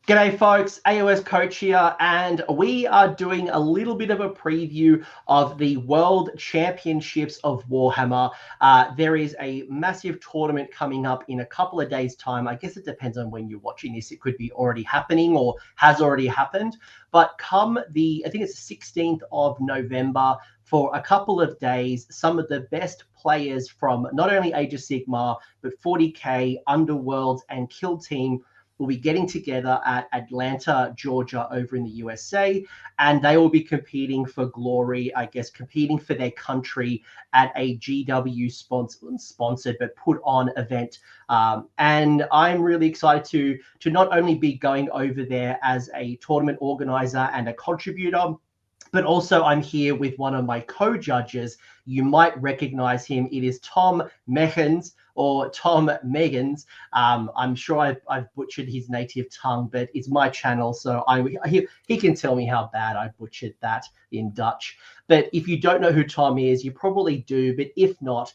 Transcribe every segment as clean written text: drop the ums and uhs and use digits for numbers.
G'day folks, AoS Coach here, and we are doing a little bit of a preview of the World Championships of Warhammer. There is a massive tournament coming up in a couple of days' time. I guess it depends on when you're watching this. It could be already happening or has already happened. But come I think it's the 16th of November, for a couple of days, some of the best players from not only Age of Sigmar, but 40K, Underworlds, and Kill Team will be getting together at Atlanta, Georgia, over in the USA, and they will be competing for glory, I guess, competing for their country at a GW sponsored but put on event. And I'm really excited to not only be going over there as a tournament organizer and a contributor, but also I'm here with one of my co-judges. You might recognize him. It is Tom Megens, or Tom Megens. I'm sure I've butchered his native tongue, but it's my channel, so he can tell me how bad I butchered that in Dutch. But if you don't know who Tom is, you probably do. But if not,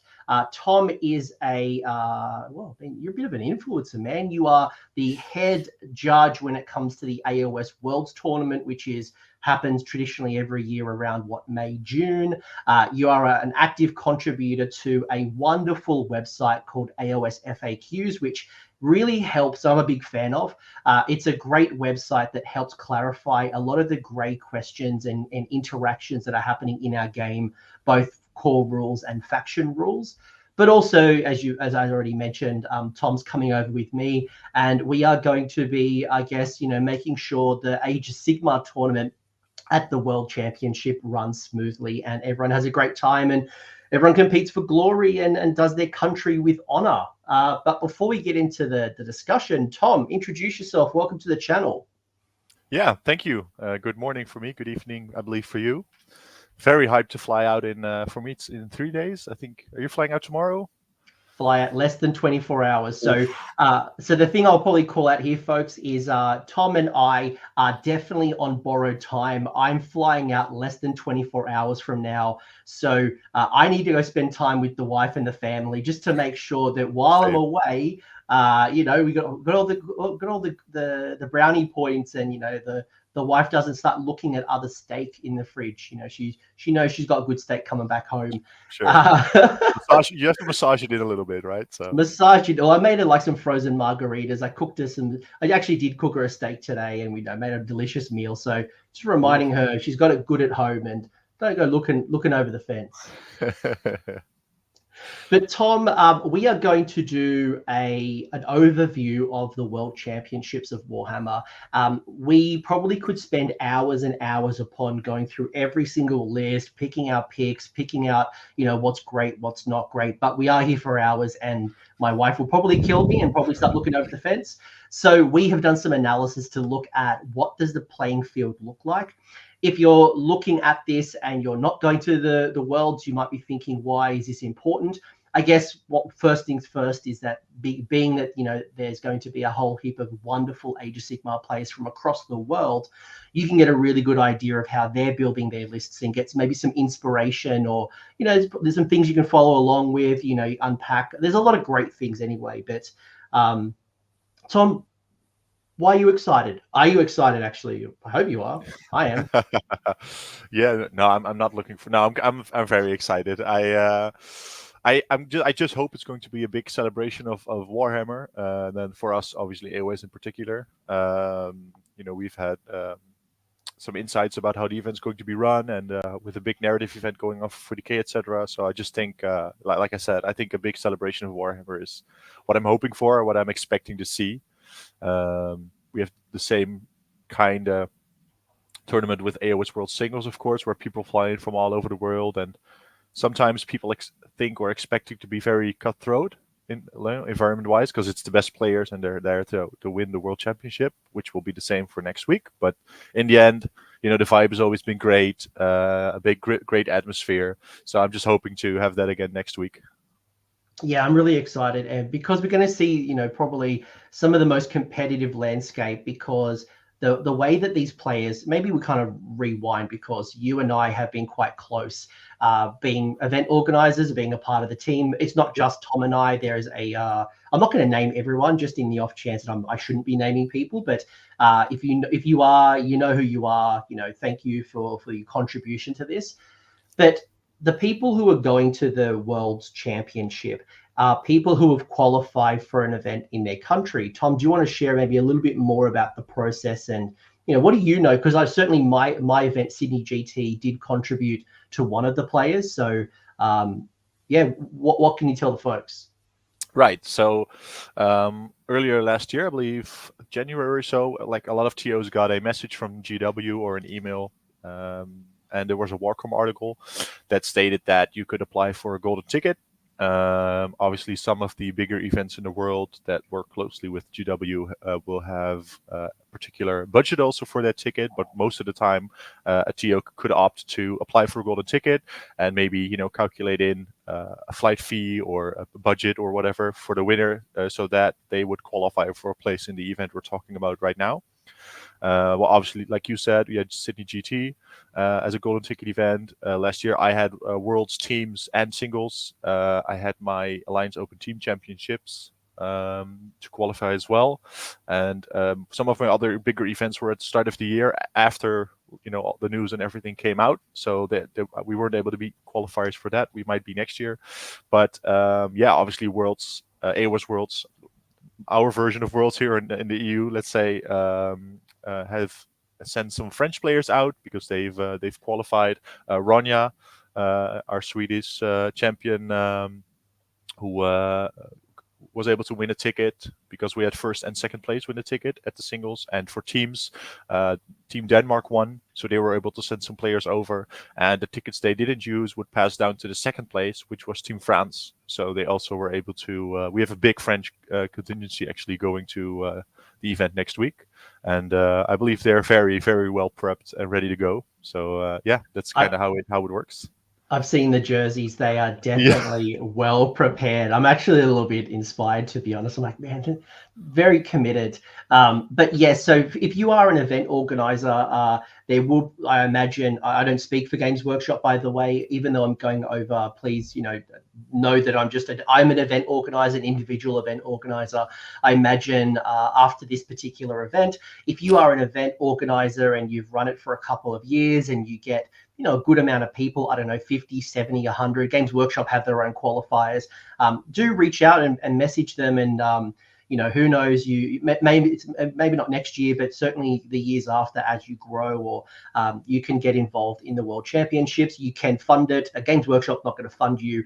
Tom is you're a bit of an influencer, man. You are the head judge when it comes to the AoS Worlds tournament, which happens traditionally every year around May, June. You are an active contributor to a wonderful website called AoS FAQs, which really helps. I'm a big fan of. It's a great website that helps clarify a lot of the gray questions and interactions that are happening in our game, both core rules and faction rules. But also, as I already mentioned, Tom's coming over with me, and we are going to be, I guess, making sure the Age of Sigmar tournament at the World Championship runs smoothly and everyone has a great time and everyone competes for glory and does their country with honor. But before we get into the discussion, Tom, introduce yourself. Welcome to the channel. Yeah, thank you. Good morning for me. Good evening, I believe, for you. Very hyped to fly out for me, it's in 3 days. I think. Are you flying out tomorrow? Fly at less than 24 hours. So the thing I'll probably call out here, folks, is Tom and I are definitely on borrowed time. I'm flying out less than 24 hours from now. So I need to go spend time with the wife and the family just to make sure that while I'm away, we got all the brownie points, and the wife doesn't start looking at other steak in the fridge. She knows she's got good steak coming back home. Sure. You have to massage it in a little bit, right? So massage it. I made her like some frozen margaritas. I actually did cook her a steak today, and we made a delicious meal. So just reminding her she's got it good at home, and don't go looking over the fence. But Tom, we are going to do an overview of the World Championships of Warhammer. We probably could spend hours and hours upon going through every single list, picking our picks, picking out, what's great, what's not great. But we are here for hours, and my wife will probably kill me and probably start looking over the fence. So we have done some analysis to look at what does the playing field look like. If you're looking at this and you're not going to the Worlds, you might be thinking, why is this important? I guess what first things first is that being that, there's going to be a whole heap of wonderful Age of Sigmar players from across the world, you can get a really good idea of how they're building their lists and get maybe some inspiration, or, there's some things you can follow along with, unpack. There's a lot of great things anyway. But Tom, why are you excited? Are you excited? Actually, I hope you are. I am. Yeah, no, I'm not looking for. No, I'm very excited. I just hope it's going to be a big celebration of Warhammer. Then for us, obviously AoS in particular. We've had some insights about how the event's going to be run, and with a big narrative event going on for 40K, etc. So I just think, like I said, I think a big celebration of Warhammer is what I'm hoping for, what I'm expecting to see. We have the same kind of tournament with AoS World Singles, of course, where people fly in from all over the world, and sometimes people think or expect it to be very cutthroat environment-wise, because it's the best players and they're there to win the World Championship, which will be the same for next week. But in the end, the vibe has always been great, a big, great atmosphere. So I'm just hoping to have that again next week. Yeah, I'm really excited, and because we're going to see, probably some of the most competitive landscape, because the way that these players, maybe we kind of rewind, because you and I have been quite close, being event organizers, being a part of the team. It's not just Tom and I. There is I'm not going to name everyone, just in the off chance that I shouldn't be naming people, but if you are, you know who you are. Thank you for your contribution to this. But the people who are going to the World's Championship are people who have qualified for an event in their country. Tom, do you want to share maybe a little bit more about the process, and what do you know? Because I certainly, my event, Sydney GT, did contribute to one of the players. So what can you tell the folks? Right. So earlier last year, I believe January or so, like a lot of TOs got a message from GW or an email, and there was a Warcom article that stated that you could apply for a golden ticket. Obviously, some of the bigger events in the world that work closely with GW will have a particular budget also for that ticket, but most of the time a TO could opt to apply for a golden ticket and maybe calculate in a flight fee or a budget or whatever for the winner, so that they would qualify for a place in the event we're talking about right now. Well, obviously, like you said, we had Sydney GT as a golden ticket event. Last year, I had Worlds teams and singles. I had my Alliance Open Team Championships to qualify as well. And some of my other bigger events were at the start of the year after all the news and everything came out. So that we weren't able to be qualifiers for that. We might be next year. But obviously, Worlds, AoS Worlds, our version of Worlds here in the EU, let's say, have sent some French players out because they've qualified. Ronja, our Swedish champion, who was able to win a ticket because we had first and second place win a ticket at the singles. And for teams, Team Denmark won, so they were able to send some players over. And the tickets they didn't use would pass down to the second place, which was Team France. So they also were able to. We have a big French contingency actually going to the event next week, and I believe they're very, very well prepped and ready to go. So that's kind of how it works. I've seen the jerseys. They are definitely well prepared. I'm actually a little bit inspired, to be honest. I'm like, man, very committed. But yes, so if you are an event organizer, there will, I imagine, I don't speak for Games Workshop, by the way, even though I'm going over, please, know that I'm an event organizer, an individual event organizer. I imagine after this particular event, if you are an event organizer and you've run it for a couple of years and you get a good amount of people, I don't know, 50, 70, 100. Games Workshop have their own qualifiers. Do reach out and message them, and who knows, maybe not next year, but certainly the years after, as you grow, or you can get involved in the World Championships. You can fund it. Games Workshop not going to fund you.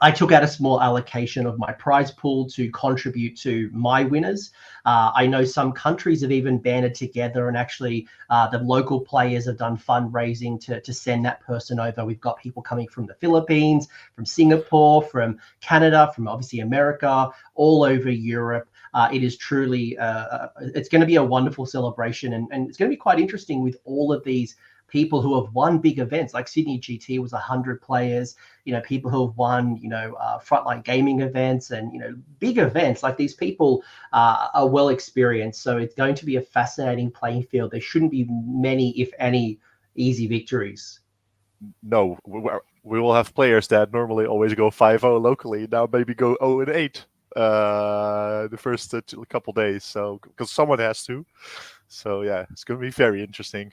I took out a small allocation of my prize pool to contribute to my winners. I know some countries have even banded together, and actually the local players have done fundraising to send that person over. We've got people coming from the Philippines, from Singapore, from Canada, from obviously America, all over Europe. It is truly, it's going to be a wonderful celebration, and it's going to be quite interesting with all of these people who have won big events. Like Sydney GT was 100 players, people who have won, frontline gaming events and, big events. Like, these people are well experienced. So it's going to be a fascinating playing field. There shouldn't be many, if any, easy victories. No, we will have players that normally always go 5-0 locally, now maybe go 0-8 the first couple days. So, because someone has to. So yeah, it's going to be very interesting.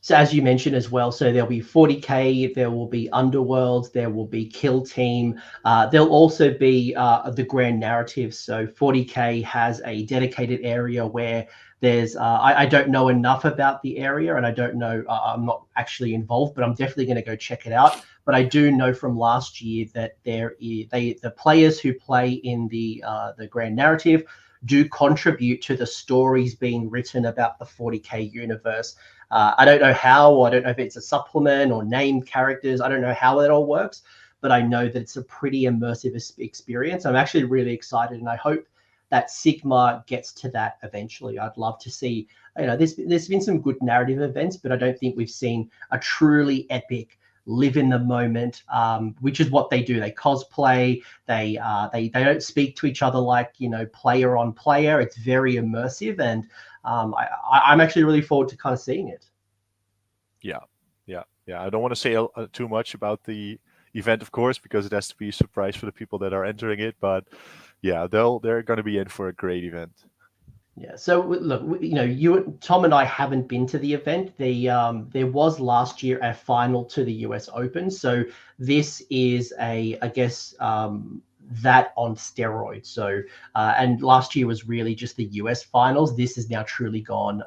So as you mentioned as well, so there'll be 40K, there will be Underworlds, there will be Kill Team. There'll also be the grand narrative. So 40K has a dedicated area where there's, I don't know enough about the area, and I don't know, I'm not actually involved, but I'm definitely going to go check it out. But I do know from last year that the players who play in the grand narrative do contribute to the stories being written about the 40K universe. I don't know how, or I don't know if it's a supplement or named characters. I don't know how it all works, but I know that it's a pretty immersive experience. I'm actually really excited, and I hope that Sigmar gets to that eventually. I'd love to see, there's been some good narrative events, but I don't think we've seen a truly epic live in the moment, which is what they do. They cosplay. They don't speak to each other like, you know, player on player. It's very immersive, and I'm actually really forward to kind of seeing it. Yeah, yeah, yeah. I don't want to say too much about the event, of course, because it has to be a surprise for the people that are entering it. But yeah, they're going to be in for a great event. Yeah. So look, you know, Tom and I haven't been to the event. There was last year a final to the US Open. So this is I guess, that on steroids. So, and last year was really just the US finals. This is now truly gone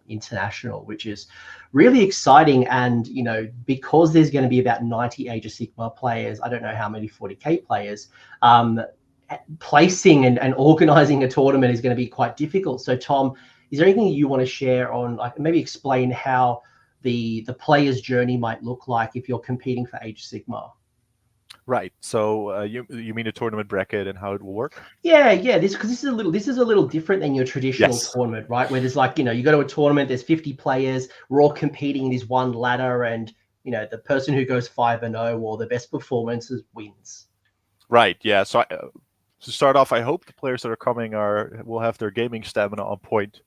international, which is really exciting. And, you know, because there's going to be about 90 Age of Sigmar players, I don't know how many 40K players, placing and organizing a tournament is going to be quite difficult. So Tom, is there anything you want to share on, like, maybe explain how the player's journey might look like if you're competing for Age of Sigmar? Right. So you mean the tournament bracket and how it will work? Yeah, because this is a little different than your traditional Yes. tournament, right? Where there's, like, you know, you go to a tournament, there's 50 players, we're all competing in this one ladder, and, you know, the person who goes 5-0 or the best performances wins. Right. Yeah. So to start off, I hope the players that are coming will have their gaming stamina on point,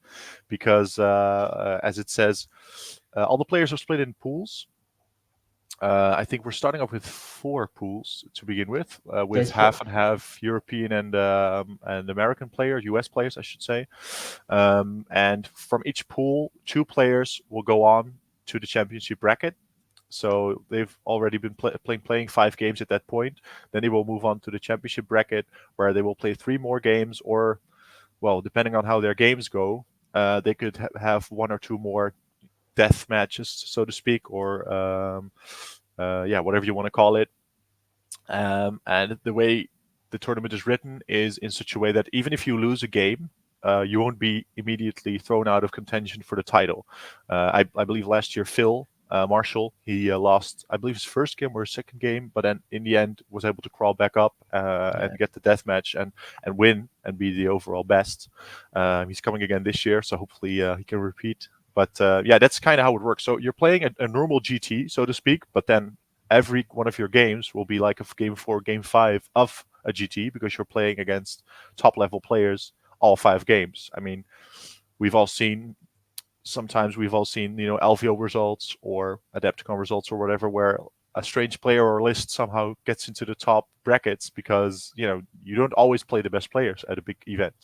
because as it says, all the players are split in pools. I think we're starting off with 4 pools to begin with There's half 4. and half European and American players, US players, I should say. And from each pool, 2 players will go on to the championship bracket. So they've already been playing 5 games at that point. Then they will move on to the championship bracket, where they will play 3 more games, or, well, depending on how their games go, they could have 1 or 2 more death matches, so to speak, or whatever you want to call it. And the way the tournament is written is in such a way that even if you lose a game, you won't be immediately thrown out of contention for the title. I believe last year Phil Marshall, he lost, I believe, his first game or his second game, but then in the end was able to crawl back up and get the death match and win and be the overall best. He's coming again this year, so hopefully he can repeat. But yeah, that's kind of how it works. So you're playing a normal GT, so to speak, but then every one of your games will be like a game 4, game 5 of a GT, because you're playing against top level players all 5 games. I mean, sometimes we've all seen, you know, LVO results or Adepticon results or whatever, where a strange player or list somehow gets into the top brackets because, you know, you don't always play the best players at a big event.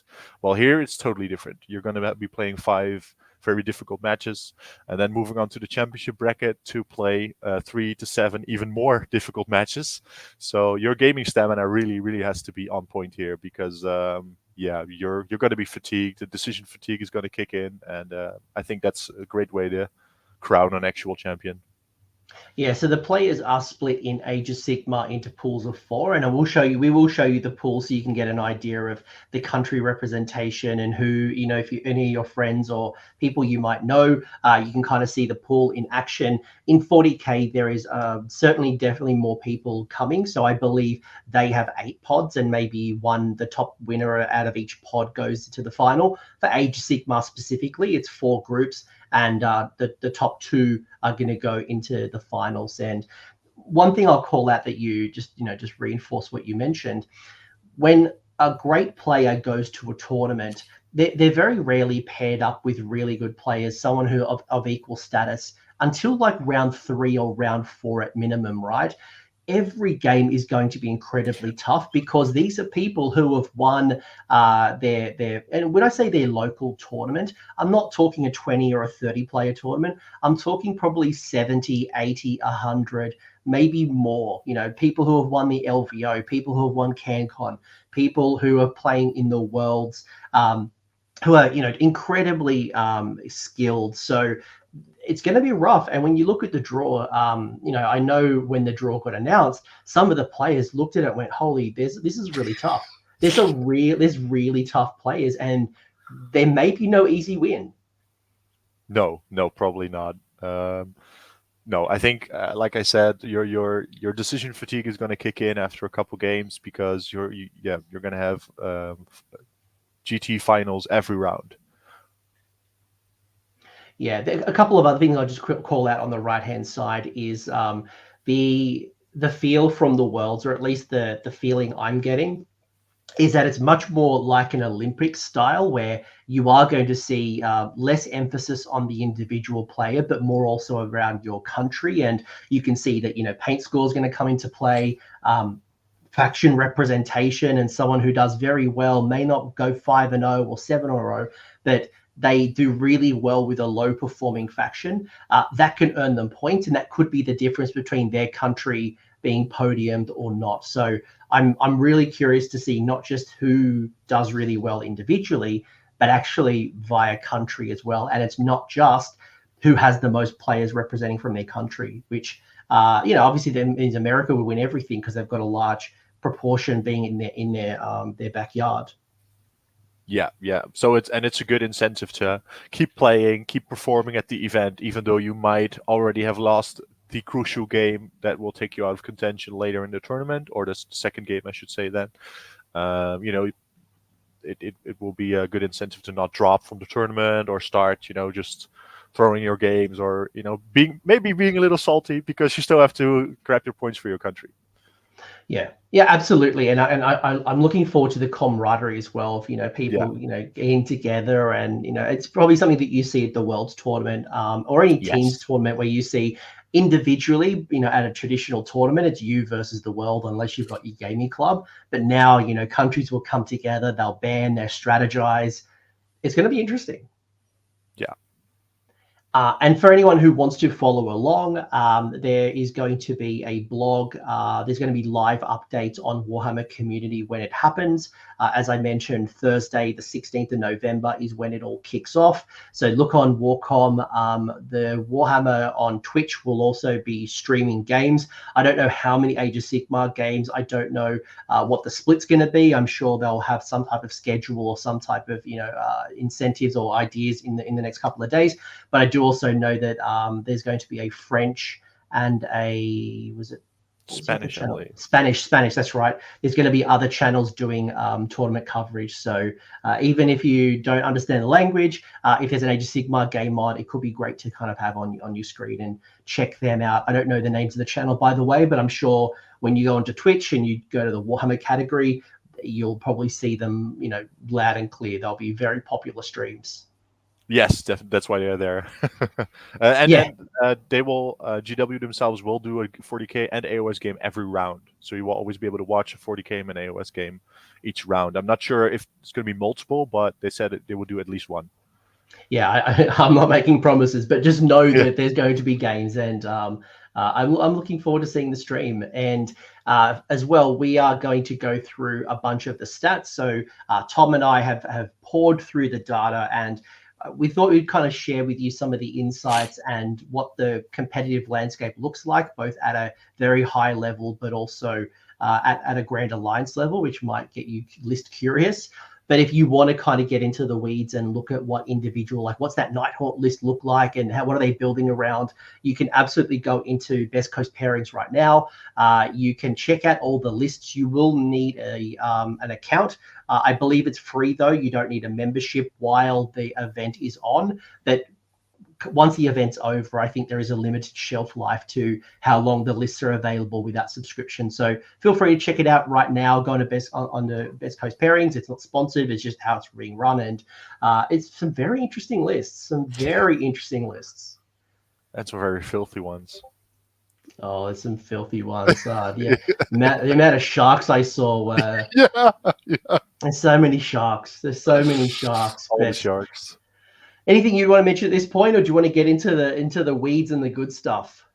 Well, here it's totally different. You're going to be playing 5 very difficult matches, and then moving on to the championship bracket to play 3 to 7 even more difficult matches. So your gaming stamina really has to be on point here, because you're going to be fatigued. The decision fatigue is going to kick in, and I think that's a great way to crown an actual champion. Yeah, so the players are split in Age of Sigmar into pools of 4, and we will show you the pool so you can get an idea of the country representation and who, you know, if any of your friends or people you might know, you can kind of see the pool in action. In 40K, there is definitely more people coming. So I believe they have 8 pods, and maybe the top winner out of each pod goes to the final. For Age of Sigmar specifically, it's 4 groups, and the top 2 are going to go into the finals. And one thing I'll call out that you just reinforce what you mentioned: when a great player goes to a tournament, they're very rarely paired up with really good players, someone who of equal status, until like round 3 or round 4 at minimum, right? Every game is going to be incredibly tough, because these are people who have won their and when I say their local tournament, I'm not talking a 20 or a 30 player tournament. I'm talking probably 70, 80, 100, maybe more. You know, people who have won the LVO, people who have won CanCon, people who are playing in the Worlds, who are, you know, incredibly skilled. So it's going to be rough. And when you look at the draw, you know, I know when the draw got announced, some of the players looked at it and went, "Holy, this is really tough. There's really tough players, and there may be no easy win." No, probably not. No, I think, like I said, your decision fatigue is going to kick in after a couple games, because you're going to have GT finals every round. Yeah, a couple of other things I'll just call out on the right-hand side is the feel from the Worlds, or at least the feeling I'm getting, is that it's much more like an Olympic style, where you are going to see less emphasis on the individual player, but more also around your country. And you can see that, paint score is going to come into play. Faction representation, and someone who does very well may not go 5-0 or 7-0, but they do really well with a low performing faction. That can earn them points, and that could be the difference between their country being podiumed or not. So I'm really curious to see not just who does really well individually, but actually via country as well. And it's not just who has the most players representing from their country, which obviously then means America will win everything because they've got a large proportion being in their backyard. Yeah. So it's a good incentive to keep playing, keep performing at the event, even though you might already have lost the crucial game that will take you out of contention later in the tournament, or the second game, I should say. Then, it will be a good incentive to not drop from the tournament or start, just throwing your games, or being a little salty because you still have to grab your points for your country. Yeah, absolutely, and I'm looking forward to the camaraderie as well of people getting together, and it's probably something that you see at the Worlds tournament, or any teams tournament, where you see individually, at a traditional tournament, it's you versus the world, unless you've got your gaming club. But now, countries will come together, they'll band, they'll strategize. It's going to be interesting. Yeah. And for anyone who wants to follow along, there is going to be a blog. There's going to be live updates on Warhammer community when it happens. As I mentioned, Thursday, the 16th of November is when it all kicks off. So look on Warcom. The Warhammer on Twitch will also be streaming games. I don't know how many Age of Sigmar games. I don't know what the split's going to be. I'm sure they'll have some type of schedule or some type of incentives or ideas in the next couple of days. But I do also know that there's going to be a French and a Spanish, I believe. Spanish. That's right. There's going to be other channels doing tournament coverage. So even if you don't understand the language, if there's an Age of Sigmar game mod, it could be great to kind of have on your screen and check them out. I don't know the names of the channel, by the way, but I'm sure when you go onto Twitch and you go to the Warhammer category, you'll probably see them, loud and clear. They'll be very popular streams. Yes, that's why they're there. And they will, GW themselves will do a 40k and AoS game every round. So you will always be able to watch a 40k and an AoS game each round. I'm not sure if it's going to be multiple, but they said they will do at least one. Yeah, I'm not making promises, but just know that there's going to be games, and I'm looking forward to seeing the stream. And as well, we are going to go through a bunch of the stats. So Tom and I have poured through the data, and we thought we'd kind of share with you some of the insights and what the competitive landscape looks like, both at a very high level, but also at a Grand Alliance level, which might get you list curious. But if you want to kind of get into the weeds and look at what individual, like what's that Nighthawk list look like and what are they building around, you can absolutely go into Best Coast Pairings right now. You can check out all the lists. You will need an account. I believe it's free, though. You don't need a membership while the event is on. But once the event's over, I think there is a limited shelf life to how long the lists are available with that subscription. So feel free to check it out right now. Go on the Best Coast Pairings. It's not sponsored. It's just how it's being run. And it's some very interesting lists. And some very filthy ones. Oh, there's some filthy ones. The amount of sharks I saw were... There's so many sharks. All the sharks. Anything you want to mention at this point, or do you want to get into the weeds and the good stuff?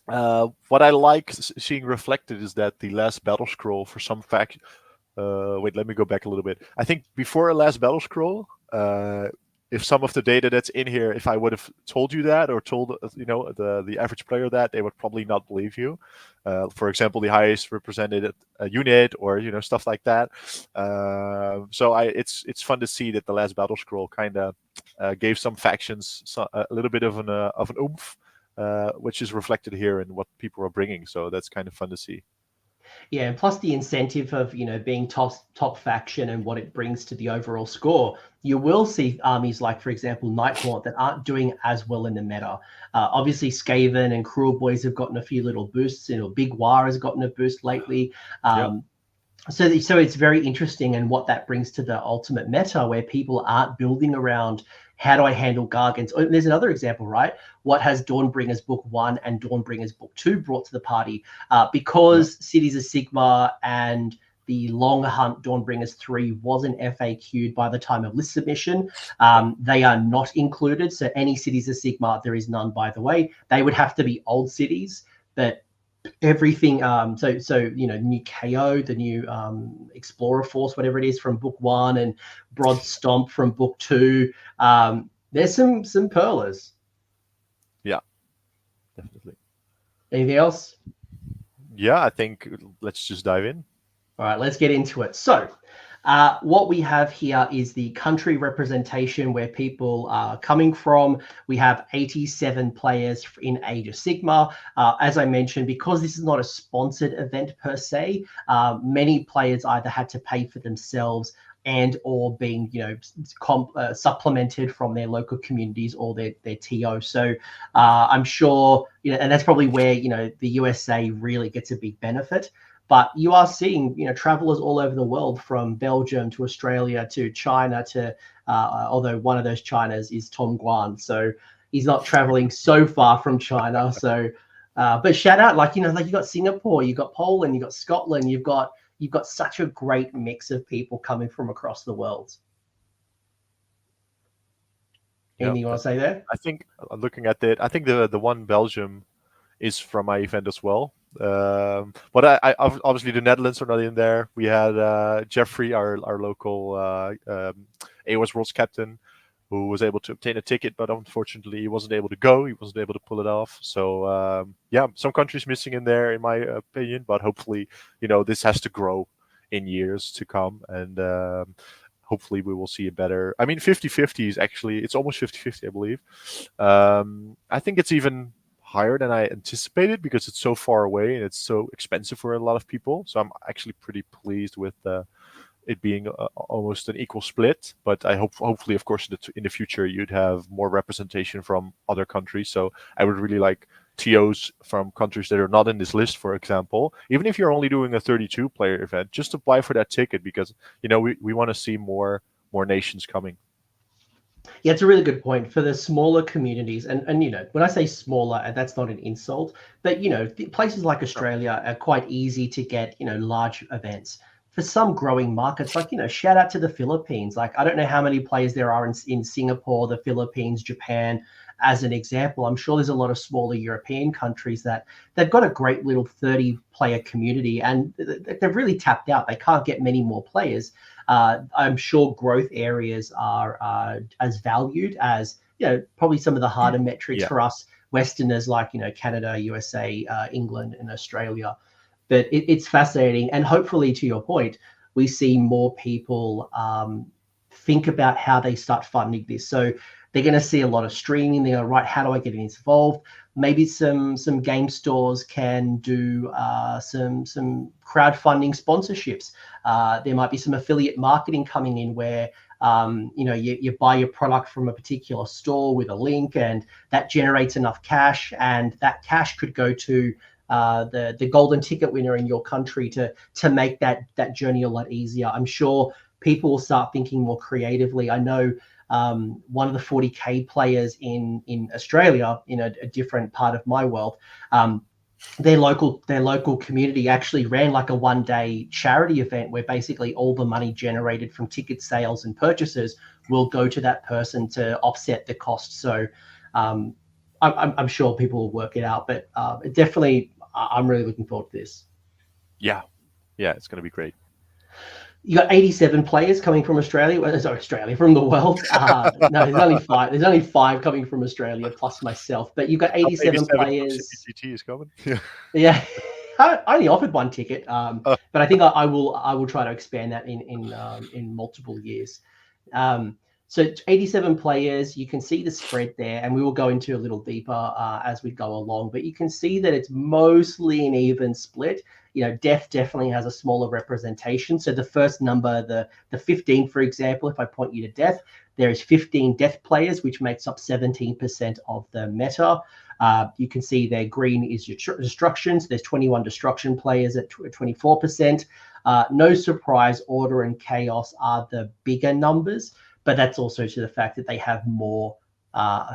What I like seeing reflected is that the last battle scroll for some fact. Wait, let me go back a little bit. I think before a last battle scroll, if some of the data that's in here, if I would have told you that or told the average player that, they would probably not believe you. For example, the highest represented unit or stuff like that. So it's fun to see that the last battle scroll kind of gave some factions a little bit of an oomph, which is reflected here in what people are bringing. So that's kind of fun to see. Yeah, and plus the incentive of being top faction and what it brings to the overall score. You will see armies like, for example, Nighthaunt that aren't doing as well in the meta. Obviously, Skaven and Cruel Boys have gotten a few little boosts. Big War has gotten a boost lately. So it's very interesting, and what that brings to the ultimate meta, where people aren't building around how do I handle Gargants. Oh, there's another example, right? What has Dawnbringers Book 1 and Dawnbringers Book 2 brought to the party? Because Cities of Sigmar and the Long Hunt Dawnbringers 3 wasn't FAQ'd by the time of list submission, they are not included. So any Cities of Sigmar, there is none, by the way. They would have to be old cities, but everything new KO, the new Explorer Force, whatever it is, from Book 1, and Broad Stomp from Book 2, there's some pearlers. Yeah, definitely. Anything else? Yeah, I think let's just dive in. All right, let's get into it. So what we have here is the country representation, where people are coming from. We have 87 players in Age of Sigmar. As I mentioned, because this is not a sponsored event per se, many players either had to pay for themselves and or being supplemented from their local communities or their TO. So I'm sure, and that's probably where the USA really gets a big benefit. But you are seeing, travelers all over the world, from Belgium to Australia to China to, although one of those Chinas is Tom Guan, so he's not traveling so far from China. So, but shout out, you got Singapore, you got Poland, you got Scotland, you've got such a great mix of people coming from across the world. Anything you want to say there? I think looking at it, I think the one Belgium is from my event as well. But I obviously the Netherlands are not in there. We had Jeffrey, our local AoS Worlds captain, who was able to obtain a ticket, but unfortunately he wasn't able to go. He wasn't able to pull it off. So some countries missing in there, in my opinion. But hopefully, this has to grow in years to come, and hopefully we will see a better. I mean, 50-50 is actually, it's almost 50-50, I believe. I think it's even higher than I anticipated, because it's so far away and it's so expensive for a lot of people. So I'm actually pretty pleased with it being almost an equal split. But I hopefully, of course, in the future you'd have more representation from other countries. So I would really like TOs from countries that are not in this list, for example. Even if you're only doing a 32-player event, just apply for that ticket, because we want to see more nations coming. Yeah, it's a really good point for the smaller communities. And when I say smaller, that's not an insult, but places like Australia are quite easy to get large events. For some growing markets, shout out to the Philippines. I don't know how many players there are in Singapore, the Philippines, Japan, as an example. I'm sure there's a lot of smaller European countries that they've got a great little 30-player community, and they've really tapped out. They can't get many more players. I'm sure growth areas are as valued as probably some of the harder metrics for us Westerners, like Canada, USA, England, and Australia. But it's fascinating, and hopefully, to your point, we see more people think about how they start funding this. So they're going to see a lot of streaming. They're going to write, how do I get involved? Maybe some game stores can do some crowdfunding sponsorships. There might be some affiliate marketing coming in, where you buy your product from a particular store with a link, and that generates enough cash, and that cash could go to the golden ticket winner in your country to make that journey a lot easier. I'm sure people will start thinking more creatively. I know one of the 40K players in Australia, in a different part of my world, their local community actually ran a one-day charity event, where basically all the money generated from ticket sales and purchases will go to that person to offset the cost. So I'm sure people will work it out, but definitely I'm really looking forward to this. Yeah, it's going to be great. You got 87 players coming from Australia. Australia, from the world. No, there's only 5. There's only 5 coming from Australia, plus myself. But you've got 87 players. CPT is coming. Yeah. I only offered 1 ticket, but I think I will try to expand that in multiple years. So 87 players, you can see the spread there, and we will go into a little deeper as we go along, but you can see that it's mostly an even split. Death definitely has a smaller representation. So the first number, the 15, for example, if I point you to Death, there is 15 Death players, which makes up 17% of the meta. You can see there green is your destructions. There's 21 destruction players at 24%. No surprise, Order and Chaos are the bigger numbers, but that's also to the fact that they have more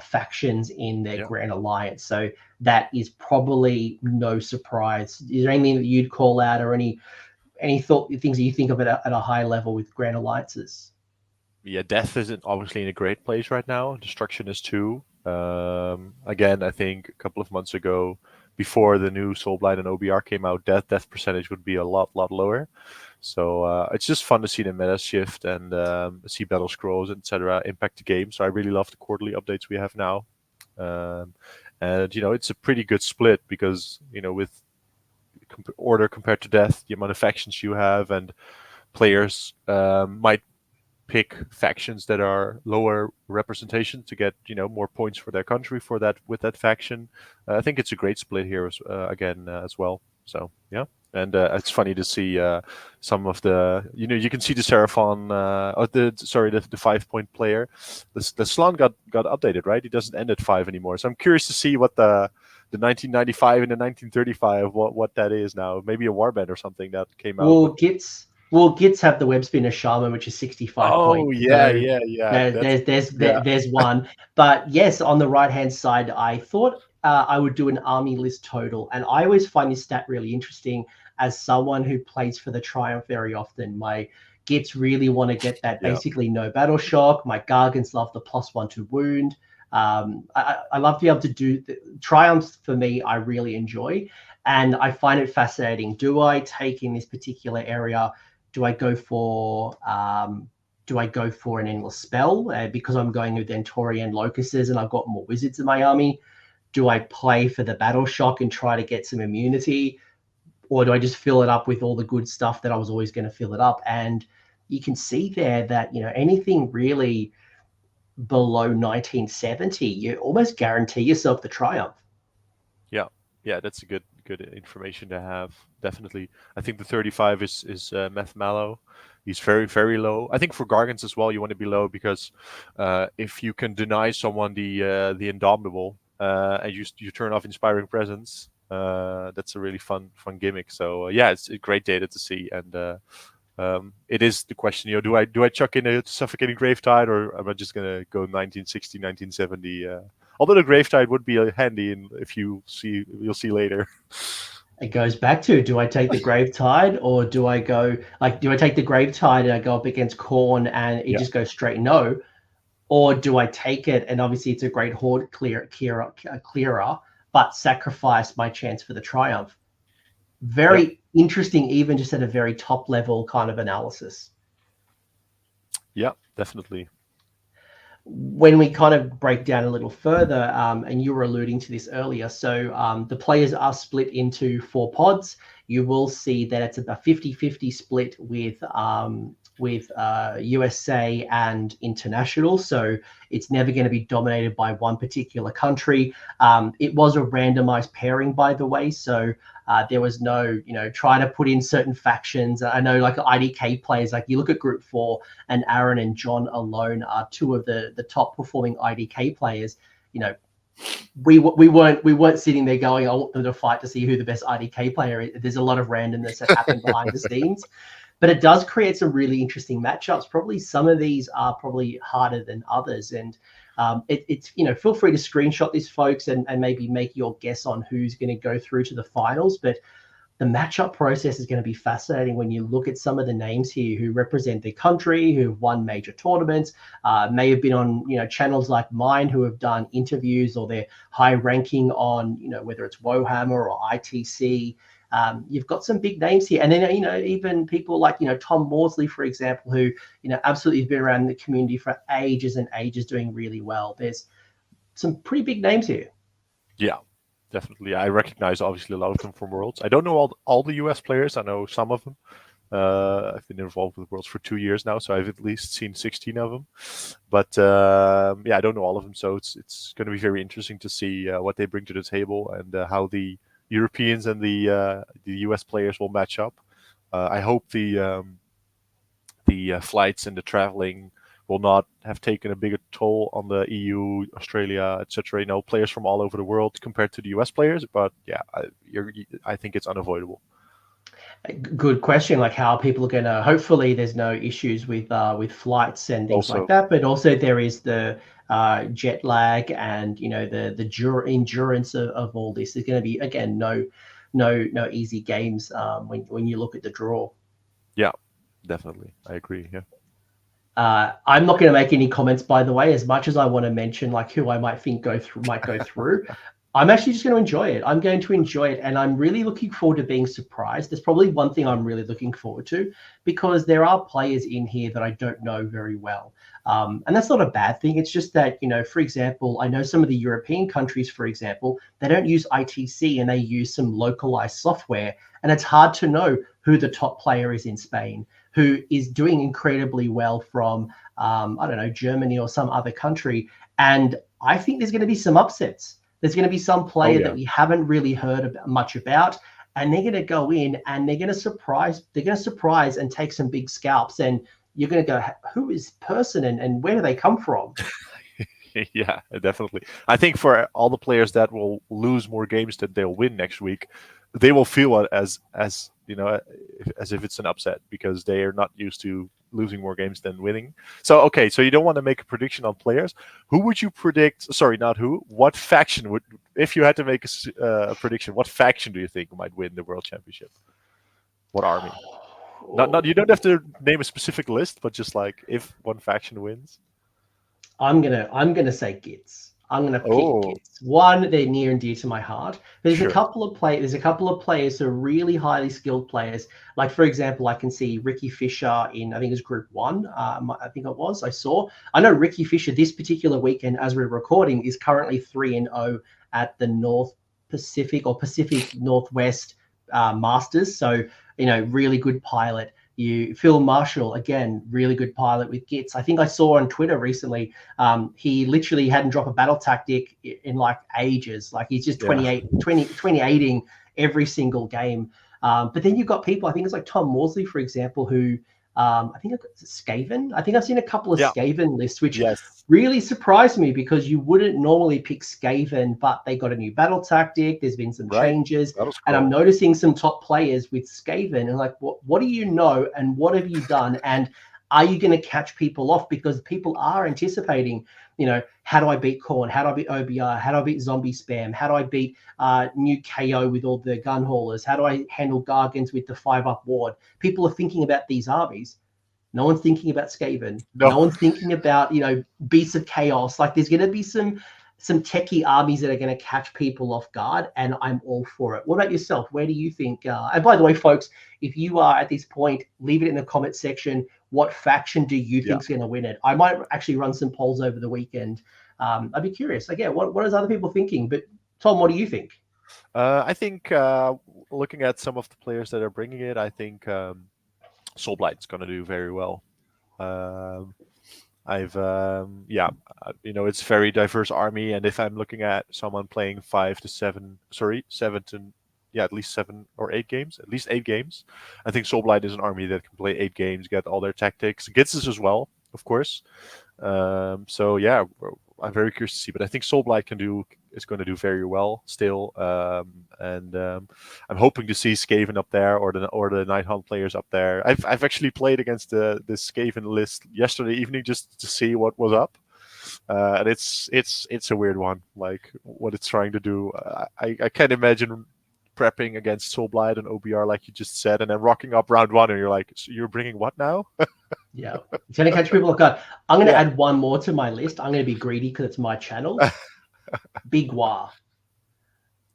factions in their Grand Alliance. So that is probably no surprise. Is there anything that you'd call out, or any things that you think of at a high level with Grand Alliances? Yeah, Death isn't obviously in a great place right now. Destruction is too. Again, I think a couple of months ago, before the new Soulblind and OBR came out, death percentage would be a lot lower. So it's just fun to see the meta shift and see battle scrolls, etc., impact the game. So I really love the quarterly updates we have now. And it's a pretty good split because with Order compared to Death, the amount of factions you have, and players might pick factions that are lower representation to get more points for their country with that faction. I think it's a great split here as well. So yeah, and it's funny to see some of the you can see the Seraphon the 5-point player. The Slann got updated, right? He doesn't end at 5 anymore. So I'm curious to see what the 1995 and the 1935 what that is now. Maybe a warband or something that came out. Gits have the web spinner shaman, which is 65 points. Oh yeah, so yeah. There's one. But yes, on the right hand side, I thought I would do an army list total, and I always find this stat really interesting as someone who plays for the Triumph very often. My Gits really want to get that basically no battle shock. My Gargants love the +1 to wound. I love to be able to do Triumphs. For me, I really enjoy, and I find it fascinating. Do I take in this particular area? Do I go for an endless spell because I'm going with Dentorian Locusts and I've got more wizards in my army? Do I play for the battle shock and try to get some immunity, or do I just fill it up with all the good stuff that I was always going to fill it up? And you can see there that anything really below 1970, you almost guarantee yourself the Triumph. Yeah, that's a good information to have. Definitely, I think the 35 is Meth Mallow. He's very low. I think for Gargants as well, you want to be low because if you can deny someone the Indomitable and you turn off Inspiring Presence, that's a really fun gimmick. So yeah, it's a great data to see, and it is the question. Do I chuck in a Suffocating Gravetide, or am I just gonna go 1960, 1970? Although the Gravetide would be handy, and you'll see later. It goes back to, do I take the Gravetide, or do I take the Gravetide and I go up against Khorne and it just goes straight no? Or do I take it, and obviously it's a great horde clearer, but sacrifice my chance for the Triumph? Very interesting, even just at a very top level kind of analysis. Yeah, definitely. When we kind of break down a little further, and you were alluding to this earlier, so the players are split into 4 pods. You will see that it's about 50-50 split with USA and international. So it's never going to be dominated by one particular country. It was a randomized pairing, by the way. So there was no, try to put in certain factions. I know like IDK players, like you look at Group 4 and Aaron and John alone are 2 of the top performing IDK players. We weren't sitting there going, I want them to fight to see who the best IDK player is. There's a lot of randomness that happened behind the scenes. But it does create some really interesting matchups. Probably some of these are probably harder than others. And it's feel free to screenshot this, folks, and maybe make your guess on who's going to go through to the finals. But the matchup process is going to be fascinating when you look at some of the names here who represent their country, who've won major tournaments, may have been on channels like mine, who have done interviews, or they're high ranking on whether it's Warhammer or ITC. You've got some big names here, and then even people like Tom Maudsley, for example, who absolutely has been around the community for ages and ages, doing really well. There's some pretty big names here. Yeah, definitely. I recognize obviously a lot of them from Worlds. I don't know all the US players. I know some of them, I've been involved with Worlds for 2 years now, so I've at least seen 16 of them. But I don't know all of them, so it's going to be very interesting to see what they bring to the table and how the Europeans and the US players will match up. I hope the flights and the traveling will not have taken a bigger toll on the EU, Australia, etc. Players from all over the world compared to the US players. But yeah, I think it's unavoidable. Good question. Like, how people are going to, hopefully there's no issues with flights and things like that, but also there is the jet lag and the endurance of all this. There's going to be, again, no easy games when you look at the draw. Yeah, definitely, I agree. Yeah. I'm not going to make any comments, by the way, as much as I want to mention like who I might think might go through. I'm actually just going to enjoy it. I'm going to enjoy it, and I'm really looking forward to being surprised. There's probably one thing I'm really looking forward to, because there are players in here that I don't know very well. And that's not a bad thing. It's just that, for example, I know some of the European countries, for example, they don't use ITC and they use some localized software. And it's hard to know who the top player is in Spain, who is doing incredibly well from, I don't know, Germany or some other country. And I think there's going to be some upsets. There's going to be some player that we haven't really heard much about, and they're going to go in and they're going to surprise. They're going to surprise and take some big scalps, and you're going to go, who is this person and where do they come from? Yeah, definitely. I think for all the players that will lose more games than they'll win next week, they will feel it as if it's an upset, because they are not used to losing more games than winning. So, okay, so you don't want to make a prediction on players. Who would you predict? Sorry, not who. What faction would, if you had to make a prediction, what faction do you think might win the World Championship? What army? Not. You don't have to name a specific list, but just like if one faction wins. I'm gonna say Gits. I'm gonna pick Gits. One, they're near and dear to my heart. There's a couple of players who are really highly skilled players. Like, for example, I can see Ricky Fisher in, I think it's Group 1. I think it was. I know Ricky Fisher this particular weekend, as we're recording, is currently 3-0 at the North Pacific or Pacific Northwest Masters. So, really good pilot. Phil Marshall, again, really good pilot with Gits. I think I saw on Twitter recently, he literally hadn't dropped a battle tactic in like ages. Like, he's just 28ing every single game. But then you've got people, I think it's like Tom Maudsley, for example, who I think it's Skaven. I think I've seen a couple of Skaven lists, which really surprised me, because you wouldn't normally pick Skaven, but they got a new battle tactic. There's been some changes, and I'm noticing some top players with Skaven. And like, what do you know, and what have you done, and are you going to catch people off? Because people are anticipating, how do I beat Khorne? How do I beat OBR? How do I beat zombie spam? How do I beat new KO with all the gun haulers? How do I handle Gargans with the 5-up ward? People are thinking about these armies. No one's thinking about Skaven. No one's thinking about, Beasts of Chaos. Like, there's going to be some techie armies that are going to catch people off guard, and I'm all for it. What about yourself? Where do you think? And by the way, folks, if you are at this point, leave it in the comment section. What faction do you think is going to win it? I might actually run some polls over the weekend. I'd be curious. Again, what is other people thinking? But Tom, what do you think? I think looking at some of the players that are bringing it, I think Soulblight's going to do very well. It's a very diverse army, and if I'm looking at someone playing 7 to at least 7 or 8 games, at least 8 games, I think Soulblight is an army that can play 8 games, get all their tactics, gets this as well, of course. I'm very curious to see, but I think Soulblight is going to do very well still, and I'm hoping to see Skaven up there, or the Night Hunt players up there. I've actually played against the Skaven list yesterday evening just to see what was up, and it's a weird one, like what it's trying to do. I can't imagine prepping against Soulblight and OBR like you just said, and then rocking up round 1, and you're like, so you're bringing what now? Yeah, it's going to catch people off guard. I'm going to add one more to my list. I'm going to be greedy because it's my channel. Big War.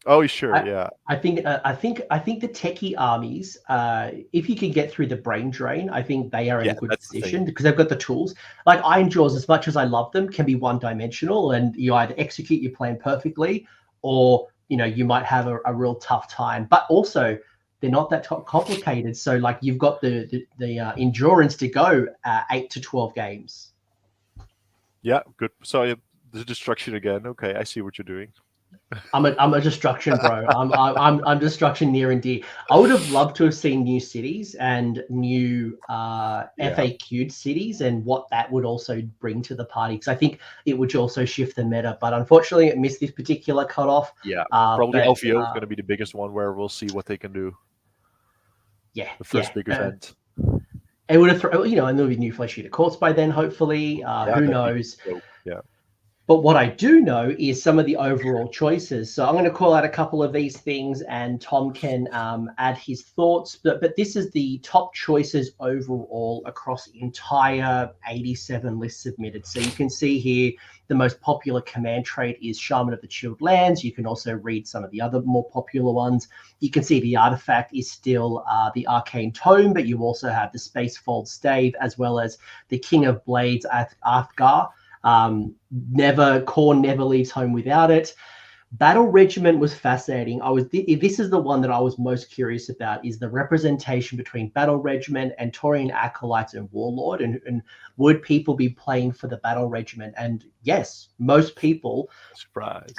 Oh, sure, I think the techie armies, if you can get through the brain drain, I think they are in a good position because they've got the tools. Like, Iron Jaws, as much as I love them, can be one-dimensional, and you either execute your plan perfectly, or you might have a real tough time. But also, they're not that complicated. So like you've got the endurance to go 8 to 12 games. Yeah, good. So the destruction again. Okay, I see what you're doing. I'm a destruction bro. I'm destruction near and dear. I would have loved to have seen new cities and new FAQ'd cities and what that would also bring to the party, because I think it would also shift the meta. But unfortunately, it missed this particular cutoff. Yeah, probably LVO is going to be the biggest one where we'll see what they can do. Yeah, the first big event. It would have thrown, and there'll be new Flesh Eater Courts by then, hopefully. Who knows? Yeah. But what I do know is some of the overall choices. So I'm going to call out a couple of these things, and Tom can add his thoughts. But this is the top choices overall across the entire 87 lists submitted. So you can see here the most popular command trait is Shaman of the Chilled Lands. You can also read some of the other more popular ones. You can see the artifact is still the Arcane Tome, but you also have the Spacefold Stave, as well as the King of Blades, Athgar. Khorne never leaves home without it. Battle Regiment was fascinating. This is the one that I was most curious about, is the representation between Battle Regiment and Taurian Acolytes and Warlord, and would people be playing for the Battle Regiment? And yes, most people. Surprise.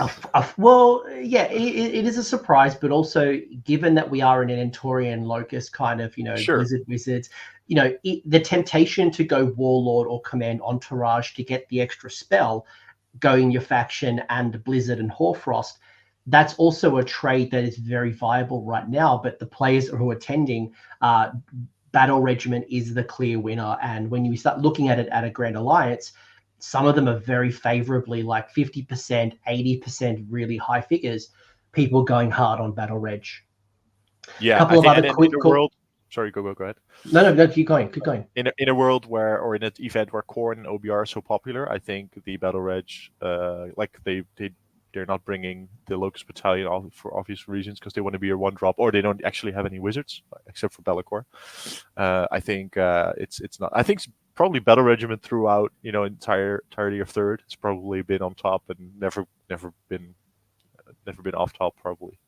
Well, yeah, it is a surprise, but also given that we are in an Entorian locus kind of, Sure. Blizzard Wizards, the temptation to go Warlord or Command Entourage to get the extra spell, going your faction and Blizzard and Hoarfrost, that's also a trade that is very viable right now. But the players who are attending, Battle Regiment is the clear winner. And when you start looking at it at a Grand Alliance, some of them are very favorably, like 50%, 80%, really high figures, people going hard on Battle Reg. Yeah, a couple of other quick world. Sorry, go ahead. No, keep going. In a world where, or in an event where Khorne and OBR are so popular, I think the Battle Reg, they're not bringing the Locust Battalion for obvious reasons, because they want to be a one drop, or they don't actually have any wizards except for Be'lakor. I think it's not. I think it's probably Battle Regiment throughout, entirety of third. It's probably been on top and never been off top, probably.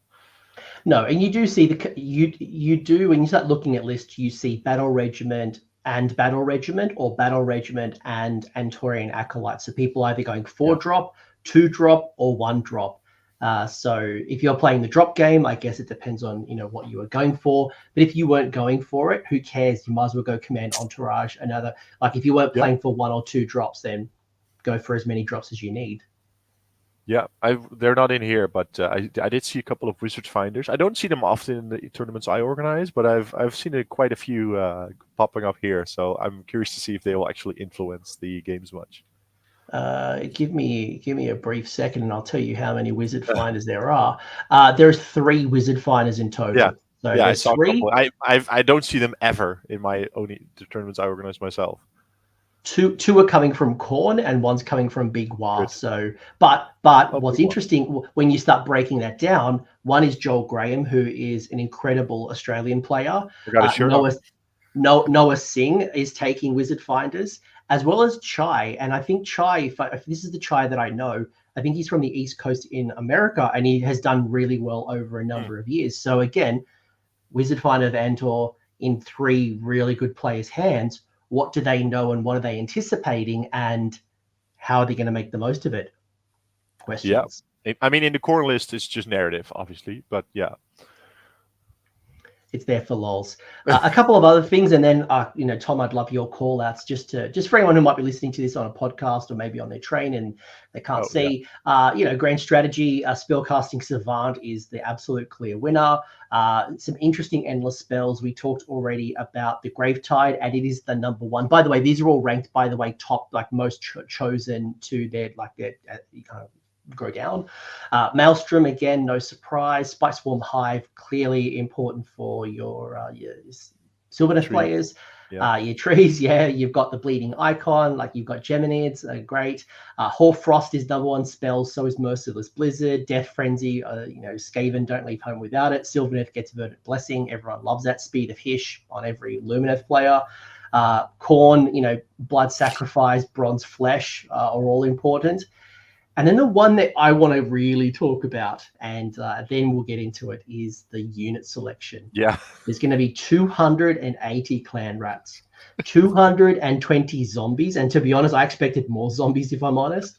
No, and you do see you do, when you start looking at lists, you see Battle Regiment and Battle Regiment, or Battle Regiment and Taurian Acolytes. So people either going 4-drop, 2-drop, or 1-drop. So if you're playing the drop game, I guess it depends on what you were going for. But if you weren't going for it, who cares? You might as well go Command Entourage. Another, like if you weren't playing for 1 or 2 drops, then go for as many drops as you need. Yeah, they're not in here, but I did see a couple of Wizard Finders. I don't see them often in the tournaments I organize, but I've seen quite a few popping up here. So I'm curious to see if they will actually influence the games much. Give me a brief second, and I'll tell you how many Wizard Finders there are. There's 3 Wizard Finders in total. Yeah, so I saw 3. a couple. I don't see them ever in my only tournaments I organize myself. Two are coming from Khorne and one's coming from Big War. So, but what's interesting when you start breaking that down, one is Joel Graham, who is an incredible Australian player. Noah Singh is taking Wizard Finders, as well as Chai. And I think Chai, if this is the Chai that I know, I think he's from the East Coast in America, and he has done really well over a number of years. So again, Wizard Finder of Andor in 3 really good players' hands. What do they know, and what are they anticipating, and how are they going to make the most of it? Questions. Yeah, I mean, in the core list, it's just narrative, obviously, but yeah. It's there for lols. A couple of other things, and then Tom, I'd love your call outs just for anyone who might be listening to this on a podcast or maybe on their train and they can't see. Yeah. Grand Strategy, Spellcasting Savant is the absolute clear winner. Some interesting endless spells. We talked already about the Gravetide, and it is the number 1. By the way, these are all ranked top, like most chosen to their kind of go down. Maelstrom, again, no surprise. Spike Swarm Hive, clearly important for your Sylvaneth players. Yeah. Your trees, you've got the Bleeding Icon, like you've got Geminids, great. Hoarfrost is number 1 spell, so is Merciless Blizzard. Death Frenzy, Skaven, don't leave home without it. Sylvaneth gets Verdant Blessing, everyone loves that. Speed of Hish on every Lumineth player. Khorne, Blood Sacrifice, Bronze Flesh are all important. And then the one that I want to really talk about, and then we'll get into it, is the unit selection. Yeah. There's going to be 280 clan rats, 220 zombies. And to be honest, I expected more zombies, if I'm honest.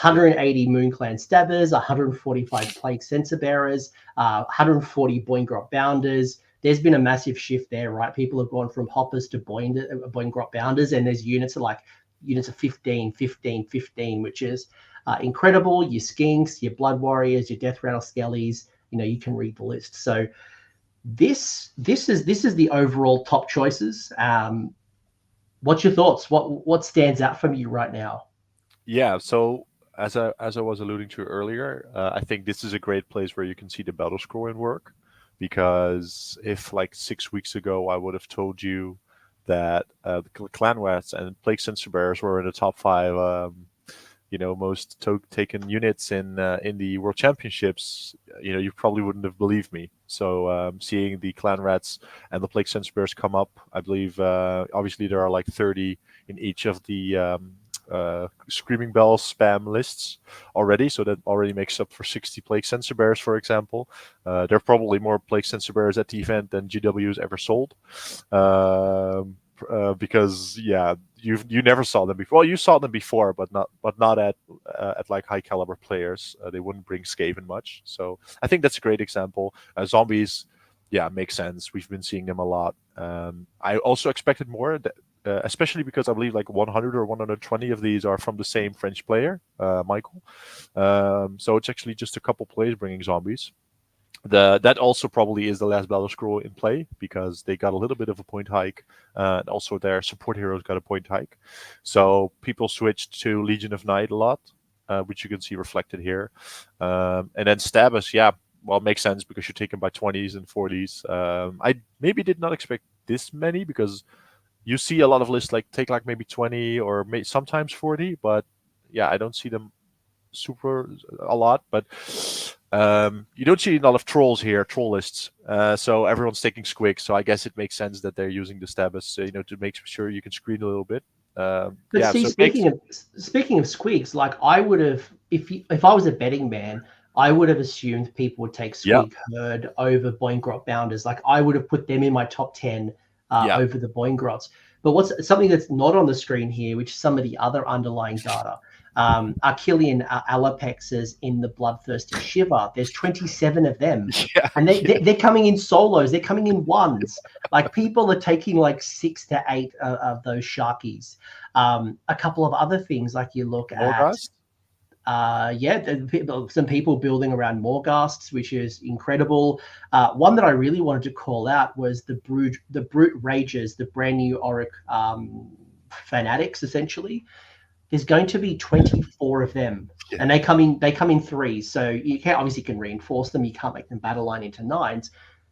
180 Moon Clan Stabbers, 145 Plague Sensor Bearers, 140 Boingrot Bounders. There's been a massive shift there, right? People have gone from hoppers to Boingrot Bounders, and there's units of 15, 15, 15, which is incredible. Your Skinks, your Blood Warriors, your Death Rattle Skellies, you can read the list. So this is the overall top choices. What's your thoughts? What stands out from you right now? Yeah, so as I was alluding to earlier, I think this is a great place where you can see the battle scroll in work, because if like 6 weeks ago I would have told you that the clan rats and plague sensor bearers were in the top 5 most taken units in the World Championships, you probably wouldn't have believed me. So seeing the clan rats and the plague sensor bears come up, I believe obviously there are like 30 in each of the Screaming Bell spam lists already, so that already makes up for 60 plague sensor bears, for example. There are probably more plague sensor bears at the event than GW's ever sold. Because you never saw them before. Well, you saw them before, but not at like high caliber players. They wouldn't bring Skaven much. So I think that's a great example. Zombies, makes sense. We've been seeing them a lot. I also expected more, especially because I believe like 100 or 120 of these are from the same French player, Michael. So it's actually just a couple players bringing zombies. That also probably is the last battle scroll in play, because they got a little bit of a point hike, and also their support heroes got a point hike. So people switched to Legion of Night a lot, which you can see reflected here. And then Stabbers, well, makes sense because you're taken by 20s and 40s. I maybe did not expect this many, because you see a lot of lists take maybe 20 or sometimes 40, but I don't see them super a lot. But you don't see a lot of trolls here, troll lists. So everyone's taking squigs. So I guess it makes sense that they're using the Stabbers, to make sure you can screen a little bit. But see, so speaking of squigs, like I would have, if I was a betting man, I would have assumed people would take Squig Herd over Boingrot Bounders. Like I would have put them in my top 10 over the Boingrots. But what's something that's not on the screen here, which is some of the other underlying data, Achillean Alapexes in the Bloodthirsty Shiver. There's 27 of them. And they're coming in solos. They're coming in ones. Like people are taking like 6 to 8 of those Sharkies. A couple of other things, like you look Morghast? Some people building around Morghasts, which is incredible. One that I really wanted to call out was the Brute Rages, the brand new Auric fanatics, essentially. There's going to be 24 of them, and they come in threes. So you can reinforce them. You can't make them battle line into 9s.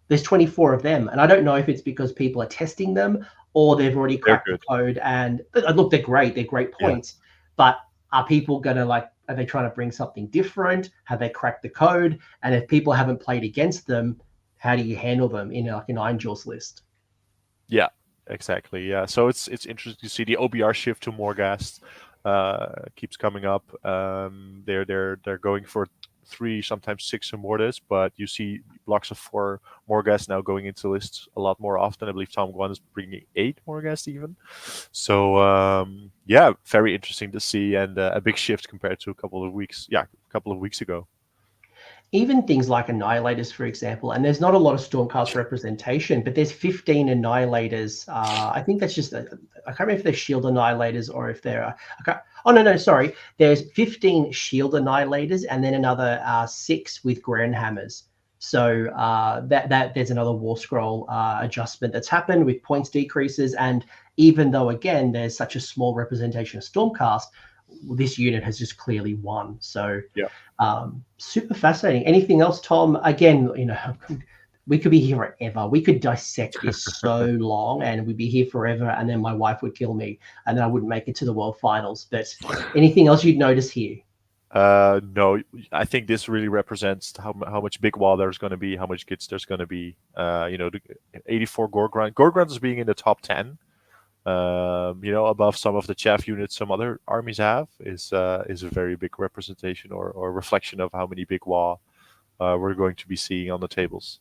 There's 24 of them, and I don't know if it's because people are testing them or they've already cracked the code. And look, they're great. They're great points, but are people going to are they trying to bring something different? Have they cracked the code? And if people haven't played against them, how do you handle them in like an Iron Jaws list? Yeah, exactly. Yeah, so it's interesting to see the OBR shift to Morghast keeps coming up. They're going for 3, sometimes 6 Immortus, but you see blocks of 4 Morghast now going into lists a lot more often. I believe Tom Guan is bringing 8 Morghast even. So very interesting to see, and a big shift compared to a couple of weeks ago. Even things like Annihilators, for example, and there's not a lot of Stormcast representation, but there's 15 Annihilators. I think that's just, I can't remember if they're Shield Annihilators or if they're, sorry. There's 15 Shield Annihilators and then another 6 with Grand Hammers. So that there's another War Scroll adjustment that's happened with points decreases. And even though, again, there's such a small representation of Stormcast, this unit has just clearly won. So super fascinating. Anything else, Tom? Again, we could be here forever. We could dissect this so long, and we'd be here forever, and then my wife would kill me, and then I wouldn't make it to the World Finals. But anything else you'd notice here? No, I think this really represents how much Big Wall there's going to be, how much Gits there's going to be. The 84 Gorgrand. Gorgrand is being in the top 10. above some of the chaff units some other armies have, is a very big representation or reflection of how many big WoW we're going to be seeing on the tables.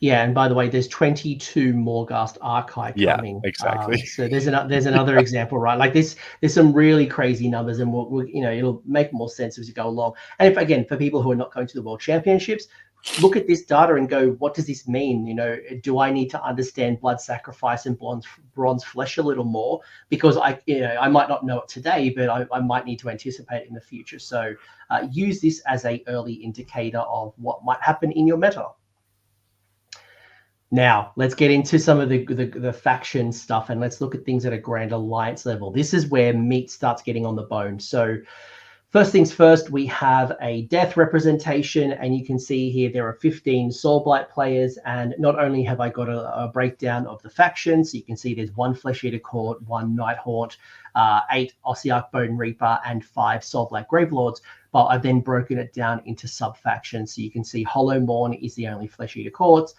Yeah, and by the way, there's 22 Morghast Archive Yeah, coming. exactly. So there's another example, right? Like this, there's some really crazy numbers, and we'll it'll make more sense as you go along. And if again, for people who are not going to the World Championships, look at this data and go, what does this mean? Do I need to understand blood sacrifice and bronze flesh a little more? Because I might not know it today, but I might need to anticipate it in the future. So use this as a early indicator of what might happen in your meta. Now, let's get into some of the faction stuff, and let's look at things at a Grand Alliance level. This is where meat starts getting on the bone. So first things first, we have a death representation, and you can see here there are 15 Soulblight players, and not only have I got a breakdown of the factions, so you can see there's 1 Flesh Eater Court, 1 Nighthaunt, 8 Ossiarch Bone Reaper, and 5 Soulblight Gravelords, but I've then broken it down into sub-factions. So you can see Hollow Morn is the only Flesh Eater Court,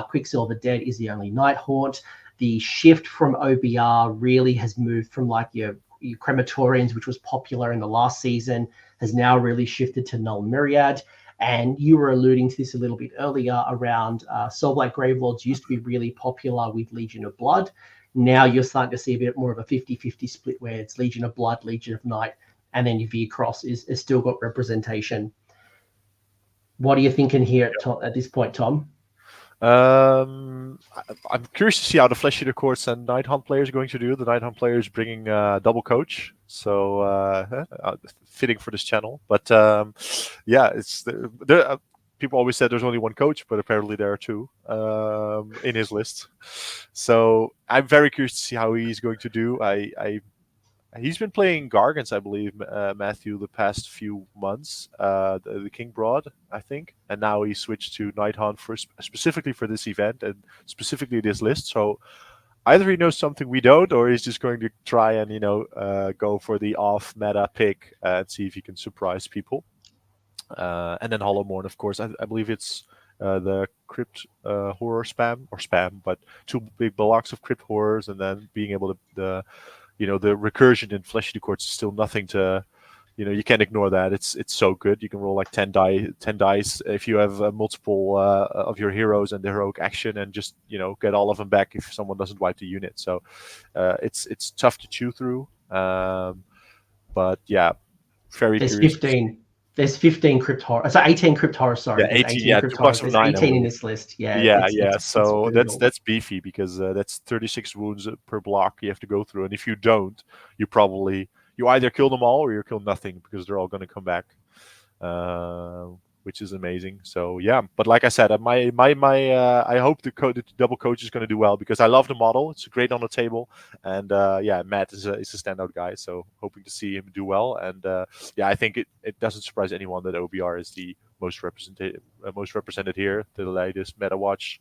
Quicksilver Dead is the only Nighthaunt. The shift from OBR really has moved from like your crematorians, which was popular in the last season, has now really shifted to Null Myriad. And you were alluding to this a little bit earlier around Soulblight Gravelords used to be really popular with Legion of Blood. Now you're starting to see a bit more of a 50-50 split where it's Legion of Blood, Legion of Night, and then your V-Cross is still got representation. What are you thinking here at this point, Tom? I'm curious to see how the Flesh Eater Courts and Nighthaunt players are going to do. The Nighthaunt players bringing double coach, so fitting for this channel. But yeah, it's people always said there's only 1 coach, but apparently there are 2 in his list. So I'm very curious to see how he's going to do. He's been playing Gargants, I believe, Matthew, the past few months, the King Broad, I think, and now he switched to Nighthaunt specifically for this event and specifically this list. So either he knows something we don't, or he's just going to try and go for the off-meta pick and see if he can surprise people. And then Hollow Morn, of course, I believe it's the Crypt Horror spam, but 2 big blocks of Crypt Horrors, and then being able to the recursion in Flesh Eater Courts is still nothing to, you can't ignore that. It's so good. You can roll like 10 dice if you have multiple of your heroes and the heroic action, and just get all of them back if someone doesn't wipe the unit. So it's tough to chew through. But yeah, very. There's 15. There's 15 Crypt Horror. So 18 Crypt Horror. Sorry, yeah, 18. Crypt Horrors. There's 18 in this list. Yeah. So that's beefy, because that's 36 wounds per block you have to go through, and if you don't, you either kill them all or you kill nothing, because they're all going to come back, which is amazing. So yeah, but like I said, I hope the double coach is going to do well, because I love the model. It's great on the table, and yeah, Matt is a standout guy. So hoping to see him do well, and yeah, I think it doesn't surprise anyone that OBR is the most represented here. The latest meta watch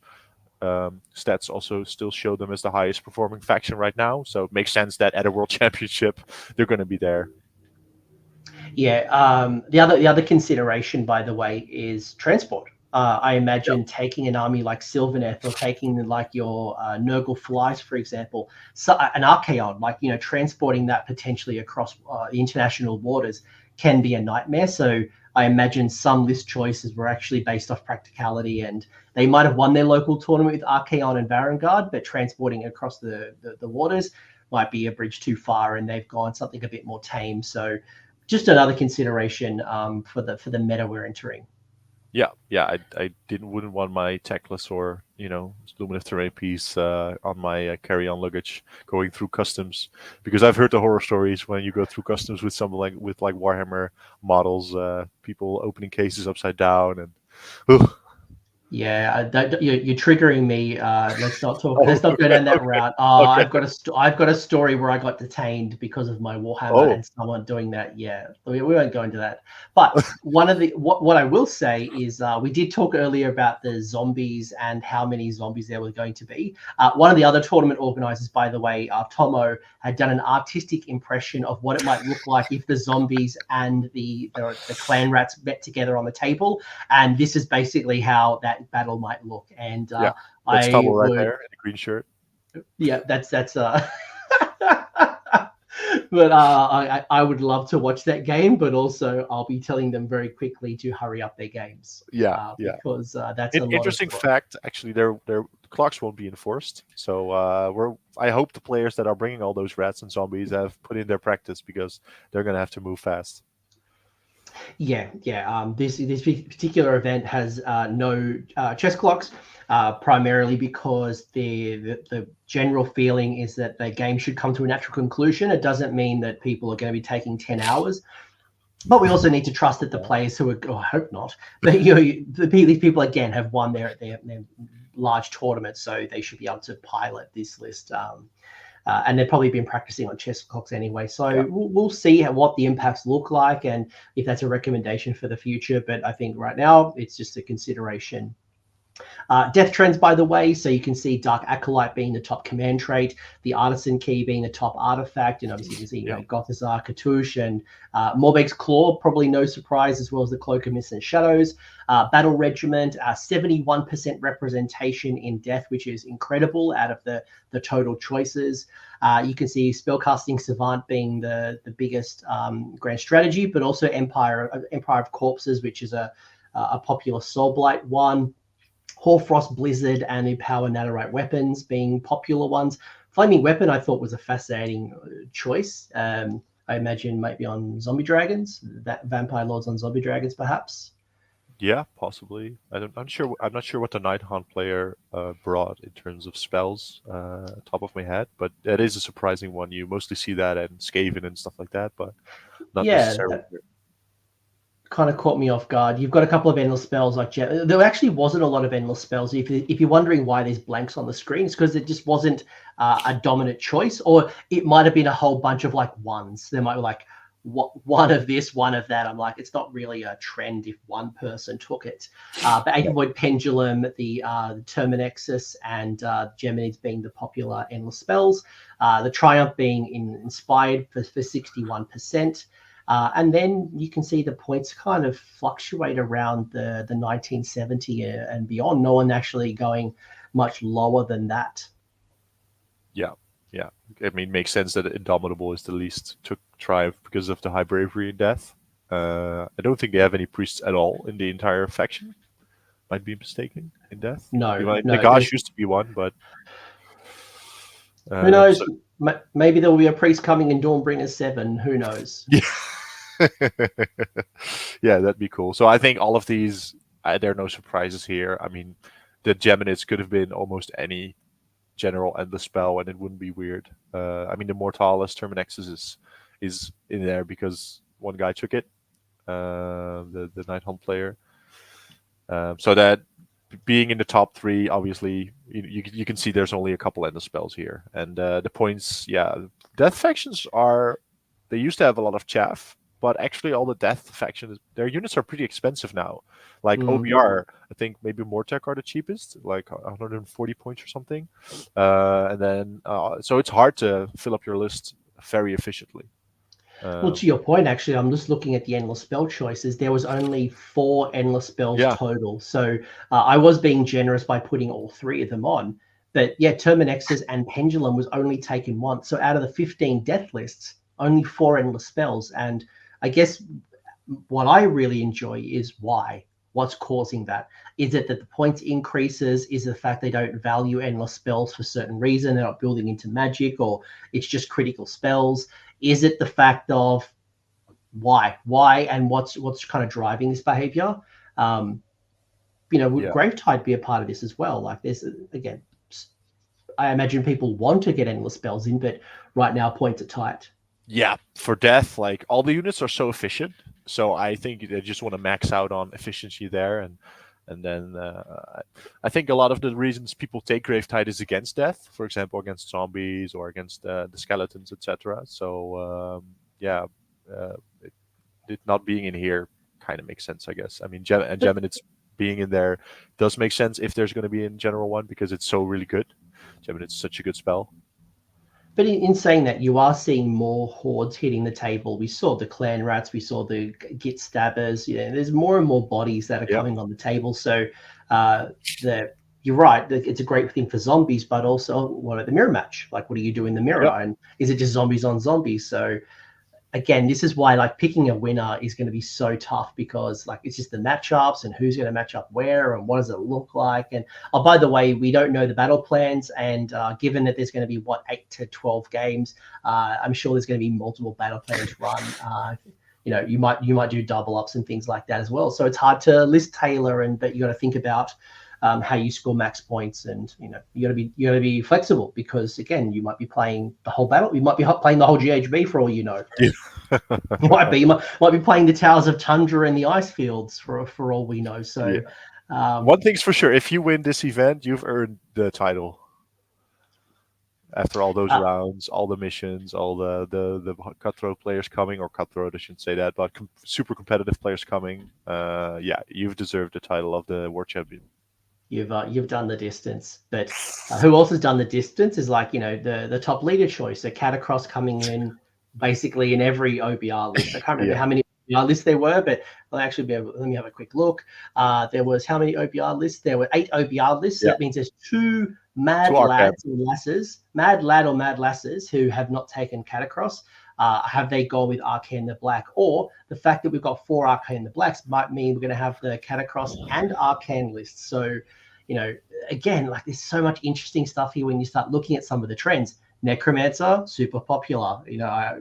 stats also still show them as the highest performing faction right now. So it makes sense that at a World Championship they're going to be there. Yeah. The other consideration, by the way, is transport. I imagine taking an army like Sylvaneth, or taking like your Nurgle Flies, for example, an Archaon, like transporting that potentially across international waters can be a nightmare. So I imagine some list choices were actually based off practicality, and they might have won their local tournament with Archaon and Varangard, but transporting across the waters might be a bridge too far, and they've gone something a bit more tame. So just another consideration for the meta we're entering. Yeah, I wouldn't want my Teclis or Luminous Terrain piece on my carry-on luggage going through customs, because I've heard the horror stories when you go through customs with something with Warhammer models, people opening cases upside down, and yeah, you're triggering me. Let's not talk. Let's not go down that route. Okay. I've got a story where I got detained because of my Warhammer and someone doing that. Yeah, we won't go into that. But one of the what I will say is we did talk earlier about the zombies and how many zombies there were going to be. One of the other tournament organizers, by the way, Tomo, had done an artistic impression of what it might look like if the zombies and the clan rats met together on the table, and this is basically how that battle might look. And that's Tomo right there in the green shirt. Yeah, that's But I would love to watch that game, but also I'll be telling them very quickly to hurry up their games. Yeah, Because that's a lot of interesting work. fact. Actually, their clocks won't be enforced. So I hope the players that are bringing all those rats and zombies have put in their practice, because they're gonna have to move fast. Yeah. This particular event has no chess clocks, primarily because the general feeling is that the game should come to a natural conclusion. It doesn't mean that people are going to be taking 10 hours. But we also need to trust that the players who are, I hope not, but these people again have won their large tournaments, so they should be able to pilot this list. And they've probably been practicing on chess clocks anyway. So we'll see what the impacts look like and if that's a recommendation for the future. But I think right now it's just a consideration. Death trends, by the way, so you can see Dark Acolyte being the top command trait, the Artisan Key being the top artifact, and obviously you can see Gothazar, Cartouche, and Morbeg's Claw, probably no surprise, as well as the Cloak of Mist and Shadows. Battle Regiment, 71% representation in Death, which is incredible out of the total choices. You can see Spellcasting Savant being the biggest grand strategy, but also Empire of Corpses, which is a popular Soulblight one. Hoarfrost, Blizzard, and Empower Nadirite Weapons being popular ones. Flaming Weapon, I thought, was a fascinating choice. I imagine maybe on Zombie Dragons, that Vampire Lords on Zombie Dragons, perhaps. Yeah, possibly. I'm not sure. I'm not sure what the Nighthaunt player brought in terms of spells, top of my head, but that is a surprising one. You mostly see that in Skaven and stuff like that, but not necessarily. Kind of caught me off guard. You've got a couple of endless spells like there actually wasn't a lot of endless spells. If you're wondering why there's blanks on the screen, it's because it just wasn't a dominant choice, or it might have been a whole bunch of like ones. There might be like one of this, one of that. I'm like, it's not really a trend if one person took it. But Ancient Void Pendulum, the Terminexus, and Geminids being the popular endless spells. The Triumph being inspired for 61%. And then you can see the points kind of fluctuate around the 1970 and beyond. No one actually going much lower than that. Yeah. I mean, it makes sense that Indomitable is the least took Triumph because of the high bravery in Death. I don't think they have any priests at all in the entire faction. Might be mistaken in Death. No. Nagash used to be one, but who knows? Maybe there will be a priest coming in Dawnbringer 7. Who knows? Yeah. Yeah, that'd be cool. So I think all of these, there are no surprises here. I mean, the Geminids could have been almost any general endless spell, and it wouldn't be weird. I mean, the Mortalis Terminexus is in there because one guy took it, the Nighthaunt player. So that being in the top 3, obviously, you can see there's only a couple endless spells here, and the points. Yeah, Death factions they used to have a lot of chaff. But actually, all the Death factions, their units are pretty expensive now. Like OBR, I think maybe Mortec are the cheapest, like 140 points or something. And then, so it's hard to fill up your list very efficiently. Well, to your point, actually, I'm just looking at the endless spell choices. There was only 4 endless spells total. So I was being generous by putting all 3 of them on. But yeah, Terminexus and Pendulum was only taken once. So out of the 15 death lists, only 4 endless spells. And I guess what I really enjoy is why. What's causing that? Is it that the points increases? Is it the fact they don't value endless spells for certain reason? They're not building into magic, or it's just critical spells? Is it the fact of why, and what's kind of driving this behavior? Would Gravetide be a part of this as well? Like this again, I imagine people want to get endless spells in, but right now points are tight. Yeah, for Death, like all the units are so efficient, so I think they just want to max out on efficiency there, and then I think a lot of the reasons people take Gravetide is against Death, for example, against zombies or against the skeletons, etc. So it not being in here kind of makes sense, I guess. I mean, Geminids being in there does make sense if there's going to be in general one, because it's so really good. Geminids is such a good spell. But in saying that, you are seeing more hordes hitting the table. We saw the clan rats, we saw the git stabbers. There's more and more bodies that are coming on the table. So the you're right. It's a great thing for zombies, but also what about the mirror match? Like, what do you do in the mirror? Yep. And is it just zombies on zombies? So again, this is why like picking a winner is going to be so tough, because like it's just the matchups and who's going to match up where and what does it look like. And oh, by the way, we don't know the battle plans, and given that there's going to be 8 to 12 games, I'm sure there's going to be multiple battle plans run. You might do double ups and things like that as well. So it's hard to list tailor, but you got to think about how you score max points, and you got to be flexible, because again, you might be playing the whole battle, you might be playing the whole GHB for all you know. Yeah. You might be playing the Towers of Tundra and the ice fields for all we know. So one thing's for sure: if you win this event, you've earned the title. After all those rounds, all the missions, all the cutthroat players coming, or cutthroat, I shouldn't say that, but super competitive players coming, you've deserved the title of the world champion. You've done the distance, but who else has done the distance is like the top leader choice. So Catacross coming in basically in every OBR list. I can't remember how many OBR lists there were, but I'll actually let me have a quick look. There was how many OBR lists? There were 8 OBR lists. So that means there's 2 mad lads and lasses, mad lad or mad lasses who have not taken Catacross. Have they gone with Arcane the Black? Or the fact that we've got 4 Arcane the Blacks might mean we're going to have the Catacross and Arcane lists. So, again, like there's so much interesting stuff here when you start looking at some of the trends. Necromancer, super popular. I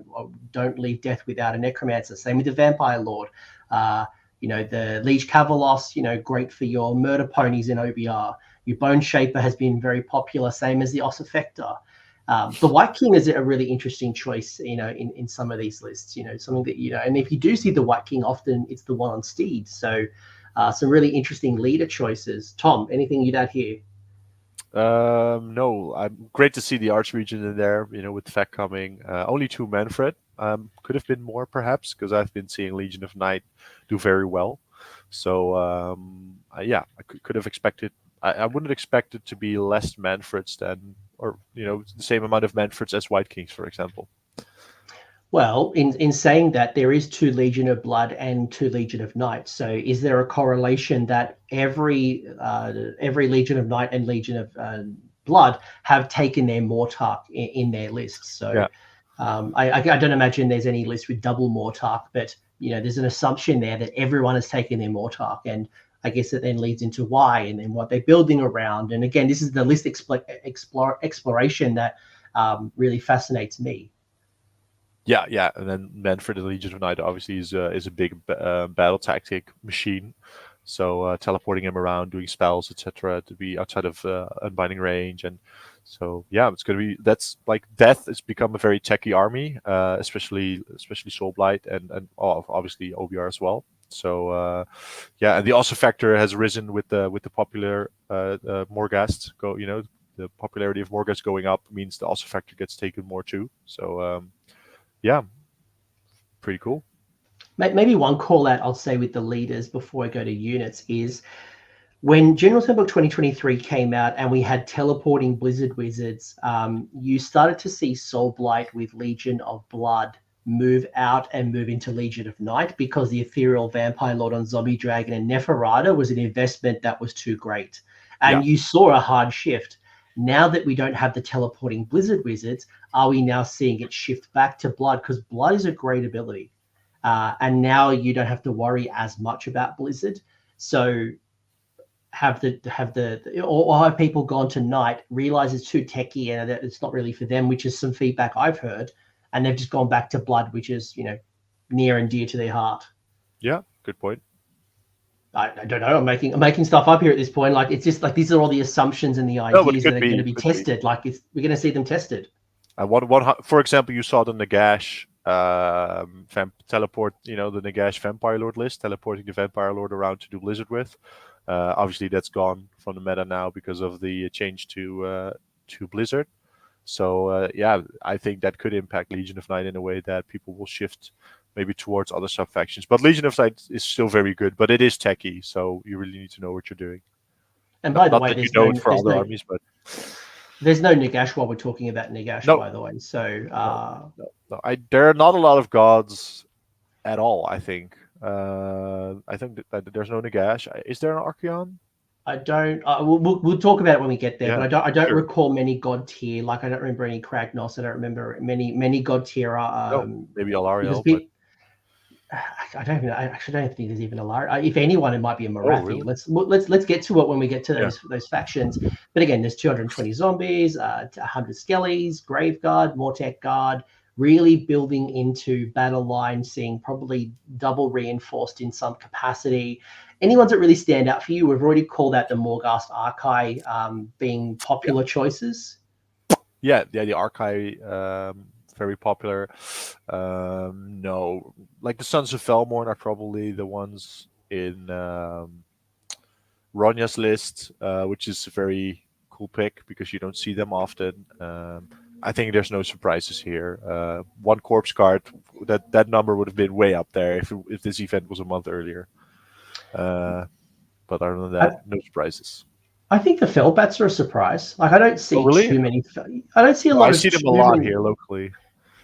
don't leave death without a Necromancer. Same with the Vampire Lord. The Liege Cavalos, great for your murder ponies in OBR. Your Bone Shaper has been very popular, same as the Ossifector. The White King is a really interesting choice, in some of these lists, something that, and if you do see the White King, often it's the one on Steed. So some really interesting leader choices. Tom, anything you'd add here? No, I'm great to see the Archregent in there, with Fek coming. Only 2 Manfred. Could have been more, perhaps, because I've been seeing Legion of Night do very well. So, I could have expected. I wouldn't expect it to be less Manfreds than, or the same amount of Manfreds as White Kings, for example. Well, in saying that, there is 2 Legion of Blood and 2 Legion of Night. So is there a correlation that every Legion of Night and Legion of Blood have taken their Mortarch in their lists? So I don't imagine there's any list with double Mortarch, but there's an assumption there that everyone has taken their Mortarch, and I guess it then leads into why and then what they're building around. And again, this is the list exploration that really fascinates me. Yeah, and then Manfred, the Legion of Night, obviously is a big battle tactic machine. So teleporting him around, doing spells, etc., to be outside of unbinding range, and so it's gonna be, that's like Death has become a very techy army, especially Soulblight and obviously OBR as well. So and the also factor has risen with the popular Morghast. The popularity of Morghast going up means the also factor gets taken more too. So pretty cool. Maybe one call out I'll say with the leaders before I go to units is when General Handbook 2023 came out and we had teleporting Blizzard Wizards, you started to see Soulblight with Legion of Blood move out and move into Legion of Night, because the Ethereal Vampire Lord on Zombie Dragon and Neferata was an investment that was too great. And you saw a hard shift. Now that we don't have the teleporting Blizzard Wizards, are we now seeing it shift back to Blood? Because Blood is a great ability. And now you don't have to worry as much about Blizzard. So have people gone to Night, realize it's too techy and that it's not really for them, which is some feedback I've heard, and they've just gone back to Blood, which is near and dear to their heart. Yeah, good point. I don't know. I'm making stuff up here at this point. Like, it's just like these are all the assumptions and the ideas that are going to be tested. Like, we're going to see them tested. For example, you saw the Nagash teleport. The Nagash Vampire Lord list, teleporting the Vampire Lord around to do Blizzard with. Obviously, that's gone from the meta now because of the change to Blizzard. So I think that could impact Legion of Night in a way that people will shift maybe towards other sub factions. But Legion of Night is still very good, but it is techy, so you really need to know what you're doing. And by the way, there's no armies, but there's no Nagash while we're talking about Nagash, by the way. So there are not a lot of gods at all. I think. I think that there's no Nagash. Is there an Archeon? I don't. We'll talk about it when we get there. Yeah, But I don't sure. recall many god tier. Like I don't remember any Kragnos. I don't remember many god tier. Maybe Because Alariel, but I don't even. I actually don't think there's even a Lara. If anyone, it might be a Marathi. really? Let's get to it when we get to Yeah. those factions. But again, there's 220 zombies, 100 skellies, grave guard, mortec guard. Really building into battle line, seeing probably double reinforced in some capacity. Any ones that really stand out for you? We've already called out the Morghast Archive being popular choices. Yeah, the Archive, very popular. No, like the Sons of Felmorn are probably the ones in Ronja's list, which is a very cool pick because you don't see them often. I think there's no surprises here. One corpse card, that number would have been way up there if this event was a month earlier. But other than that, no surprises. I think the Felbats are a surprise. Like I don't Oh, see really? too many. I don't see a No, lot I of see them a too lot many. here locally.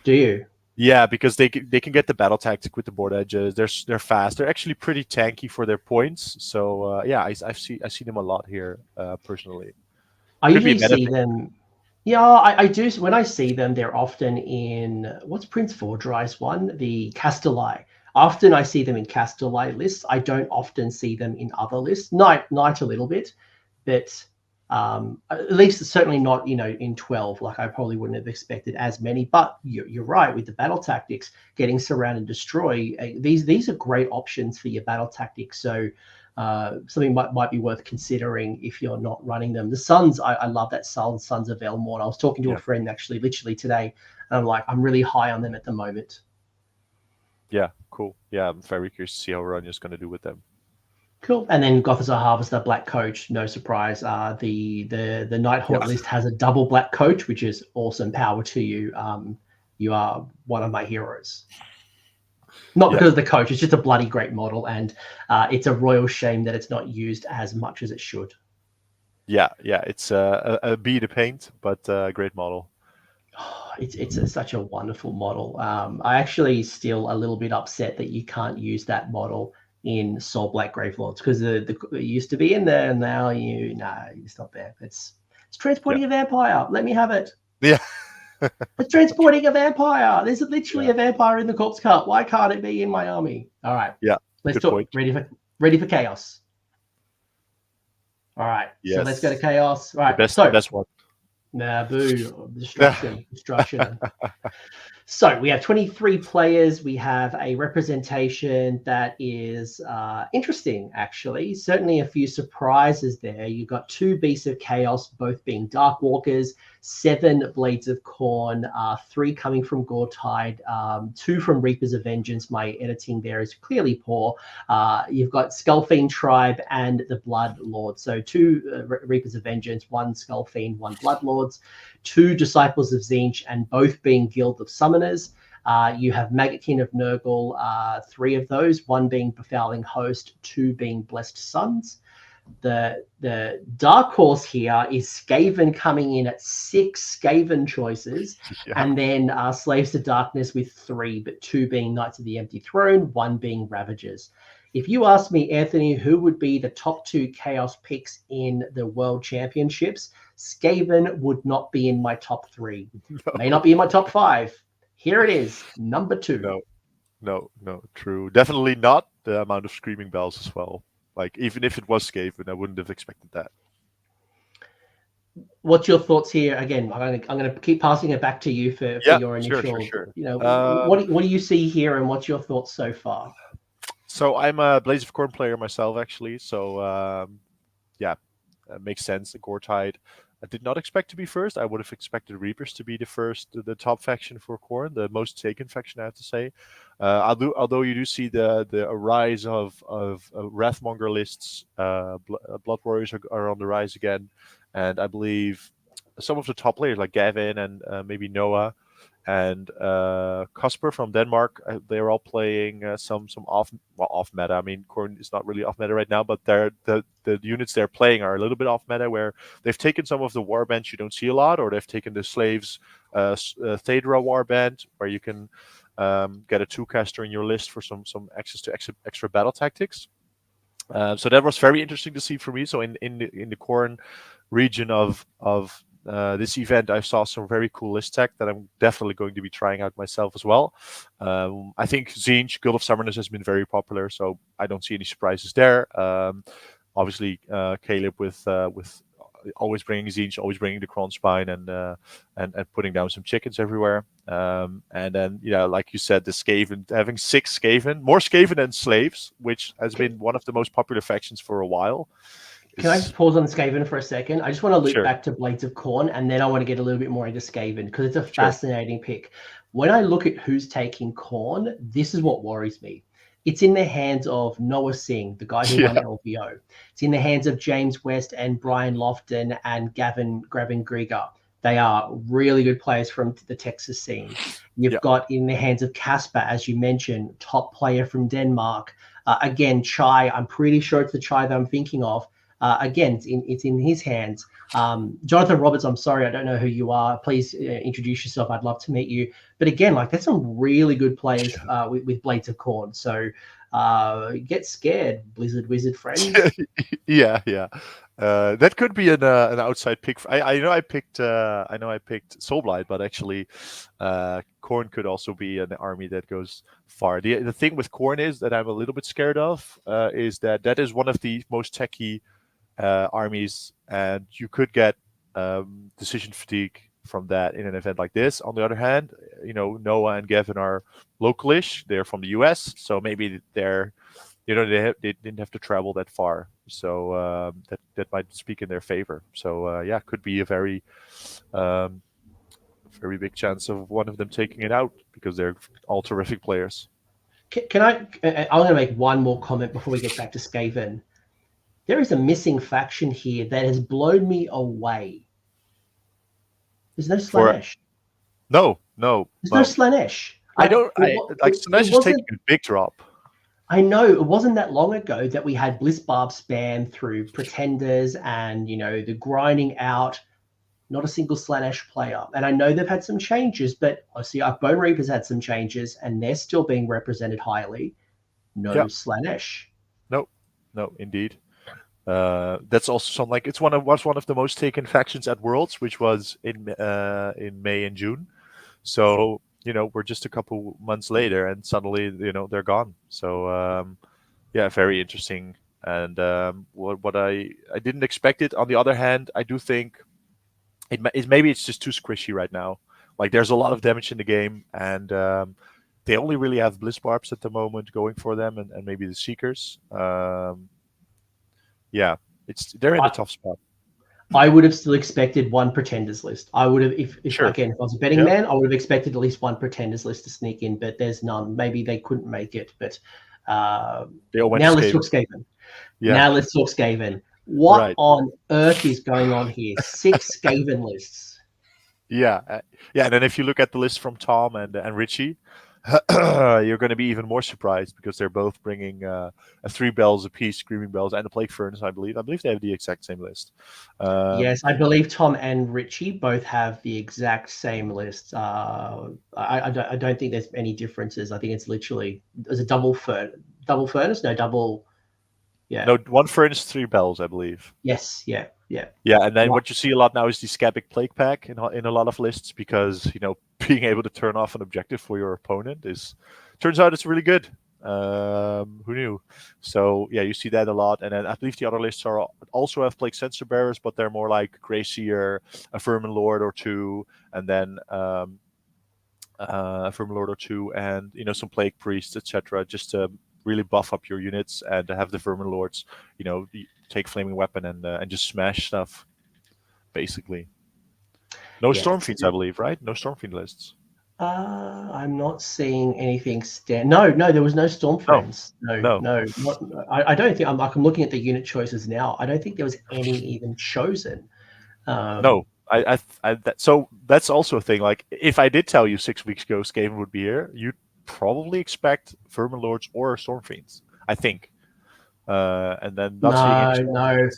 Do you? Yeah, because they can get the battle tactic with the board edges. They're fast. They're actually pretty tanky for their points. So yeah, I see them a lot here personally. I Could be a usually meta see thing. them. Yeah, I do. When I see them, they're often in what's Prince Vordry's one, the Castelli. Often I see them in Castelli lists. I don't often see them in other lists. Night a little bit, but at least certainly not in 12. Like I probably wouldn't have expected as many. But you're right with the battle tactics, getting surround and destroy. These are great options for your battle tactics. So something might be worth considering if you're not running them. The Suns, I love that Sons of Elmore. I was talking to a Yeah, friend actually literally today, and I'm really high on them at the moment. yeah, cool. Yeah, I'm very curious to see how Ronja's going to do with them. Cool. And then Gothazar Harvester, Black Coach, no surprise. The Nighthawk Yeah, list has a double Black Coach, which is awesome. Power to you. You are one of my heroes. Not yeah, because of the coach, it's just a bloody great model, and it's a royal shame that it's not used as much as it should. yeah, yeah. It's a beat to paint, but great model. It's such a wonderful model. I actually still a little bit upset that you can't use that model in Soul Black Gravelords because it used to be in there, and now it's not there. It's Yeah, transporting a vampire. Let me have it. yeah, It's transporting a vampire. There's literally yeah, a vampire in the corpse cart. Why can't it be in my army? All right, yeah. let's Good talk. point. Ready for chaos. All right, so let's go to Yes, chaos. All the right, best, the so best one. boo, destruction. So we have 23 players. We have a representation that is interesting, actually. Certainly a few surprises there. You've got 2 Beasts of Chaos, both being Dark Walkers, 7 Blades of Corn, 3 coming from Gore-Tide, 2 from Reapers of Vengeance. My editing there is clearly poor. You've got Skullfiend Tribe and the Blood Lords. So 2 Reapers of Vengeance, 1 Skullfiend, 1 Blood Lords, 2 Disciples of Tzeentch, and both being Guild of Summoners. You have Maggotkin of Nurgle, 3 of those, 1 being Befouling Host, 2 being Blessed Sons. The dark horse here is Skaven coming in at 6 Skaven choices, Yeah, and then Slaves to Darkness with 3, but 2 being Knights of the Empty Throne, 1 being Ravagers. If you ask me, Anthony, who would be the top 2 Chaos picks in the World Championships, Skaven would not be in my top 3. May not be in my top 5. Here it is, number 2. no. True. Definitely not the amount of screaming bells as well. Like even if it was Skaven, I wouldn't have expected that. What's your thoughts here? Again, I'm going to keep passing it back to you for Yeah, your initial. sure. What do you see here, and what's your thoughts so far? So I'm a Blaze of Corn player myself, actually. So yeah, it makes sense. The Gore-Tide. I did not expect to be first. I would have expected Reapers to be the first, the top faction for Corn, the most taken faction, I have to say. Although you do see the rise of Wrathmonger lists, Blood Warriors are on the rise again, and I believe some of the top players like Gavin and maybe Noah and Kasper from Denmark. They're all playing some off meta. I mean, Corn is not really off meta right now, but the units they're playing are a little bit off meta, where they've taken some of the warbands you don't see a lot, or they've taken the Slaves Thedra warband, where you can get a 2-caster in your list for some access to extra battle tactics. So that was very interesting to see for me. So in the Corn region of this event, I saw some very cool list tech that I'm definitely going to be trying out myself as well. I think Zinj, Guild of Summoners, has been very popular, so I don't see any surprises there. Obviously, Caleb with always bringing Zinj, always bringing the Kronspine, and putting down some chickens everywhere. And then, like you said, the Skaven, having 6 Skaven, more Skaven than slaves, which has been one of the most popular factions for a while. Can I just pause on Skaven for a second? I just want to loop Sure. back to Blades of Corn, and then I want to get a little bit more into Skaven because it's a Sure. fascinating pick. When I look at who's taking Corn, this is what worries me. It's in the hands of Noah Singh, the guy who won LVO. It's in the hands of James West and Brian Lofton and Gavin Grieger. They are really good players from the Texas scene. You've got in the hands of Casper, as you mentioned, top player from Denmark. Again, Chai, I'm pretty sure it's the Chai that I'm thinking of. Again, it's in his hands. Jonathan Roberts, I'm sorry, I don't know who you are. Please introduce yourself. I'd love to meet you. But again, like there's some really good players with Blades of Corn. So get scared, Blizzard Wizard friends. Yeah. That could be an outside pick. I know I picked Soulblight, but actually, Khorne could also be an army that goes far. The thing with Khorne is that I'm a little bit scared of is that is one of the most techy armies, and you could get decision fatigue from that in an event like this. On the other hand, Noah and Gavin are localish. They're from the US, so maybe they didn't have to travel that far. So that might speak in their favor. So could be a very very big chance of one of them taking it out because they're all terrific players. Can I'm going to make one more comment before we get back to Skaven. There is a missing faction here that has blown me away. There's no Slaanesh. No. There's no Slaanesh. Slaanesh is taking a big drop. I know it wasn't that long ago that we had Blitzbarb spam through Pretenders and, the grinding out, not a single Slaanesh player. And I know they've had some changes, but I see Bone Reapers had some changes and they're still being represented highly. No Slaanesh. No, indeed. That's also something like was one of the most taken factions at Worlds, which was in May and June. So we're just a couple months later, and suddenly they're gone. So very interesting. And what I didn't expect it. On the other hand, I do think maybe it's just too squishy right now. Like there's a lot of damage in the game, and they only really have Blitzbarbs at the moment going for them, and maybe the Seekers. They're in a tough spot. I would have still expected one Pretenders list. I would have, if I was a betting man, I would have expected at least one Pretenders list to sneak in, but there's none. Maybe they couldn't make it, but now let's talk Skaven. Now let's talk Skaven. What on earth is going on here? 6 Skaven lists. Yeah. And then if you look at the list from Tom and Richie, you're going to be even more surprised because they're both bringing a 3 bells apiece, Screaming Bells, and a Plague Furnace. I believe they have the exact same list. Yes, I believe Tom and Richie both have the exact same list. I don't think there's any differences. I think it's literally there's a double furnace, no double. Yeah. No, 1 furnace, 3 bells, I believe. Yes. Yeah. Yeah, and then what you see a lot now is the Scabic Plague Pack in a lot of lists because being able to turn off an objective for your opponent turns out it's really good. Who knew? So you see that a lot, and then I believe the other lists also have Plague Sensor Bearers, but they're more like Greyseer, a Vermin Lord or 2, and then a Vermin Lord or 2, and some Plague Priests, etc. Just to really buff up your units and have the Vermin Lords, take Flaming Weapon and just smash stuff, basically. No Stormfiends, I believe, right? No Stormfiend lists. I'm not seeing anything. No, there was no Stormfiends. No. I don't think. I'm looking at the unit choices now. I don't think there was any even chosen. No, so that's also a thing. Like, if I did tell you 6 weeks ago Skaven would be here, you'd probably expect Vermin Lords or Stormfiends, I think. And then not seeing any Stormfiends.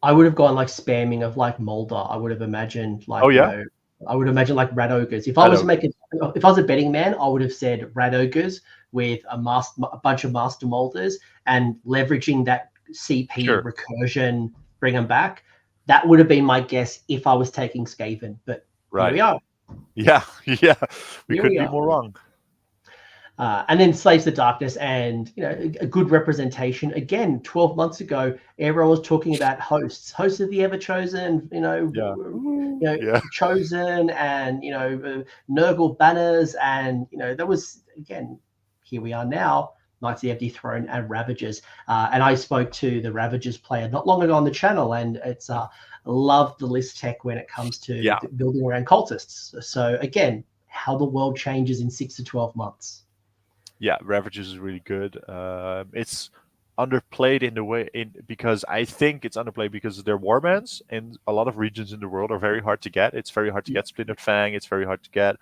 I would have gone like spamming of like Mulder. I would have imagined like I would imagine like Rat Ogres. If I was a betting man, I would have said Rat Ogres with a bunch of Master Molders and leveraging CP, Sure. recursion, bring them back. That would have been my guess if I was taking Skaven, but here we are. Yeah, yeah, we Here couldn't we be are. more wrong. And then Slaves of Darkness, and a good representation. Again, 12 months ago, everyone was talking about hosts of the Ever Chosen, Chosen, and Nurgle banners, and that was, again, here we are now. Knights of the Empty Throne and Ravagers, and I spoke to the Ravagers player not long ago on the channel, and it's loved the list tech when it comes to building around cultists. So again, how the world changes in 6 to 12 months. Yeah, Ravagers is really good. It's underplayed because I think it's underplayed because their warbands in a lot of regions in the world are very hard to get. It's very hard to get Splintered Fang. It's very hard to get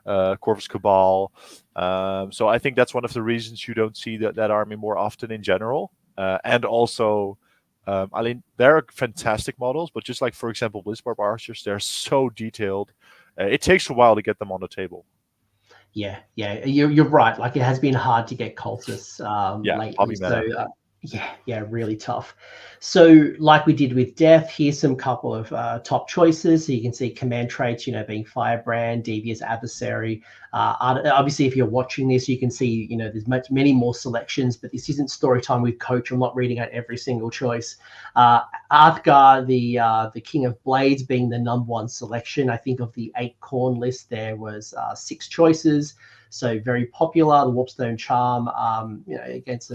Corvus Cabal. So I think that's one of the reasons you don't see that army more often in general. And also, I mean, they're fantastic models, but just like, for example, Blizzbarb Archers, they're so detailed. It takes a while to get them on the table. Yeah, you're right. Like, it has been hard to get cultists lately. So really tough. So like we did with Death, here's some couple of top choices. So you can see command traits, being Firebrand, Devious Adversary. Obviously, if you're watching this, you can see, there's many more selections, but this isn't story time with Coach. I'm not reading out every single choice. Arthgar, the King of Blades, being the #1 selection. I think of the 8 Khorne list, there was 6 choices. So very popular. The Warpstone Charm, against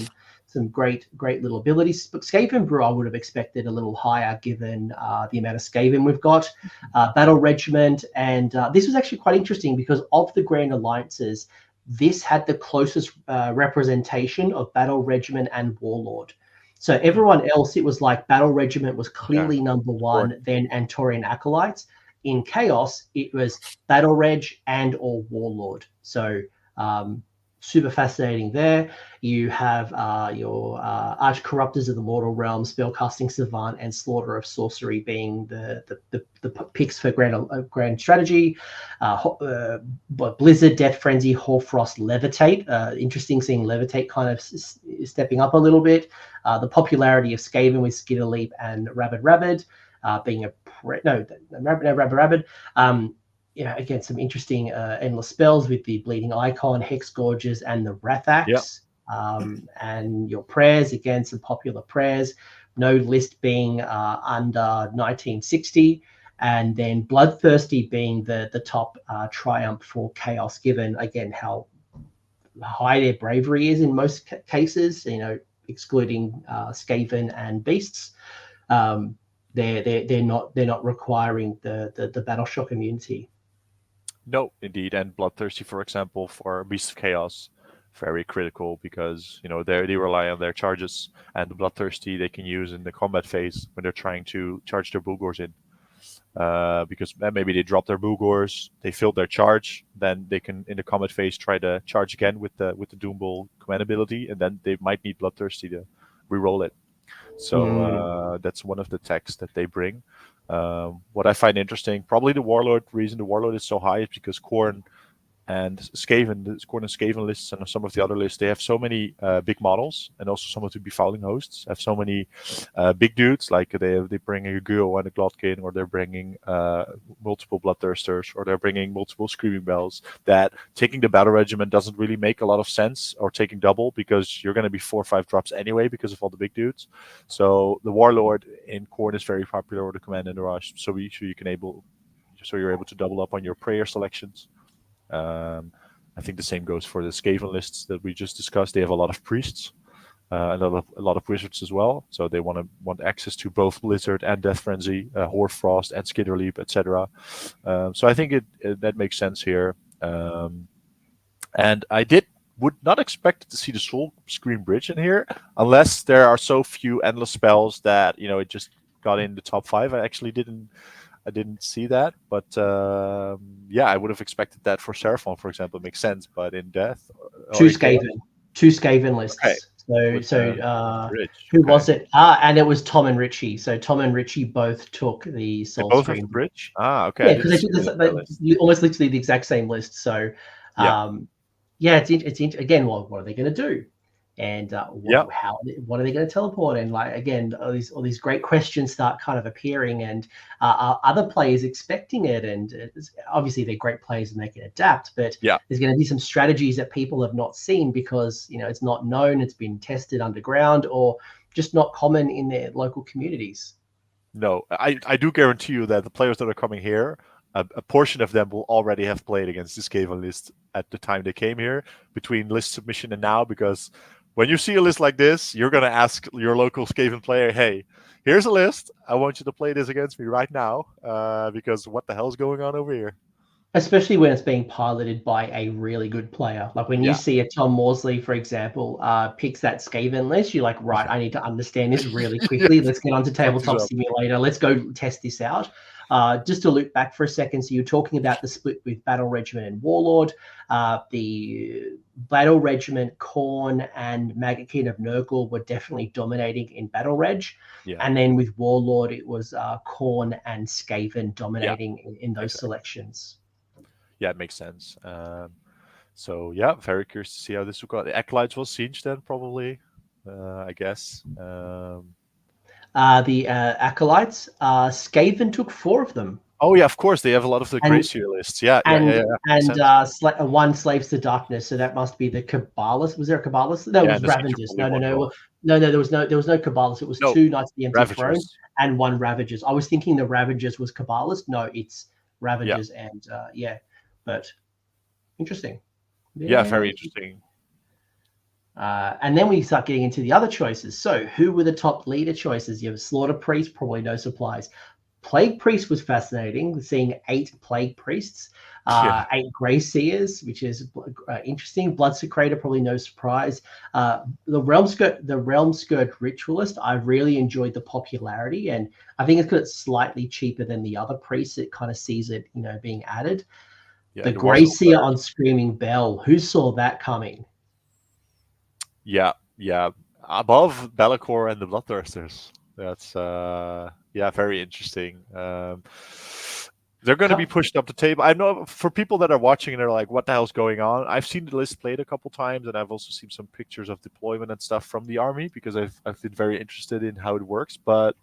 some great little abilities. But Skaven Brew, I would have expected a little higher given the amount of Skaven we've got. Battle Regiment, and this was actually quite interesting because of the Grand Alliances, this had the closest representation of Battle Regiment and Warlord. So everyone else, it was like Battle Regiment was clearly #1, then Antorian Acolytes. In Chaos, it was Battle Reg and or Warlord. So super fascinating there. You have your Arch Corruptors of the Mortal Realm, Spellcasting Savant, and Slaughter of Sorcery being the picks for grand strategy. But Blizzard, Death Frenzy, Hoarfrost, Levitate. Interesting seeing Levitate kind of stepping up a little bit. The popularity of Skaven with Skitter Leap and Rabid, being Rabid. Again, some interesting endless spells with the Bleeding Icon, Hex Gorges, and the Wrath Axe. And your prayers, again, some popular prayers. No list being under 1960. And then Bloodthirsty being the top triumph for Chaos, given, again, how high their bravery is in most cases, excluding Skaven and Beasts. They're not requiring the battle shock immunity. No, indeed. And Bloodthirsty, for example, for Beasts of Chaos, very critical because they rely on their charges, and the Bloodthirsty they can use in the combat phase when they're trying to charge their Bulgors in. Because maybe they drop their Bulgors, they filled their charge, then they can in the combat phase try to charge again with the Doombull command ability, and then they might need Bloodthirsty to reroll it. So that's one of the techs that they bring. What I find interesting, probably the reason the Warlord is so high is because Khorne and Skaven lists and some of the other lists, they have so many big models, and also some of the Befouling hosts have so many big dudes, like they bring a Guo and a Glotkin, or they're bringing multiple Bloodthirsters, or they're bringing multiple Screaming Bells, that taking the Battle Regiment doesn't really make a lot of sense, or taking double, because you're going to be 4 or 5 drops anyway because of all the big dudes. So the Warlord in Khorne is very popular, or the Command and the Rush, so you're able to double up on your prayer selections. I think the same goes for the Skaven lists that we just discussed. They have a lot of priests, a lot of wizards as well. So they want access to both Blizzard and Death Frenzy, Hoarfrost and Skitter Leap, etc. So I think that makes sense here. And I would not expect to see the Soul Scream Bridge in here, unless there are so few endless spells that it just got in the top 5. I didn't see that, but I would have expected that for Seraphon, for example. It makes sense, but in Death, two Skaven lists. Okay. Who was it? And it was Tom and Richie. So Tom and Richie both took the Soul both Scream have the Bridge. Okay. Yeah, because they almost literally the exact same list. So it's again, what are they going to do? And Yeah. what are they going to teleport? And like again, all these great questions start kind of appearing, and are other players expecting it? And obviously they're great players and they can adapt, but Yeah. there's going to be some strategies that people have not seen because it's not known, it's been tested underground, or just not common in their local communities. No, I do guarantee you that the players that are coming here, a portion of them will already have played against the Skaven list at the time they came here, between list submission and now, because when you see a list like this, you're going to ask your local Skaven player, hey, here's a list. I want you to play this against me right now, because what the hell is going on over here? Especially when it's being piloted by a really good player. Like when you Yeah. see a Tom Morsley, for example, picks that Skaven list, you're like, right, I need to understand this really quickly. Yes. Let's get onto Tabletop Simulator. Let's go test this out. Just to loop back for a second, so you're talking about the split with Battle Regiment and Warlord. The Battle Regiment, Khorne, and Maggot of Nurgle were definitely dominating in Battle Reg. Yeah. And then with Warlord, it was Khorne and Skaven dominating in those exactly. selections. Yeah, it makes sense. So yeah, very curious to see how this will go. The Acolytes will siege then probably, I guess. The Acolytes, Skaven took 4 of them. Oh yeah, of course they have a lot of the And- Gracier lists. Yeah. One Slaves to Darkness, so that must be the Cabalists. Was there a Cabalist? No, it was Ravagers. No, there was no Cabalist. It was 2 Knights of the Empty Throne and 1 Ravagers. I was thinking the Ravagers was Cabalist. No, it's Ravagers and but interesting. Yeah, very interesting. And then we start getting into the other choices. So who were the top leader choices? You have Slaughter Priest, probably no supplies. Plague Priest was fascinating, seeing 8 Plague Priests, 8 Grey Seers, which is interesting. Blood Secretor, probably no surprise. The Realm Skirt Ritualist, I really enjoyed the popularity, and I think it's because it's slightly cheaper than the other priests. It kind of sees it, being added. The Grey Seer on Screaming Bell, who saw that coming? Yeah, above Be'lakor and the Bloodthirsters. That's very interesting. They're going to be pushed up the table. I know for people that are watching and they're like, "What the hell's going on?" I've seen the list played a couple times, and I've also seen some pictures of deployment and stuff from the army because I've been very interested in how it works. But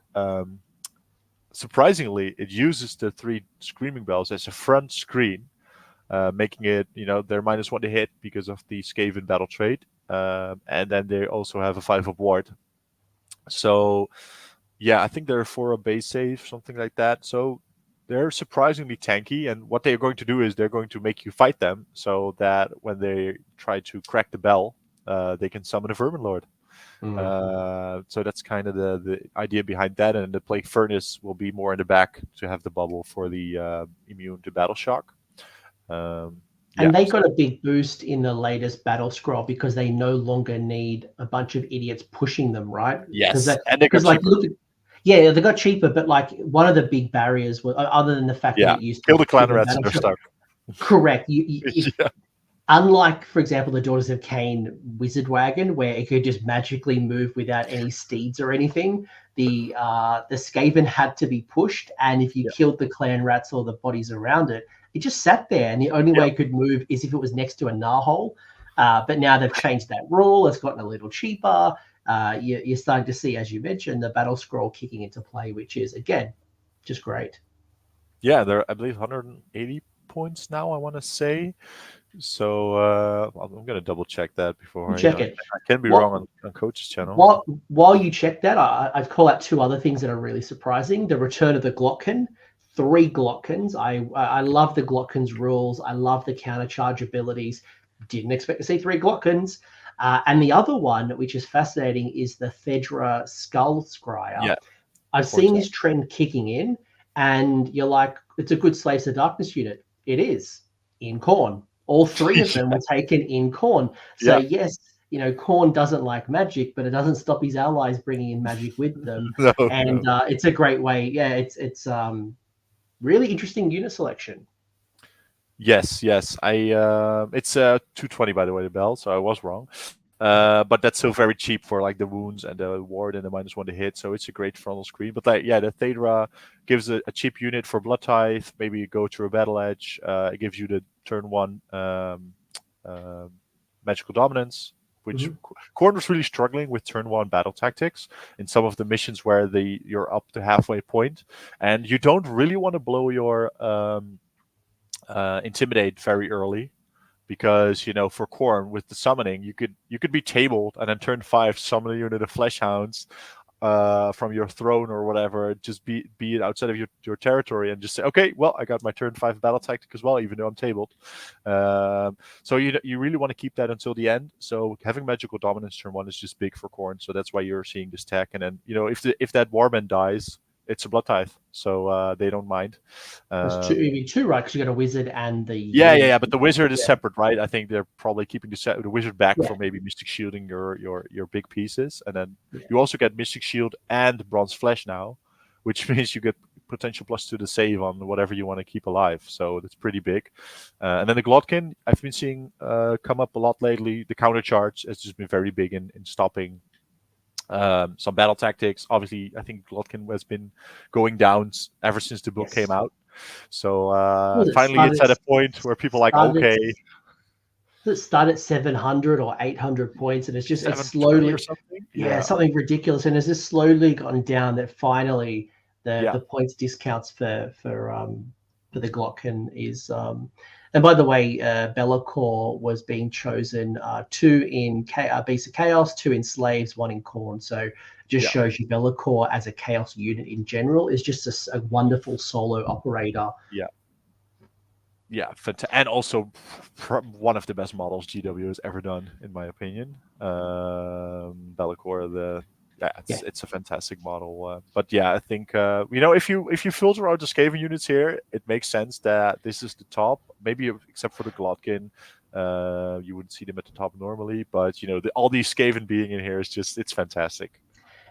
surprisingly, it uses the 3 Screaming Bells as a front screen, making it they're -1 to hit because of the Skaven battle trait. And then they also have a 5-up ward. So, yeah, I think they're for a base save, something like that. So they're surprisingly tanky. And what they're going to do is they're going to make you fight them so that when they try to crack the bell, they can summon a Vermin Lord. So that's kind of the idea behind that. And the Plague Furnace will be more in the back to have the bubble for the immune to battle shock. And they got a big boost in the latest battle scroll because they no longer need a bunch of idiots pushing them, right? Yes, and they got cheaper. They got cheaper, but like one of the big barriers was, other than the fact that it used to kill the clan rats and they're stuck. Correct. Unlike, for example, the Daughters of Cain Wizard Wagon, where it could just magically move without any steeds or anything, the Skaven had to be pushed, and if you killed the clan rats or the bodies around it, it just sat there, and the only way it could move is if it was next to a gnarhole. But now they've changed that rule. It's gotten a little cheaper. You're starting to see, as you mentioned, the battle scroll kicking into play, which is, again, just great. Yeah, they're, I believe, 180 points now, I want to say. So I'm going to double check that before check it. I can be wrong on Coach's channel. While you check that, I'd call out 2 other things that are really surprising. The return of the Glotkin. 3 Glotkins. I love the Glotkins rules. I love the counter charge abilities. Didn't expect to see 3 Glotkins. And the other one, which is fascinating, is the Thedra Skull Scryer. Yeah, I've seen this trend kicking in, and you're like, it's a good Slaves to Darkness unit. It is in Khorne. All 3 of them were taken in Khorne. So yes, Khorne doesn't like magic, but it doesn't stop his allies bringing in magic with them. It's a great way. Yeah, it's really interesting unit selection. Yes. It's 220 by the way, the bell, so I was wrong. But that's still very cheap for like the wounds and the ward and the -1 to hit, so it's a great frontal screen. But the Thedra gives a cheap unit for Blood Tithe. Maybe you go through a battle edge. It gives you the turn 1 magical dominance. which Khorne was really struggling with turn 1 battle tactics in some of the missions where you're up to halfway point, and you don't really want to blow your intimidate very early, because for Khorne with the summoning, you could be tabled and then turn 5 summon a unit of flesh hounds from your throne or whatever, just be it outside of your territory, and just say, okay, well, I got my turn 5 battle tactic as well, even though I'm tabled. So you really want to keep that until the end. So having magical dominance turn 1 is just big for Khorne. So that's why you're seeing this tech. And then if that warband dies, it's a blood tithe, so they don't mind. There's two, right? Because you got a wizard and the yeah. But the wizard is separate, right? I think they're probably keeping the wizard back for maybe Mystic Shielding your big pieces, and then you also get Mystic Shield and Bronze Flesh now, which means you get potential +2 to save on whatever you want to keep alive. So that's pretty big. And then the Glotkin, I've been seeing come up a lot lately. The counter charge has just been very big in stopping some battle tactics. Obviously, I think Glotkin has been going down ever since the book came out. So finally, it's at a point where people are like, okay. It started at 700 or 800 points, and it's slowly, or something. Something ridiculous, and it's just slowly gotten down. That finally the points discounts for the Glotkin is. And by the way, Be'lakor was being chosen 2 in Beasts of Chaos, 2 in Slaves, 1 in Khorne. So it just shows you Be'lakor as a Chaos unit in general is just a wonderful solo operator. Yeah, and also one of the best models GW has ever done, in my opinion. Be'lakor, it's a fantastic model. But I think if you filter out the Skaven units here, it makes sense that this is the top. Maybe except for the Glotkin, you wouldn't see them at the top normally. But all these Skaven being in here it's fantastic.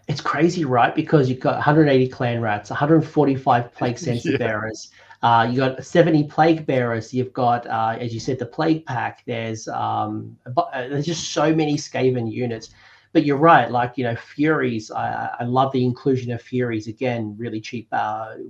It's crazy, right? Because you've got 180 clan rats, 145 plague censer bearers. You got 70 plague bearers. You've got, as you said, the plague pack. There's just so many Skaven units. But you're right, Furies. I love the inclusion of Furies. Again, really cheap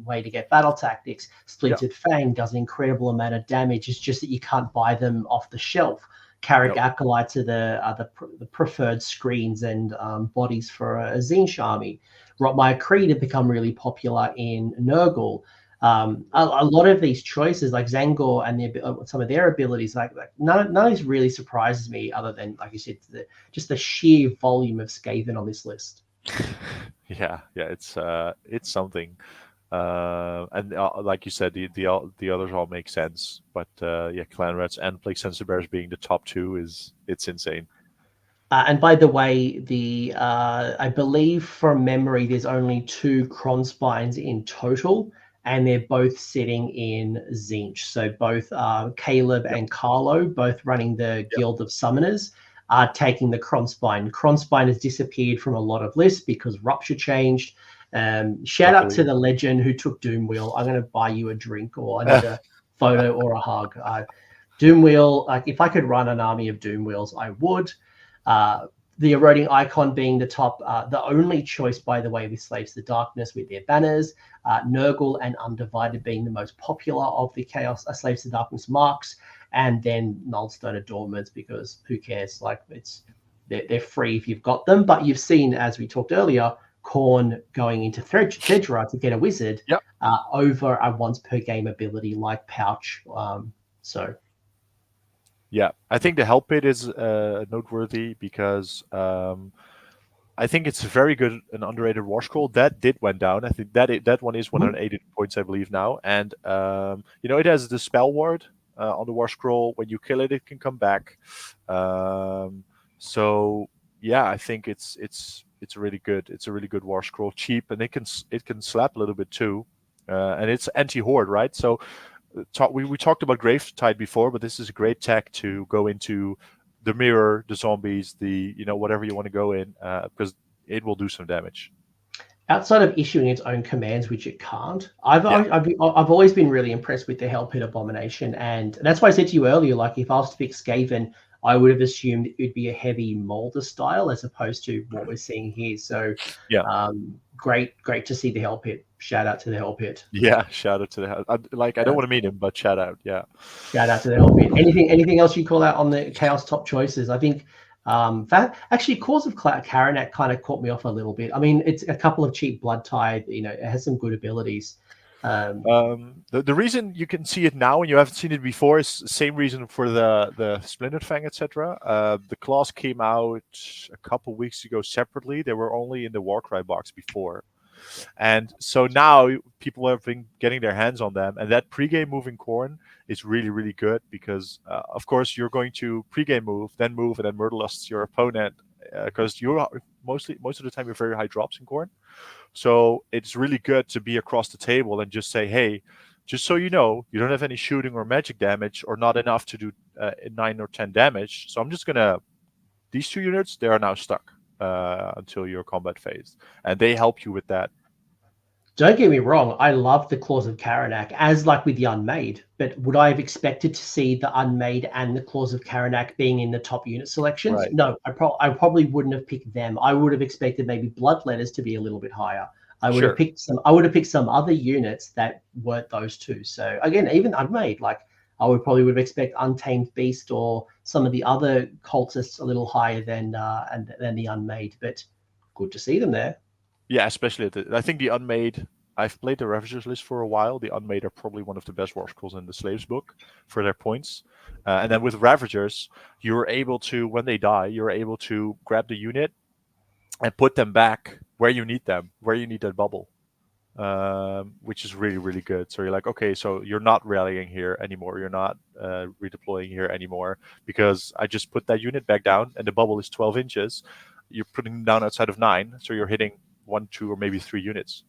way to get battle tactics. Splintered Fang does an incredible amount of damage. It's just that you can't buy them off the shelf. Carrick Acolytes are the preferred screens and bodies for a Tzeentch army. Rotmire Creed have become really popular in Nurgle. A lot of these choices, like Zangor and some of their abilities, like none of this really surprises me, other than, like you said, just the sheer volume of Skaven on this list. Yeah, it's something. And like you said, the others all make sense, but Clan Rats and Plague Censer Bears being the top 2 it's insane. And by the way, I believe from memory, there's only 2 Kronspines in total, and they're both sitting in Tzeentch. So both Caleb and Carlo, both running the Guild of Summoners, are taking the Kronspine. Kronspine has disappeared from a lot of lists because Rupture changed. Shout out to the legend who took Doomwheel. I'm going to buy you a drink, or I need a photo or a hug. Doomwheel, like if I could run an army of Doomwheels, I would. The Eroding Icon being the top, the only choice, by the way, with Slaves to the Darkness with their banners. Nurgle and Undivided being the most popular of the Chaos Slaves to the Darkness marks, and then Nullstone Adornments, because who cares? Like they're free if you've got them. But you've seen, as we talked earlier, Khorne going into Thedra to get a wizard over a once per game ability like Pouch. Yeah, I think the Hell Pit is noteworthy because I think it's a very good and underrated War Scroll. That went down. I think that one is 180 points, I believe now. And it has the Spell Ward on the War Scroll. When you kill it, it can come back. So yeah, I think it's a really good War Scroll. Cheap, and it can slap a little bit too. And it's anti-horde, right? So we talked about Gravetide before, but this is a great tech to go into the mirror, the zombies, whatever you want to go in, because it will do some damage. Outside of issuing its own commands, which it can't, I've always been really impressed with the Hell Pit Abomination, and that's why I said to you earlier, like if I was to pick Skaven, I would have assumed it would be a heavy Molder style as opposed to what we're seeing here. So great to see the Hell Pit. Shout out to the Hell Pit. Yeah, shout out to the Hell. I don't want to meet him, but shout out. Yeah. Shout out to the Hell Pit. Anything else you call out on the Chaos top choices? I think Actually, Cause of Karanak kind of caught me off a little bit. I mean, it's a couple of cheap blood tide. It has some good abilities. The reason you can see it now and you haven't seen it before is the same reason for the Splintered Fang, etc. The claws came out a couple weeks ago separately. They were only in the Warcry box before. And so now people have been getting their hands on them. And that pregame moving corn is really, really good because, of course, you're going to pregame move, and then Murderlust your opponent because you're most of the time you're very high drops in corn. So it's really good to be across the table and just say, hey, just so you know, you don't have any shooting or magic damage or not enough to do 9 or 10 damage. So I'm just going to, these 2 units, they are now stuck until your combat phase. And they help you with that. Don't get me wrong, I love the Claws of Karanak, as like with the Unmade, but would I have expected to see the Unmade and the Claws of Karanak being in the top unit selections? Right. No, I probably wouldn't have picked them. I would have expected maybe Bloodletters to be a little bit higher. I would have picked some other units that weren't those two. So again, even Unmade, like I would probably expect Untamed Beast or some of the other cultists a little higher than the Unmade, but good to see them there. Yeah, especially I think the Unmade. I've played the Ravagers list for a while. The Unmade are probably one of the best war scrolls in the Slaves book for their points. And then with Ravagers, you're able to, when they die, you're able to grab the unit and put them back where you need them, where you need that bubble, which is really, really good. So you're like, okay, so you're not rallying here anymore. You're not redeploying here anymore because I just put that unit back down and the bubble is 12 inches. You're putting them down outside of 9, so you're hitting 1, 2, or maybe 3 units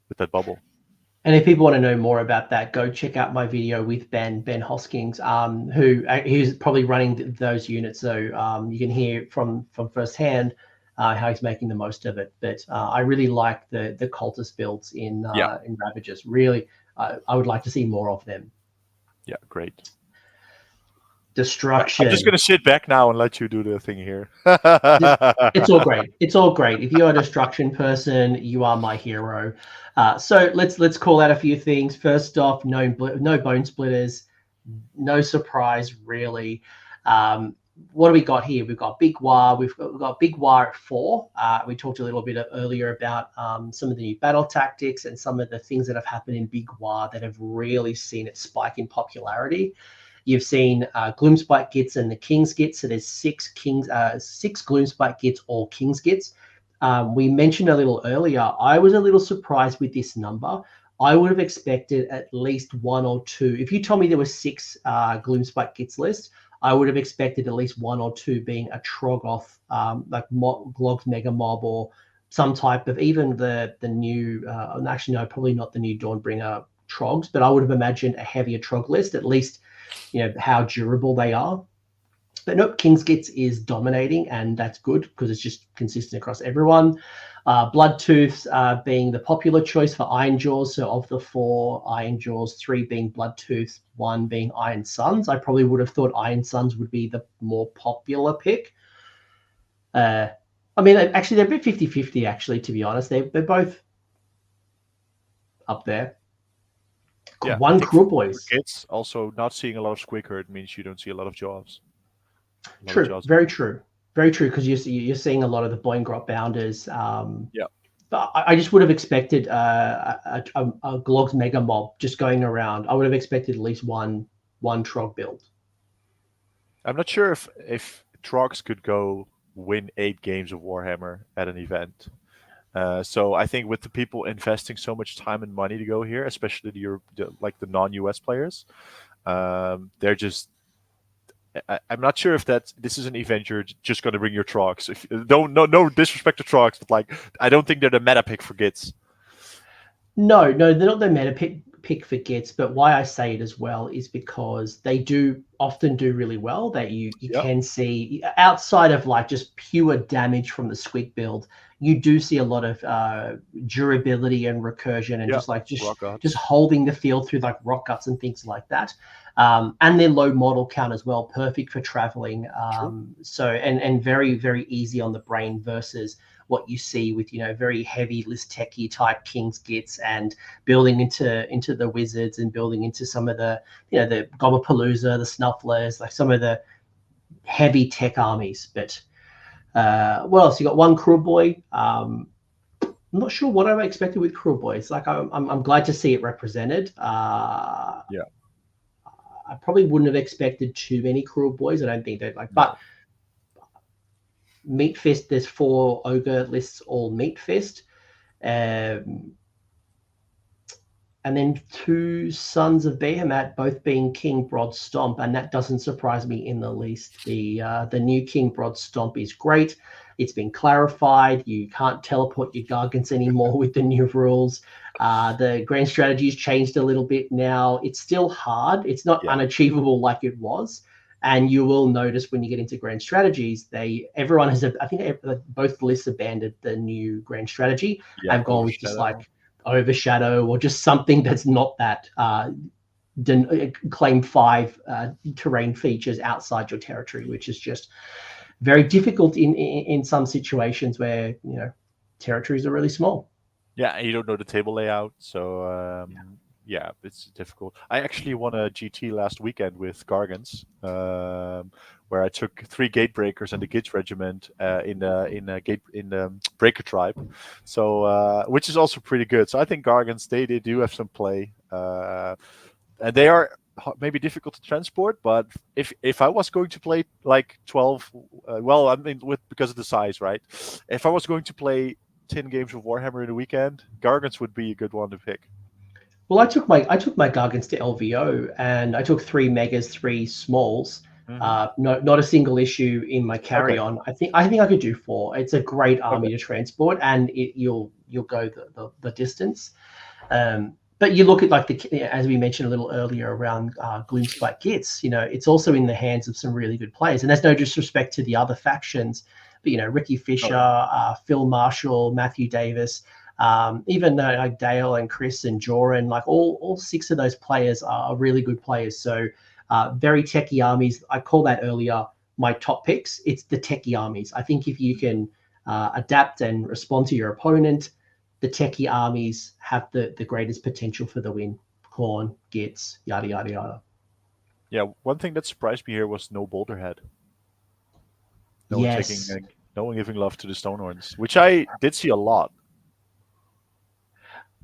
with that bubble. And if people want to know more about that, go check out my video with Ben Hoskins, who's probably running those units. So you can hear from firsthand how he's making the most of it. But I really like the cultist builds in Ravagers. Really, I would like to see more of them. Yeah, great. Destruction. I'm just going to sit back now and let you do the thing here. It's all great. It's all great. If you're a destruction person, you are my hero. So let's call out a few things. First off, no bone splitters. No surprise, really. What do we got here? We've got Big War. We've got Big War at 4. We talked a little bit earlier about some of the new battle tactics and some of the things that have happened in Big War that have really seen it spike in popularity. You've seen Gloomspite Gits and the King's Gits. So there's 6 Gloomspite Gits, all King's Gits. We mentioned a little earlier, I was a little surprised with this number. I would have expected at least 1 or 2. If you told me there were 6 Gloomspite Gits list, I would have expected at least 1 or 2 being a Troggoth, like Glog's Mega Mob, or some type of even the new. Actually, no, probably not the new Dawnbringer Trogs, but I would have imagined a heavier Trog list, at least. How durable they are. But nope, King's Gits is dominating, and that's good because it's just consistent across everyone. Bloodtooths being the popular choice for Iron Jaws. So of the 4 Iron Jaws, 3 being Bloodtooth, 1 being Iron Suns. I probably would have thought Iron Suns would be the more popular pick. I mean, actually, they're a bit 50-50, actually, to be honest. They're both up there. Yeah, One Cruel Boys. Kids also not seeing a lot of Squig Herd means you don't see a lot of Jaws. True, very true, very true. Because you're seeing a lot of the Boingrot Bounders. But I just would have expected a Glog's Mega Mob just going around. I would have expected at least one Trog build. I'm not sure if Trogs could go win 8 games of Warhammer at an event. So I think with the people investing so much time and money to go here, especially the non-US players, they're just. I'm not sure if this is an event you're just going to bring your Trogs. No disrespect to Trogs, but I don't think they're the meta pick for Gits. No, they're not the meta pick for Gits. But why I say it as well is because they do often do really well. That you can see outside of just pure damage from the Squig build. You do see a lot of durability and recursion and just holding the field through rock guts and things like that. And their low model count as well, perfect for traveling. So and very, very easy on the brain versus what you see with very heavy list techie type King's Gits and building into the Wizards and building into some of the the Gobblepalooza, the Snufflers, some of the heavy tech armies. But what else? You got one Cruel Boy. I'm not sure what I expected with Cruel Boy. It's like I'm glad to see it represented. Yeah. I probably wouldn't have expected too many Cruel Boys. I don't think they'd like, No. but Meat Fist, there's 4 ogre lists, all Meat Fist. And then 2 Sons of Behemat, both being King Broad Stomp, and that doesn't surprise me in the least. The new King Broad Stomp is great. It's been clarified. You can't teleport your Gargants anymore with the new rules. The grand strategy's changed a little bit now. It's still hard. It's not unachievable like it was. And you will notice when you get into grand strategies, everyone has, I think both lists abandoned the new grand strategy and gone with just like Overshadow or just something that's not that claim 5 terrain features outside your territory, which is just very difficult in some situations where territories are really small. Yeah, and you don't know the table layout, so yeah, it's difficult. I actually won a GT last weekend with Gargants, where I took 3 gate breakers and the Gitz regiment in the breaker tribe, so which is also pretty good. So I think Gargants they do have some play, and they are maybe difficult to transport. But if I was going to play like 12, well, I mean because of the size, right? If I was going to play 10 games of Warhammer in a weekend, Gargants would be a good one to pick. Well, I took my Gargants to LVO, and I took 3 megas, 3 smalls. Not a single issue in my carry-on. Okay. I think I could do 4. It's a great army to transport, and you'll go the distance. But you look at like as we mentioned a little earlier around Gloomspite Gitz, it's also in the hands of some really good players. And there's no disrespect to the other factions, but Ricky Fisher, Phil Marshall, Matthew Davis, even like Dale and Chris and Joran, like all 6 of those players are really good players. So very techie armies. I call that earlier my top picks. It's the techie armies. I think if you can adapt and respond to your opponent, the techie armies have the greatest potential for the win. Khorne, Gitz, yada, yada, yada. Yeah, one thing that surprised me here was no Boulderhead. No one giving love to the Stonehorns, which I did see a lot.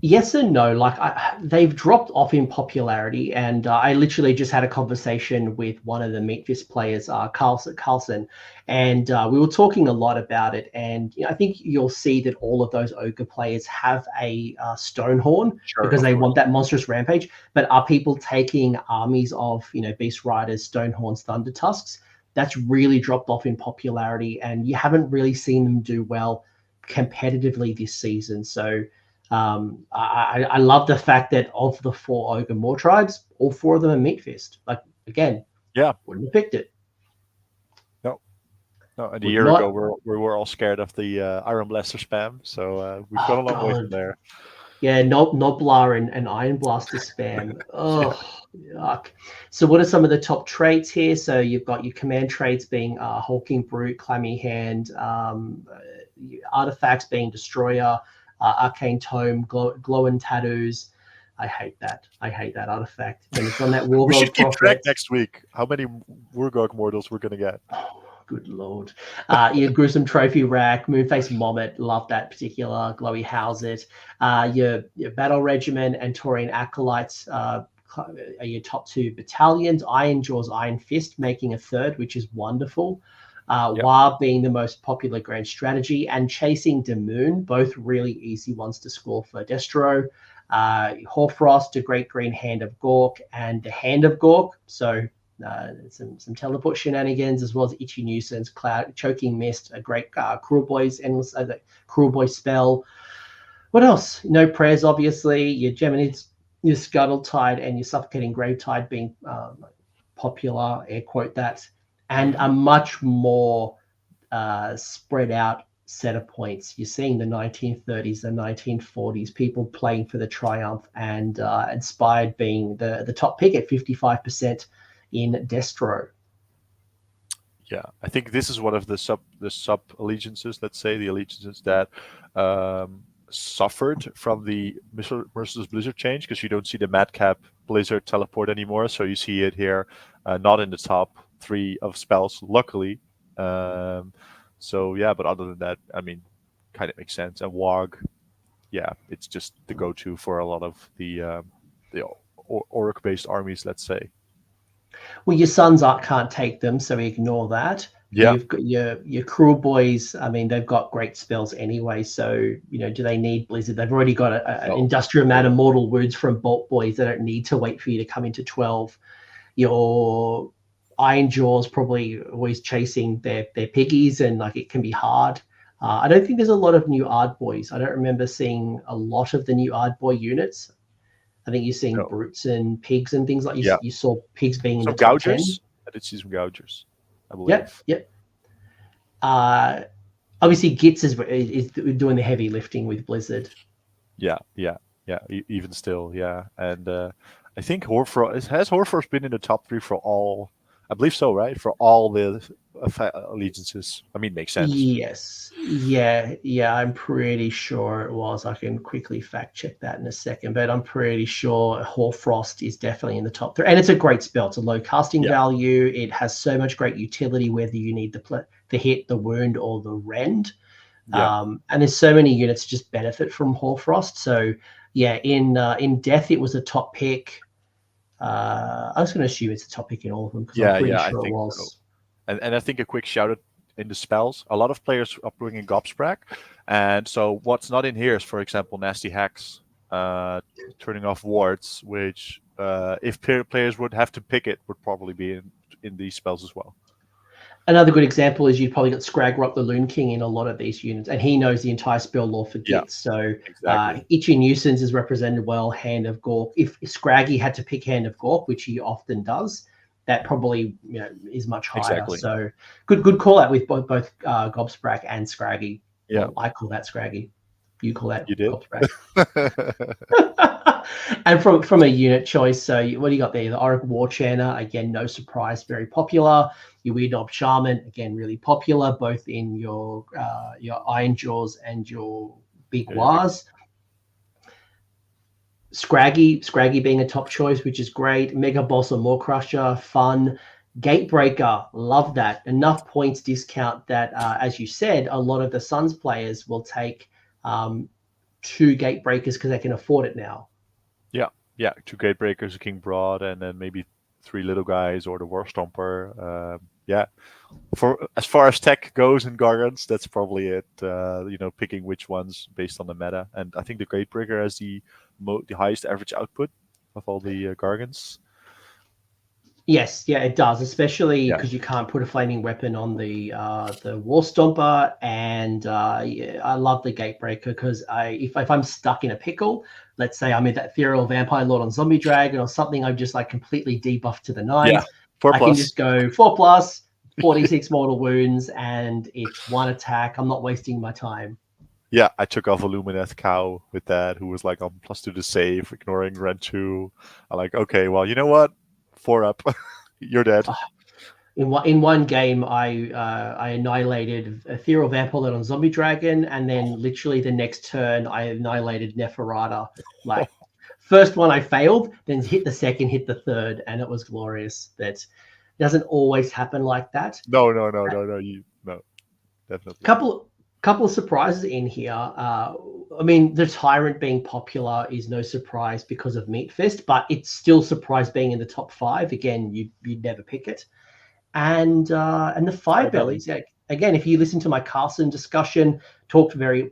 Yes and no. Like they've dropped off in popularity, and I literally just had a conversation with one of the Meat Fist players, Carlson, and we were talking a lot about it. And I think you'll see that all of those ogre players have a Stonehorn because they want that monstrous rampage. But are people taking armies of Beast Riders, Stonehorns, Thunder Tusks? That's really dropped off in popularity, and you haven't really seen them do well competitively this season. So. I love the fact that of the 4 ogre Moor tribes, all 4 of them are Meat Fist. Like again, wouldn't have picked it. No. And a year ago, we were all scared of the Iron Blaster spam, so we've got a long way from there. Yeah, Noblar and Iron Blaster spam. Oh, yuck. So what are some of the top traits here? So you've got your command traits being Hulking Brute, Clammy Hand, artifacts being Destroyer, Arcane Tome, glowing tattoos. I hate that artifact. And it's on that Wargog. We should keep track next week. How many Wargog mortals we're going to get? Oh, good lord. Your Gruesome Trophy Rack, Moonface Mommet, love that particular. Glowy Howsett. Your Battle Regiment and Taurian Acolytes are your top 2 battalions. Iron Jaws, Iron Fist making a 3rd, which is wonderful. War being the most popular grand strategy, and Chasing Damoon, both really easy ones to score for Destro. Hoarfrost, a Great Green Hand of Gork, and the Hand of Gork. So some teleport shenanigans, as well as Itchy Nuisance, Cloud, Choking Mist, a great Cruel Boy's endless Cruel Boy spell. What else? No Prayers, obviously. Your Geminids, your Scuttle Tide, and your Suffocating Grave Tide being popular. Air quote that. And a much more spread out set of points. You're seeing the 1930s, the 1940s, people playing for the Triumph, and Inspired being the top pick at 55% in Destro. Yeah, I think this is one of the sub allegiances. Let's say the allegiances that suffered from the Merciless Blizzard change, because you don't see the Madcap Blizzard teleport anymore. So you see it here, not in the top 3 of spells, luckily. So yeah, but other than that, I mean, kind of makes sense. And Warg, yeah, it's just the go-to for a lot of the orc-based armies, let's say. Well, your sons can't take them, so we ignore that. Yeah. You've got your cruel boys. I mean, they've got great spells anyway. So do they need Blizzard? They've already got an industrial amount of mortal wounds from Bolt Boys. They don't need to wait for you to come into 12. Your Iron Jaws probably always chasing their piggies, and like it can be hard. I don't think there's a lot of new Ard Boys. I don't remember seeing a lot of the new Ard Boy units. I think you're seeing brutes and pigs and things like you. Yeah. You saw pigs being in Some the top 10. gougers. I did see some gougers, I believe. Yep. Obviously, Gitz is doing the heavy lifting with Blizzard. Yeah. Even still, yeah. And I think Horfrost has Horfrost been in the top 3 for all. I believe so, right? For all the allegiances. I mean, makes sense. Yes. Yeah. I'm pretty sure it was. I can quickly fact check that in a second, but I'm pretty sure Horfrost is definitely in the top 3. And it's a great spell. It's a low casting value. It has so much great utility, whether you need the hit, the wound, or the rend. Yeah. And there's so many units just benefit from Horfrost. So yeah, in Death it was a top pick. I was going to assume it's a top pick in all of them because I'm pretty sure it was. So. And I think a quick shout out in the spells. A lot of players are bringing Gobsprak, and so what's not in here is, for example, Nasty Hacks, turning off wards, which if players would have to pick it, would probably be in these spells as well. Another good example is you've probably got Scragrok the Loon King in a lot of these units, and he knows the entire spell lore for Gitz. So exactly. Itchy Nuisance is represented well. Hand of Gork. If Scraggy had to pick Hand of Gork, which he often does, that probably is much higher. Exactly. So good call out with both Gobsprak and Scraggy. Yeah, well, I call that Scraggy. You call that Gobsprak. And from a unit choice, so what do you got there? The Oracle War Chanter, again, no surprise, very popular. Your Weird Knob Shaman, again, really popular, both in your Iron Jaws and your Big Wars. Scraggy being a top choice, which is great. Mega Boss or Maw Crusher, fun. Gatebreaker, love that. Enough points discount that, as you said, a lot of the Suns players will take 2 Gatebreakers because they can afford it now. Yeah, 2 Gatebreakers, a King Broad, and then maybe 3 little guys or the War Stomper. For as far as tech goes in Gargants, that's probably it. Picking which ones based on the meta, and I think the Gatebreaker has the highest average output of all the Gargants. Yes, yeah, it does, especially because you can't put a flaming weapon on the War Stomper, and I love the Gatebreaker because if I'm stuck in a pickle, let's say I'm in that Ethereal Vampire Lord on Zombie Dragon or something, I'm just like completely debuffed to the 9. 4+. I can just go 4+, 46 mortal wounds, and it's 1 attack. I'm not wasting my time. Yeah, I took off a Lumineth Cow with that, who was like on +2 to save, ignoring Rend 2. I'm like, okay, well, you know what? 4 up. You're dead. In one game, I annihilated Ethereal Vampire on Zombie Dragon, and then literally the next turn, I annihilated Neferata. Like, first one I failed, then hit the second, hit the third, and it was glorious. That doesn't always happen like that. No, definitely. Couple of surprises in here. I mean, the Tyrant being popular is no surprise because of Meatfest, but it's still surprise being in the top 5. Again, you'd never pick it. And the Firebellies. Again, if you listen to my Carson discussion, talked very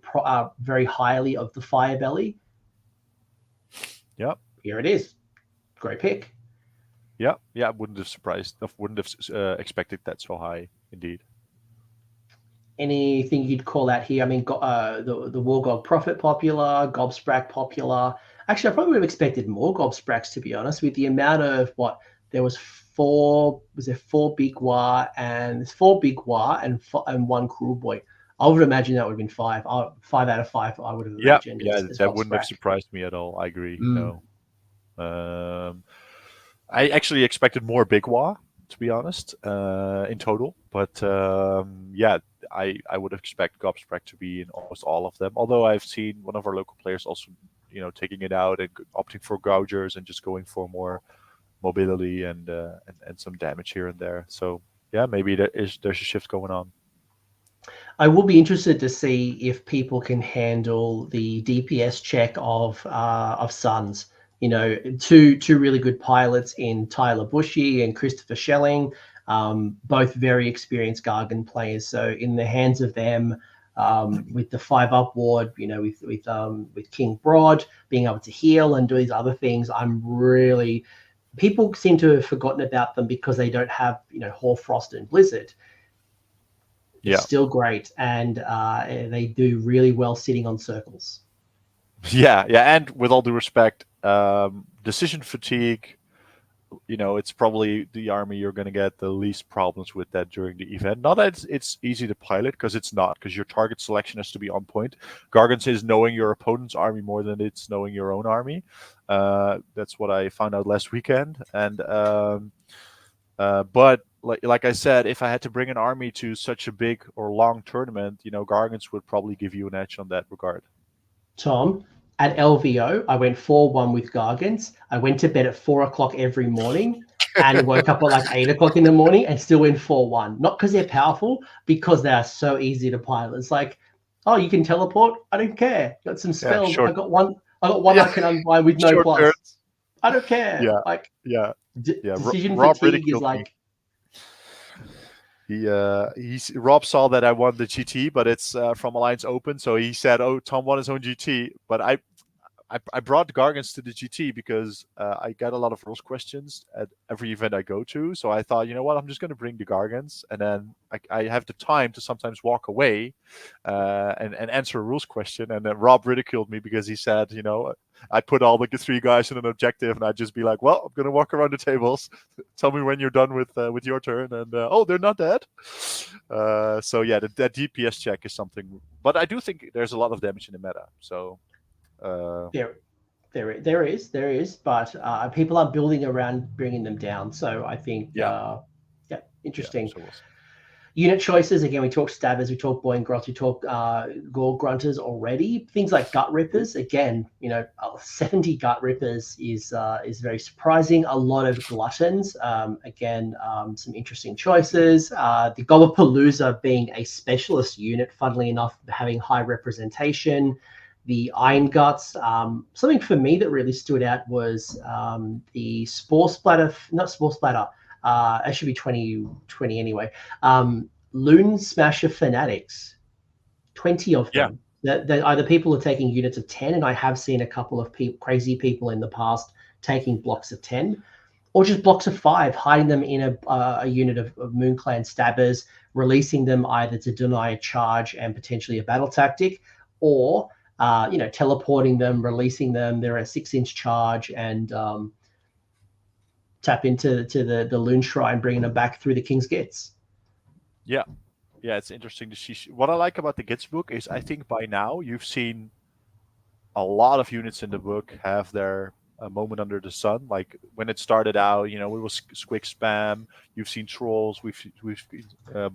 highly of the Firebelly. Yep. Here it is. Great pick. Yeah. Wouldn't have expected that so high, indeed. Anything you'd call out here? I mean, the Wargog Prophet popular, Gobsprak popular. Actually, I probably would have expected more Gobspraks, to be honest, with the amount of there was 4. Was there 4 Big War and 1 Cruel Boy? I would imagine that would have been 5. 5 out of 5. I would have imagined. That wouldn't have surprised me at all. I agree. No. I actually expected more Big War, to be honest, in total. But I would expect Gobsprak to be in almost all of them. Although I've seen one of our local players also, taking it out and opting for Gougers and just going for more mobility and some damage here and there. So yeah, maybe there's a shift going on. I will be interested to see if people can handle the DPS check of Suns. You know, two really good pilots in Tyler Bushy and Christopher Schelling, both very experienced Gargan players. So in the hands of them, with the 5-up ward, you know, with King Broad being able to heal and do these other things, people seem to have forgotten about them because they don't have, you know, Hoarfrost and Blizzard. They're still great, and they do really well sitting on circles. Yeah, and with all due respect, decision fatigue, you know, it's probably the army you're going to get the least problems with that during the event. Not that it's easy to pilot, because it's not, because your target selection has to be on point. Gargants is knowing your opponent's army more than it's knowing your own army. That's what I found out last weekend. And but like I said, if I had to bring an army to such a big or long tournament, you know, Gargants would probably give you an edge on that regard. Tom, at LVO, I went 4-1 with Gargants. I went to bed at 4 o'clock every morning and woke up at like 8 o'clock in the morning and still went 4-1. Not because they're powerful, because they are so easy to pilot. It's like, oh, you can teleport? I don't care. Got some spells. I got one I can unbind with no plus. Turns. I don't care. Decision Rob fatigue is like... Rob saw that I won the GT, but it's from Alliance Open, so he said, "Oh, Tom won his own GT." But I brought the Gargants to the GT because I get a lot of rules questions at every event I go to. So I thought, you know what, I'm just going to bring the Gargants, and then I have the time to sometimes walk away and answer a rules question. And then Rob ridiculed me because he said, you know, I put all the 3 guys in an objective, and I'd just be like, well, I'm going to walk around the tables. Tell me when you're done with your turn. And oh, they're not dead. So yeah, that DPS check is something. But I do think there's a lot of damage in the meta. So. There is, but people are building around bringing them down. So I think, interesting. Yeah, so we'll see. Unit choices, again, we talked stabbers, we talked boy and grots, we talked gore grunters already. Things like gut rippers, again, you know, 70 gut rippers is very surprising. A lot of gluttons, again, some interesting choices. The Gobblepalooza being a specialist unit, funnily enough, having high representation. The Iron Guts. Something for me that really stood out was the Spore Splatter, not Spore Splatter, it should be 2020 anyway. Loon Smasher Fanatics, 20 of them. That either people are taking units of 10, and I have seen a couple of crazy people in the past taking blocks of 10, or just blocks of 5, hiding them in a unit of Moonclan Stabbers, releasing them either to deny a charge and potentially a battle tactic, or you know, teleporting them, releasing them. They're a 6-inch charge, and tap into the Loon Shrine, bringing them back through the King's Gates. Yeah, it's interesting to see. What I like about the Gates book is I think by now you've seen a lot of units in the book have their moment under the sun. Like when it started out, you know, it was Squick Spam. You've seen Trolls. We've seen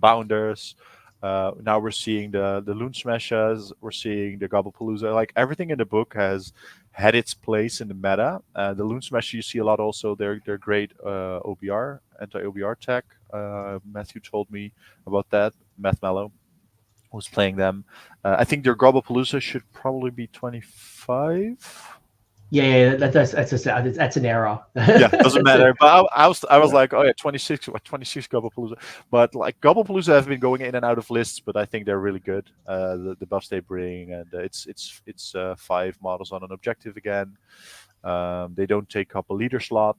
Bounders. Now we're seeing the Loon Smashers. We're seeing the Gobblepalooza. Like everything in the book has had its place in the meta. The Loon Smasher you see a lot also. They're great OBR, anti-OBR tech. Matthew told me about that. Matt Mello was playing them. I think their Gobblepalooza should probably be 25. Yeah, that's an error. Yeah, doesn't matter. But I was like, oh yeah, 26 Gobblepalooza. But like Gobblepalooza have been going in and out of lists, but I think they're really good. The buffs they bring, and it's 5 models on an objective again. They don't take up a leader slot,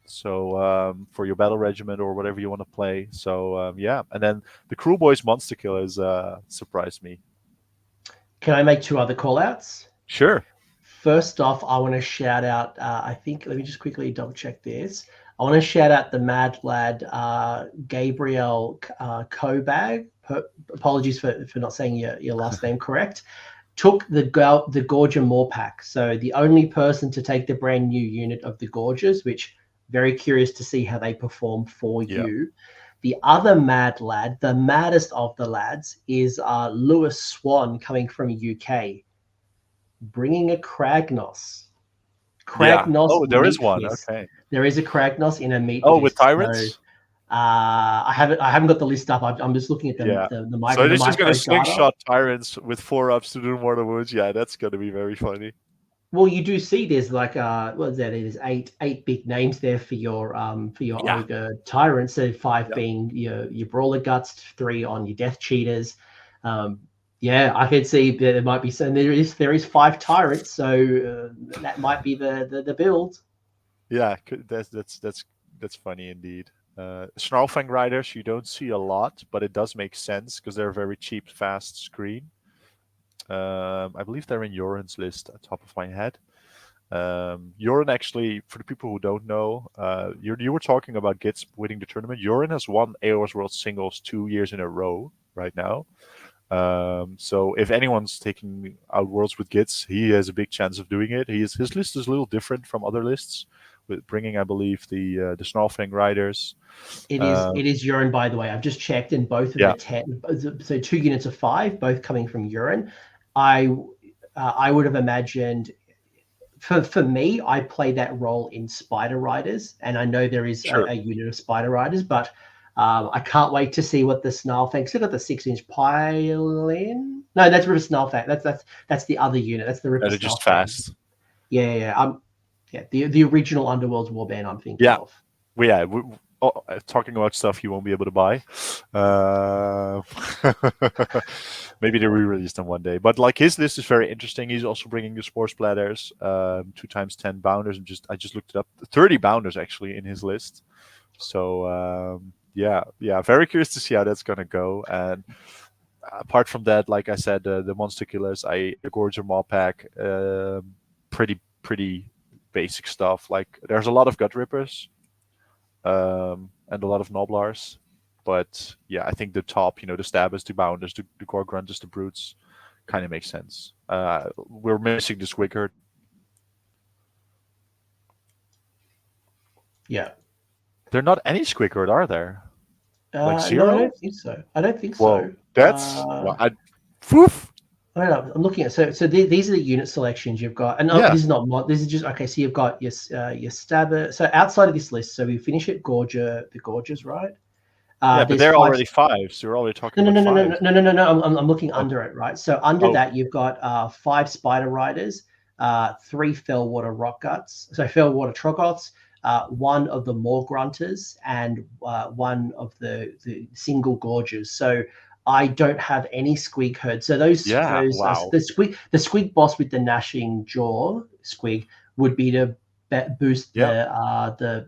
so for your battle regiment or whatever you want to play. So yeah, and then the Cruel Boys Monster Killers surprised me. Can I make 2 other call outs? Sure. First off, I want to shout out, I think, let me just quickly double check this. I want to shout out the mad lad, Gabriel Kobag. Apologies for not saying your last name correct. Took the Gorger Morpack. So the only person to take the brand new unit of the Gorgers, which very curious to see how they perform for you. The other mad lad, the maddest of the lads, is Lewis Swan coming from UK. Bringing a Kragnos. Yeah. Kragnos Oh, there is Leaf one. Fist. Okay. There is a Kragnos in a meat Oh, with fist. tyrants? So, I haven't got the list up. I'm just looking at Yeah. the So it is just going to micro data. slingshot tyrants with 4-ups to do more wounds. Yeah, that's going to be very funny. Well, you do see there's like what is that? There's eight big names there for your Yeah. ogre tyrants. So 5 Yeah. being your brawler guts, 3 on your death cheaters. Yeah, I could see there might be some. There is 5 tyrants, so that might be the build. Yeah, that's funny indeed. Snarlfang riders you don't see a lot, but it does make sense because they're a very cheap, fast screen. I believe they're in Yoren's list at the top of my head. Joren actually, for the people who don't know, you were talking about Gitz winning the tournament. Joren has won AoS World Singles 2 years in a row right now. So if anyone's taking out Worlds with Gitz, he has a big chance of doing it. His list is a little different from other lists, with bringing, I believe, the Snarlfang riders. It is urine, by the way. I've just checked, and both of Yeah. the 10, so 2 units of 5, both coming from urine. I would have imagined, for me, I play that role in Spider Riders, and I know there is Sure. a unit of Spider Riders, but I can't wait to see what the Snarlfang. Still got the 6-inch pile-in. No, that's River Snarlfang. That's the other unit. That's the River They're Snarlfang. just fast. Yeah. The original Underworlds Warband I'm thinking of. Well, yeah. Talking about stuff you won't be able to buy. Maybe they re-release them one day. But like his list is very interesting. He's also bringing the Spore Splatters, 2x10 bounders, and I just looked it up. 30 bounders actually in his list. So yeah, very curious to see how that's gonna go. And apart from that, like I said, the Monster Killers, the Gorger Maw Pack, pretty basic stuff. Like there's a lot of Gut Rippers. And a lot of Noblars. But yeah, I think the top, the Stabbers, the Bounders, the Gorgrunters, the Brutes, kind of makes sense. We're missing the Squiggard. Yeah. There are not any Squiggard, are there? Like 0? No, I don't think so. Well, that's... Poof. I don't know. I'm looking at so these are the unit selections you've got, and this is not mod. This is just okay. So you've got your Stabber. So outside of this list, so we finish at the Gorgers, right? Yeah, but they're already 5, so you're already talking about 5. No. I'm looking under it, right? So under that, you've got 5 Spider Riders, 3 Fellwater Rock Guts, so Fellwater Troggoths, 1 of the Maw Grunters, and 1 of the single Gorgers. So I don't have any Squig herd. So the Squig boss with the gnashing jaw Squig would be to boost the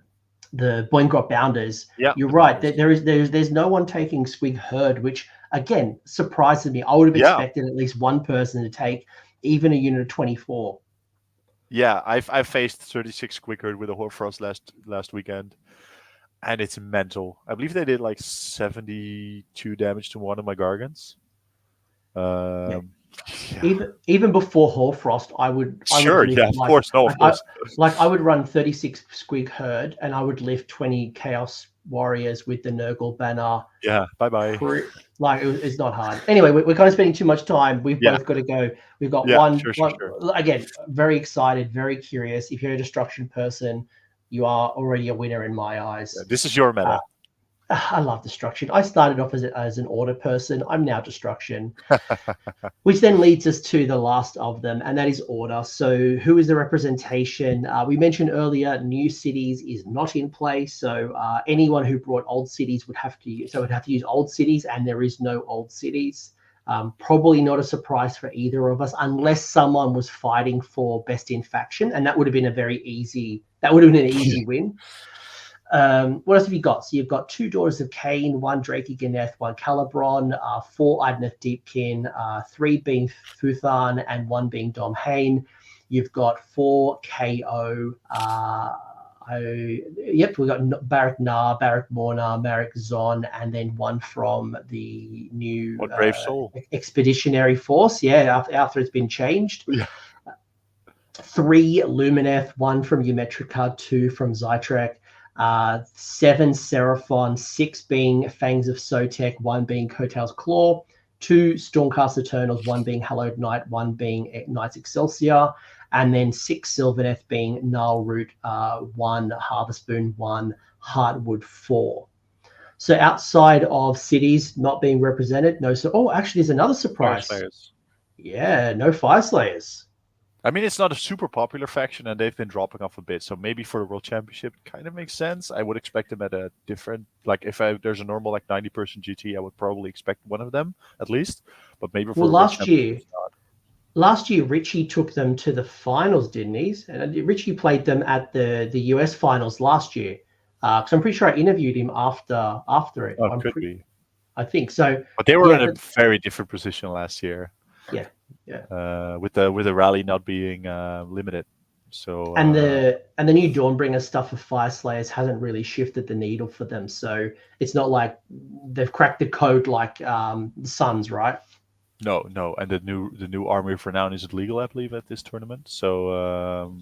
Boingrot Bounders. Yeah, you're right. There's no one taking Squig herd, which again surprises me. I would have expected at least one person to take even a unit of 24. Yeah, I faced 36 Squig herd with a Hoarfrost last weekend. And it's mental. I believe they did like 72 damage to one of my Gargants. Even before Hoarfrost, I would of course. I would run 36 Squig herd, and I would lift 20 Chaos Warriors with the Nurgle banner. Yeah, bye. It's not hard. Anyway, we're kind of spending too much time. We've both got to go. We've got one. Again, very excited, very curious. If you're a destruction person, you are already a winner in my eyes. This is your meta. I love destruction. I started off as an order person. I'm now destruction, which then leads us to the last of them, and that is order. So who is the representation? We mentioned earlier, new cities is not in play. So anyone who brought old cities would have to use old cities, and there is no old cities. Probably not a surprise for either of us, unless someone was fighting for best in faction, and that would have been an easy win. What else have you got? So you've got 2 Daughters of Cain, 1 Drakey Ganeth, 1 Calibron, 4 Idoneth Deepkin, 3 being Futharn, and 1 being Domhain. You've got 4 KO. We've got Barak Nar, Barak Mornar, Marek Zon, and then 1 from the new Brave Soul Expeditionary Force. Yeah, after it's been changed. Yeah. 3 Lumineth, 1 from Eumetrica, 2 from Zytrek. 7 Seraphon, 6 being Fangs of Sotek, 1 being Kotal's Claw, 2 Stormcast Eternals, 1 being Hallowed Knight, 1 being Knights Excelsior, and then 6 Sylvaneth being Gnarlroot 1, Harvestboon 1, Heartwood 4. So outside of cities not being represented, actually, there's another surprise. Fireslayers. Yeah, no Fireslayers. I mean, it's not a super popular faction, and they've been dropping off a bit. So maybe for the World Championship, it kind of makes sense. I would expect them at a different, like if there's a normal 90-person GT, I would probably expect one of them at least. But maybe for the World Championship, it's not. Last year, Richie took them to the finals, didn't he? And Richie played them at the US finals last year. Because I'm pretty sure I interviewed him after it. Oh, could be. I think so. But they were in a very different position last year. Yeah. With the rally not being limited. So and the new Dawnbringer stuff for Fireslayers hasn't really shifted the needle for them. So it's not like they've cracked the code like the Suns, right? No, and the new Army of Renown isn't legal, I believe, at this tournament. So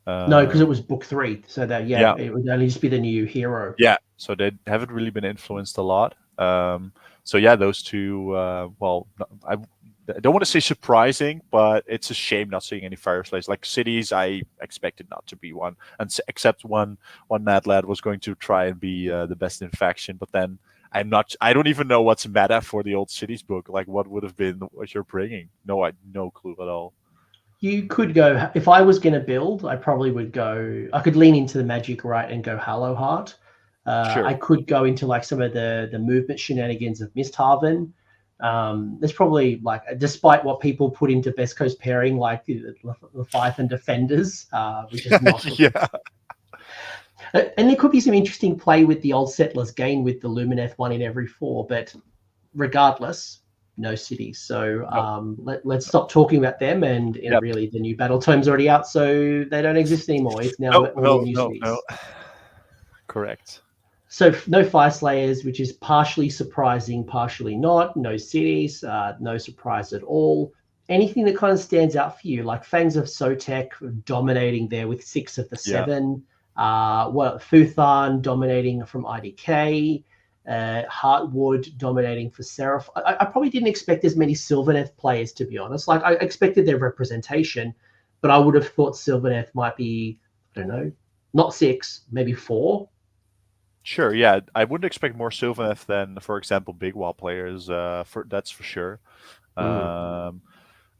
no, because it was book 3, so that it would only just be the new hero. Yeah, so they haven't really been influenced a lot. So yeah, those two. I don't want to say surprising, but it's a shame not seeing any Fireslayers. Like cities, I expected not to be one, and except one mad lad was going to try and be the best in faction, but then. I don't even know what's meta for the old cities book. Like, what would have been what you're bringing? No clue at all. You could go, if I was going to build, I probably would go, I could lean into the magic, right, and go Hallowheart. Sure. I could go into like some of the movement shenanigans of Misthaven. There's probably like, despite what people put into Best Coast pairing, like the Leviathan Defenders, which is not. Yeah. And there could be some interesting play with the Old Settlers Gain with the Lumineth 1 in every 4, but regardless, no cities. So let's stop talking about them. And really, the new battle tome's already out, so they don't exist anymore. It's now new cities. No. Correct. So no Fireslayers, which is partially surprising, partially not. No cities, no surprise at all. Anything that kind of stands out for you, like Fangs of Sotek dominating there with 6 of the 7. Futharn dominating from IDK, Heartwood dominating for Seraph. I probably didn't expect as many Sylvaneth players, to be honest. Like I expected their representation, but I would have thought Sylvaneth might be, I don't know, not 6, maybe 4. Sure, yeah. I wouldn't expect more Sylvaneth than, for example, Big Wall players. That's for sure.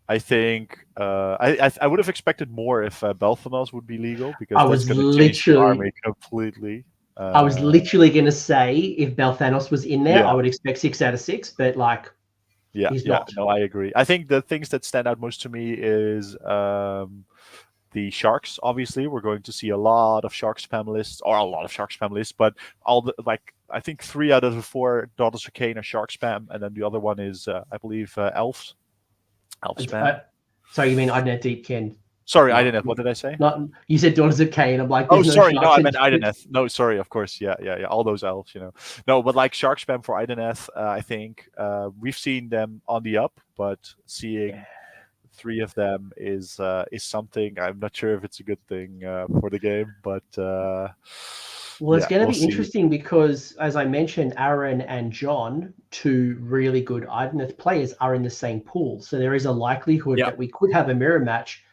I think I would have expected more if Belthanos would be legal, because that's going to change the army completely. I was literally going to say if Belthanos was in there, I would expect 6 out of 6, but like, he's not. No, I agree. I think the things that stand out most to me is the Sharks. Obviously, we're going to see a lot of Sharks spam lists, but I think 3 out of the 4 Daughters of Cain are Shark spam, and then the other one is I believe Elves. Sorry, you mean Idoneth Deepkin? Sorry, Idoneth. What did I say? You said Daughters of Cain. I'm like, sorry. No, I meant Idoneth. No, sorry. Of course, yeah. All those elves, No, but like Shark spam for Idoneth, I think we've seen them on the up, but seeing 3 of them is something. I'm not sure if it's a good thing for the game, but. Well, it's going to be interesting because, as I mentioned, Aaron and John, 2 really good Idoneth players, are in the same pool. So there is a likelihood that we could have a mirror match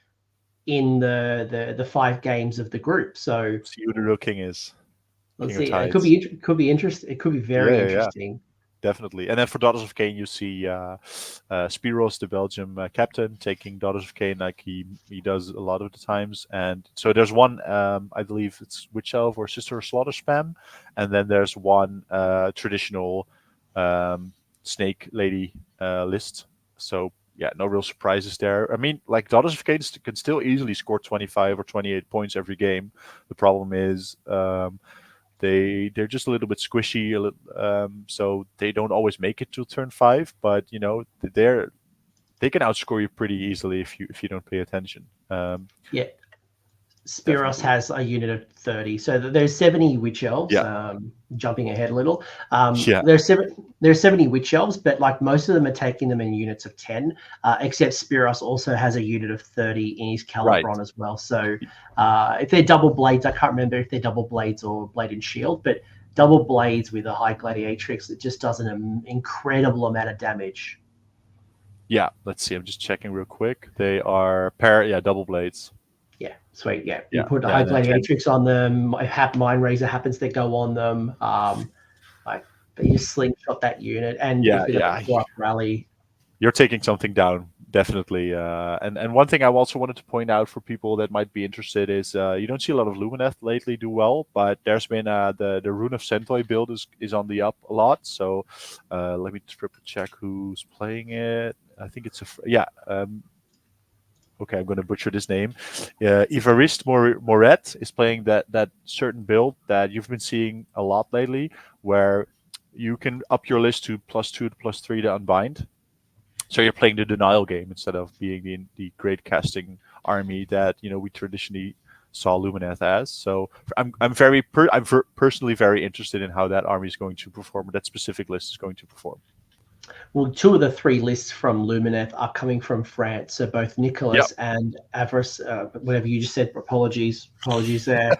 in the 5 games of the group. So see who the real king is. Let's see. It could be interesting. It could be very interesting. Definitely. And then for Daughters of Cain, you see Spiros, the Belgium captain, taking Daughters of Cain like he does a lot of the times. And so there's one, I believe it's Witch Elf or Sister of Slaughter spam. And then there's one traditional Snake Lady list. So, no real surprises there. I mean, like Daughters of Cain can still easily score 25 or 28 points every game. The problem is... They're just a little bit squishy, so they don't always make it to turn 5. But they can outscore you pretty easily if you don't pay attention. Spiros has a unit of 30, so there's 70 Witch Elves. Jumping ahead a little, there's 70 Witch Elves, but like most of them are taking them in units of 10. Except Spiros also has a unit of 30 in his Calibron as well. So if they're double blades, I can't remember if they're double blades or blade and shield, but double blades with a high gladiatrix, it just does an incredible amount of damage. Yeah, let's see. I'm just checking real quick. They are double blades. Yeah, sweet. Yeah, you Yeah, put a yeah, high and then blading matrix on them. If Mind Razor happens to go on them, like you just slingshot that unit, and yeah, if they got yeah. a 4-up rally, You're taking something down, definitely. And one thing I also wanted to point out for people that might be interested is you don't see a lot of Lumineth lately do well, but there's been the Rune of Centoy build is on the up a lot. So let me triple check who's playing it. I think it's okay, I'm going to butcher this name. Evariste Moret is playing that certain build that you've been seeing a lot lately, where you can up your list to +2 to +3 to unbind. So you're playing the denial game instead of being the great casting army that we traditionally saw Lumineth as. So I'm personally very interested in how that army is going to perform, or that specific list is going to perform. well, 2 of the 3 lists from Lumineth are coming from France. So both Nicholas and Avarice, whatever you just said, apologies there.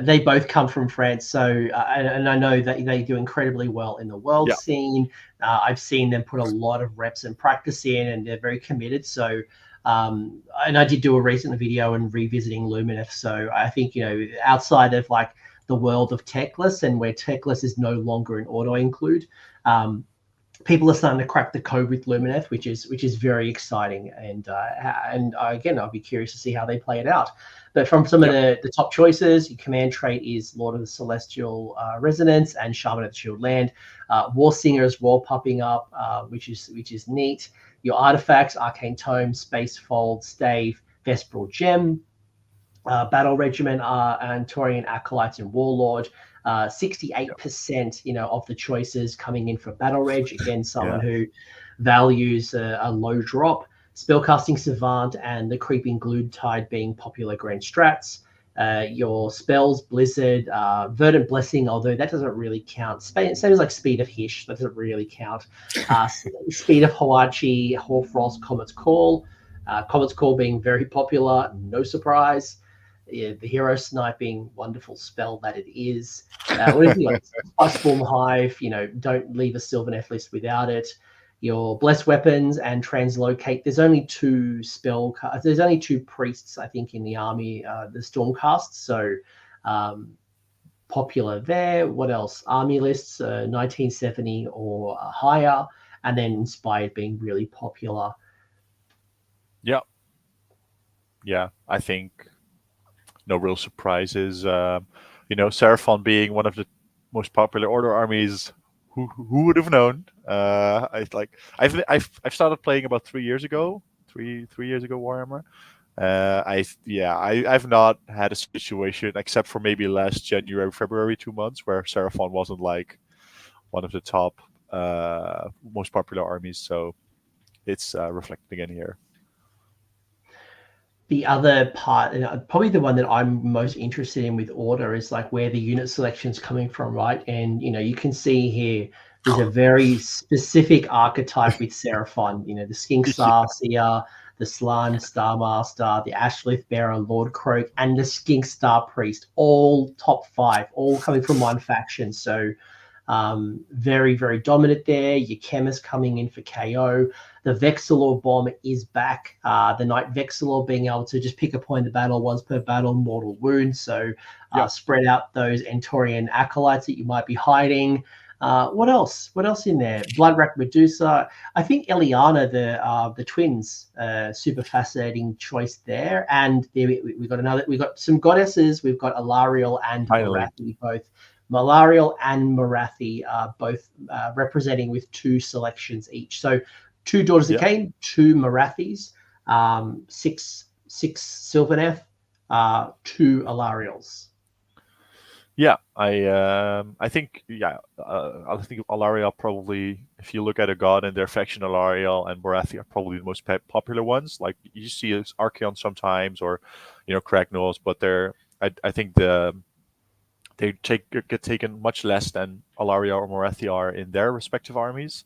They both come from France. So, and I know that they do incredibly well in the world scene. I've seen them put a lot of reps and practice in, and they're very committed. So, and I did do a recent video and revisiting Lumineth. So I think, outside of like the world of techless and where techless is no longer an auto include, people are starting to crack the code with Lumineth, which is very exciting. And again, I'll be curious to see how they play it out. But from some of the top choices, your command trait is Lord of the Celestial Resonance and Shaman of the Shield Land. War Singer is War popping up, which is neat. Your artifacts: Arcane Tome, Space Fold, Stave, Vespral Gem. Battle Regiment are Antorian Acolytes and Warlord. 68%, of the choices coming in for Battle Reg. Again, someone who values a low drop. Spellcasting Savant and the Creeping Glutide being popular grand strats. Your spells, Blizzard, Verdant Blessing, although that doesn't really count. Same as like Speed of Hish, that doesn't really count. Speed of Hawachi, Hoarfrost, Comet's Call. Comet's Call being very popular, no surprise. The hero sniping, wonderful spell that it is. What is it? Spiceform Hive, don't leave a Sylvaneth list without it. Your Blessed Weapons and Translocate. There's only 2 there's only 2 priests, I think, in the army, the Stormcast. So popular there. What else? Army lists, 1970 or higher, and then Inspired being really popular. Yeah, I think no real surprises. Seraphon being one of the most popular Order armies. Who would have known? I've started playing about 3 years ago. Three years ago, Warhammer. I've not had a situation except for maybe last January, February, 2 months where Seraphon wasn't like one of the top most popular armies. So it's reflected again here. The other part, probably the one that I'm most interested in with Order, is like where the unit selection's coming from, right? And you can see here there's a very specific archetype with Seraphon. The Skink Star Seer, the Slan Star Master, the Ashlith Bearer, Lord Croak, and the Skink Star Priest, all top 5, all coming from one faction. So very, very dominant there. Your Chemist coming in for KO. The Vexilor Bomb is back. The Knight Vexilor being able to just pick a point in the battle once per battle, mortal wound. So spread out those Antorian Acolytes that you might be hiding. What else? What else in there? Bloodrack Medusa. I think Eliana, the twins, super fascinating choice there. And there we got some goddesses. We've got Alariel and Morathi both. Malarial and Morathi are both representing with 2 selections each. So 2 Daughters of Cain, 2 Morathis, 6 Sylvaneth, 2 Alariels. Yeah, I think Alariel probably, if you look at a god and their faction, Alariel and Morathi are probably the most popular ones. Like you see Archeon sometimes, or Kragnos, but I think they get taken much less than Alaria or Morathi are in their respective armies.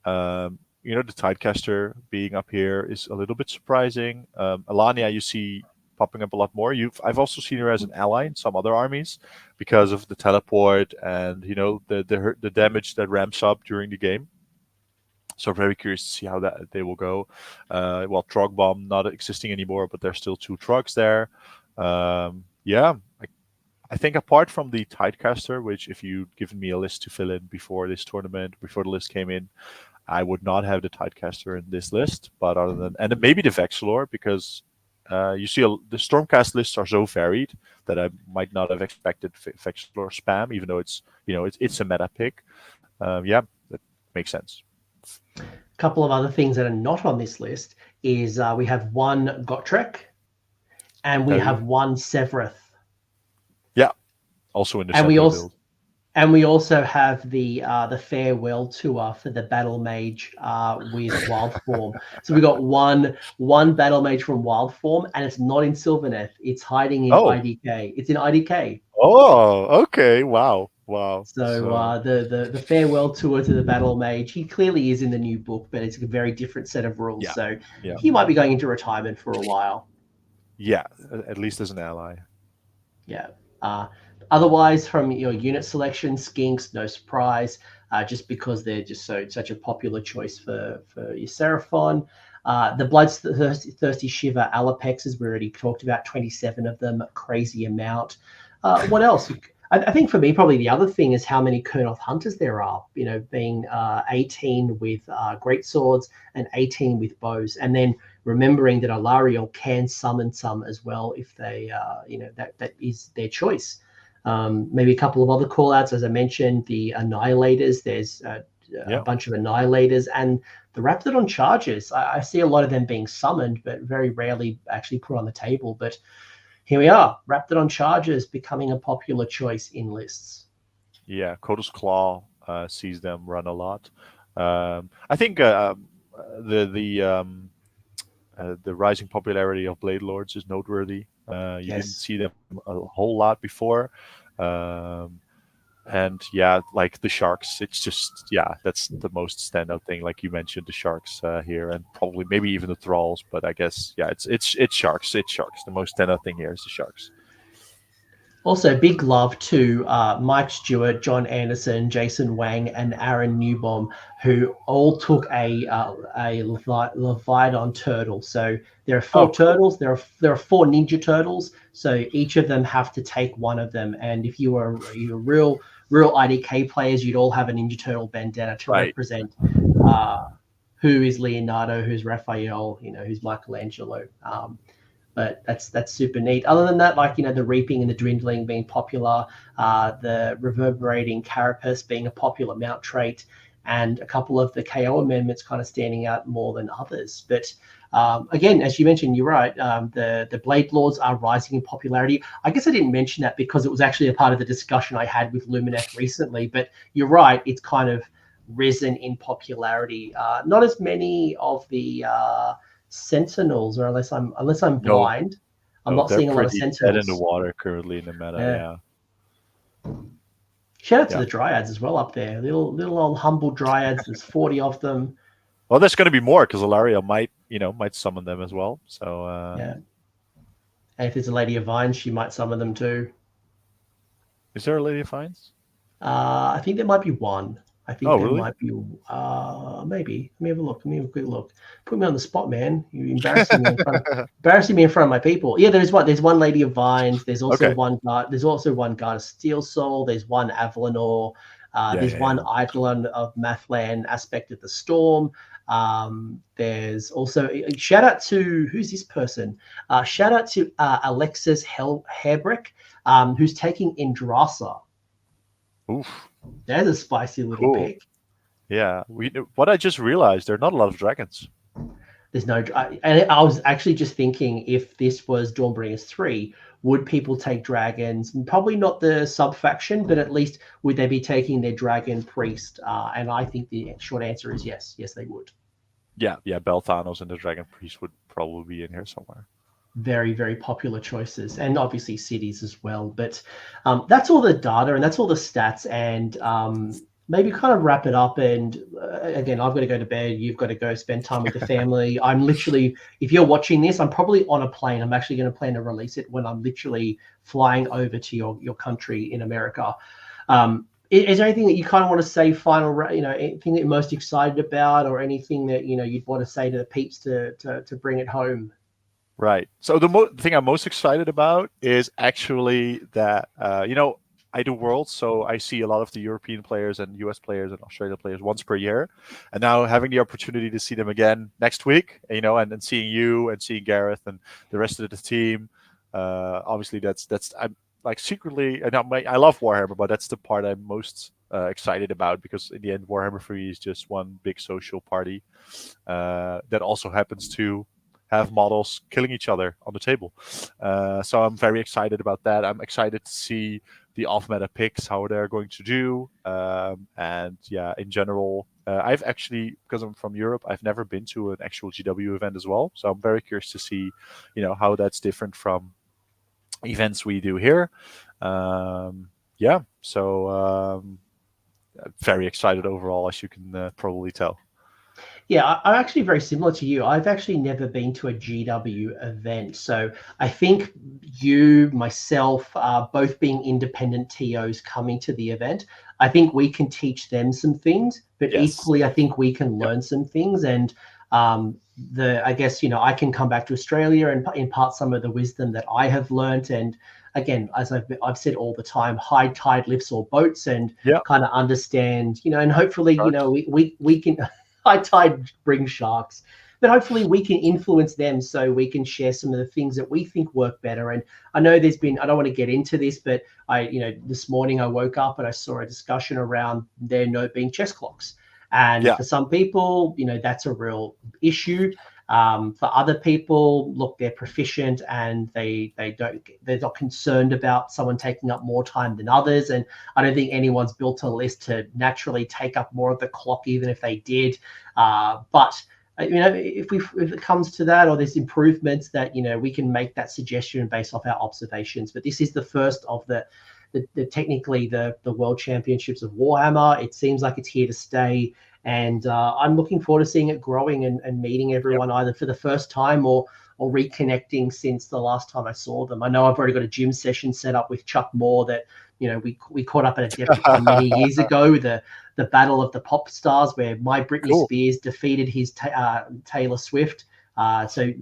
The Tidecaster being up here is a little bit surprising. Alania, you see popping up a lot more. I've also seen her as an ally in some other armies because of the teleport and the damage that ramps up during the game. So I'm very curious to see how that they will go. Well, Trog Bomb not existing anymore, but there's still 2 Trogs there. Yeah, I think apart from the Tidecaster, which if you'd given me a list to fill in before this tournament, before the list came in, I would not have the Tidecaster in this list. But other than, and maybe the Vexilor, because you see the Stormcast lists are so varied that I might not have expected Vexilor spam, even though it's it's a meta pick. Yeah, that makes sense. A couple of other things that are not on this list is we have 1 Gotrek and we have 1 Severeth. Yeah, also in the build. And we also have the farewell tour for the Battle Mage with Wild Form. So we got one Battle Mage from Wild Form, and it's not in Sylvaneth. It's hiding in IDK. It's in IDK. Oh, okay. Wow. So the farewell tour to the Battle Mage, he clearly is in the new book, but it's a very different set of rules. Yeah. So he might be going into retirement for a while. Yeah, at least as an ally. Yeah. Otherwise, from your unit selection, Skinks, no surprise, just because they're just such a popular choice for your Seraphon. The Bloodthirsty Shiver Alapexes, we already talked about 27 of them, crazy amount. What else? I think for me, probably the other thing is how many Kurnoth Hunters there are, being 18 with great swords and 18 with bows. And then remembering that Alariel can summon some as well if they, that is their choice. Maybe a couple of other call-outs, as I mentioned, the Annihilators. There's a bunch of Annihilators, and the Raptidon Chargers. I see a lot of them being summoned, but very rarely actually put on the table. But here we are, Raptidon Chargers becoming a popular choice in lists. Yeah, Kodos Claw sees them run a lot. I think the rising popularity of Blade Lords is noteworthy. You didn't see them a whole lot before. And yeah, like the Sharks, it's just, that's the most standout thing. Like you mentioned, the Sharks here, and probably maybe even the Thralls. But I guess, it's Sharks. It's Sharks. The most standout thing here is the Sharks. Also, big love to Mike Stewart, John Anderson, Jason Wang, and Aaron Newbaum, who all took a Leviathan turtle. So there are 4 turtles. There are 4 Ninja Turtles. So each of them have to take one of them. And if you were real IDK players, you'd all have a Ninja Turtle bandana to represent who is Leonardo, who's Raphael, who's Michelangelo. But that's super neat. Other than that, the Reaping and the Dwindling being popular, the Reverberating Carapace being a popular mount trait, and a couple of the KO amendments kind of standing out more than others. But again, as you mentioned, you're right. The Blade Lords are rising in popularity. I guess I didn't mention that because it was actually a part of the discussion I had with Lumineth recently. But you're right. It's kind of risen in popularity. Not as many of the Sentinels, or unless I'm blind, I'm not seeing a lot of Sentinels. Dead in the water currently in the meta. Shout out to the Dryads as well up there. Little old humble Dryads. There's 40 of them. Well, there's going to be more because Ilaria might summon them as well. So and if there's a Lady of Vines, she might summon them too. Is there a Lady of Vines? I think there might be one. I think there might be, maybe. Let me have a look. Let me have a quick look. Put me on the spot, man. You're embarrassing me in front of my people. Yeah, there's one Lady of Vines. There's also one guard. There's also one Guard of Steel Soul. There's one Avalanor. There's one Eidolon of Mathland, Aspect of the Storm. There's also shout out to who's this person? Shout out to Alexis Hairbrick, who's taking Indrasa. Oof. That's a spicy little pick. Yeah, what I just realized, there are not a lot of dragons. There's no, and I was actually just thinking, if this was Dawnbringers 3, would people take dragons? Probably not the sub-faction, but at least would they be taking their dragon priest? And I think the short answer is yes. Yes, they would. Yeah, Belthanos and the dragon priest would probably be in here somewhere. Very, very popular choices, and obviously cities as well. But that's all the data and that's all the stats, and maybe kind of wrap it up. And again, I've got to go to bed. You've got to go spend time with the family. I'm literally, if you're watching this, I'm probably on a plane. I'm actually going to plan to release it when I'm literally flying over to your country in America. Is there anything that you kind of want to say anything that you're most excited about, or anything that you'd want to say to the peeps to bring it home? Right. So the thing I'm most excited about is actually that I do Worlds, so I see a lot of the European players and US players and Australian players once per year, and now having the opportunity to see them again next week, and then seeing you and seeing Gareth and the rest of the team, obviously that's I'm like secretly, and I love Warhammer, but that's the part I'm most excited about, because in the end Warhammer 3 is just one big social party that also happens to have models killing each other on the table. So I'm very excited about that. I'm excited to see the off-meta picks, how they're going to do. And yeah, in general, I've actually, because I'm from Europe, I've never been to an actual GW event as well. So I'm very curious to see, how that's different from events we do here. Yeah, so very excited overall, as you can probably tell. Yeah, I'm actually very similar to you. I've actually never been to a GW event. So I think you, myself, both being independent TOs coming to the event, I think we can teach them some things, but Yes. equally, I think we can learn some things. And I guess, I can come back to Australia and impart some of the wisdom that I have learned. And again, as I've said all the time, high tide lifts all boats, and kind of understand, and hopefully, we can. High tide brings sharks, but hopefully we can influence them so we can share some of the things that we think work better. And I know I don't want to get into this, but this morning I woke up and I saw a discussion around there not being chess clocks. And for some people, that's a real issue. For other people, look, they're proficient and they're not concerned about someone taking up more time than others. And I don't think anyone's built a list to naturally take up more of the clock, even if they did. But if it comes to that, or there's improvements that we can make that suggestion based off our observations. But this is the first of the technically the World Championships of Warhammer. It seems like it's here to stay. And I'm looking forward to seeing it growing and meeting everyone either for the first time or reconnecting since the last time I saw them. I know I've already got a gym session set up with Chuck Moore that, we caught up at Adepticon many years ago, the Battle of the Pop Stars, where my Britney Spears defeated his Taylor Swift. So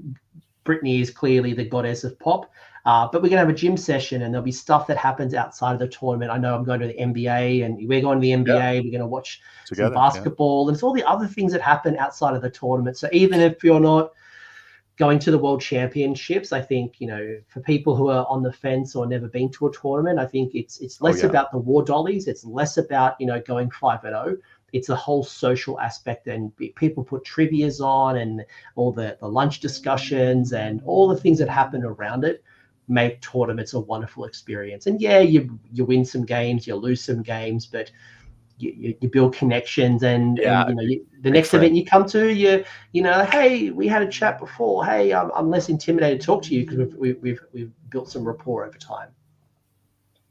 Britney is clearly the goddess of pop. But we're going to have a gym session, and there'll be stuff that happens outside of the tournament. I know I'm going to the NBA, and we're going to the NBA. We're going to watch some basketball, and it's all the other things that happen outside of the tournament. So even if you're not going to the World Championships, I think, for people who are on the fence or never been to a tournament, I think it's less about the war dollies. It's less about, going 5-0. It's a whole social aspect, and people put trivias on, and all the lunch discussions and all the things that happen around it make tournaments a wonderful experience. And yeah, you win some games, you lose some games, but you build connections, and the next event you come to, hey, we had a chat before. Hey, I'm less intimidated to talk to you because we've built some rapport over time.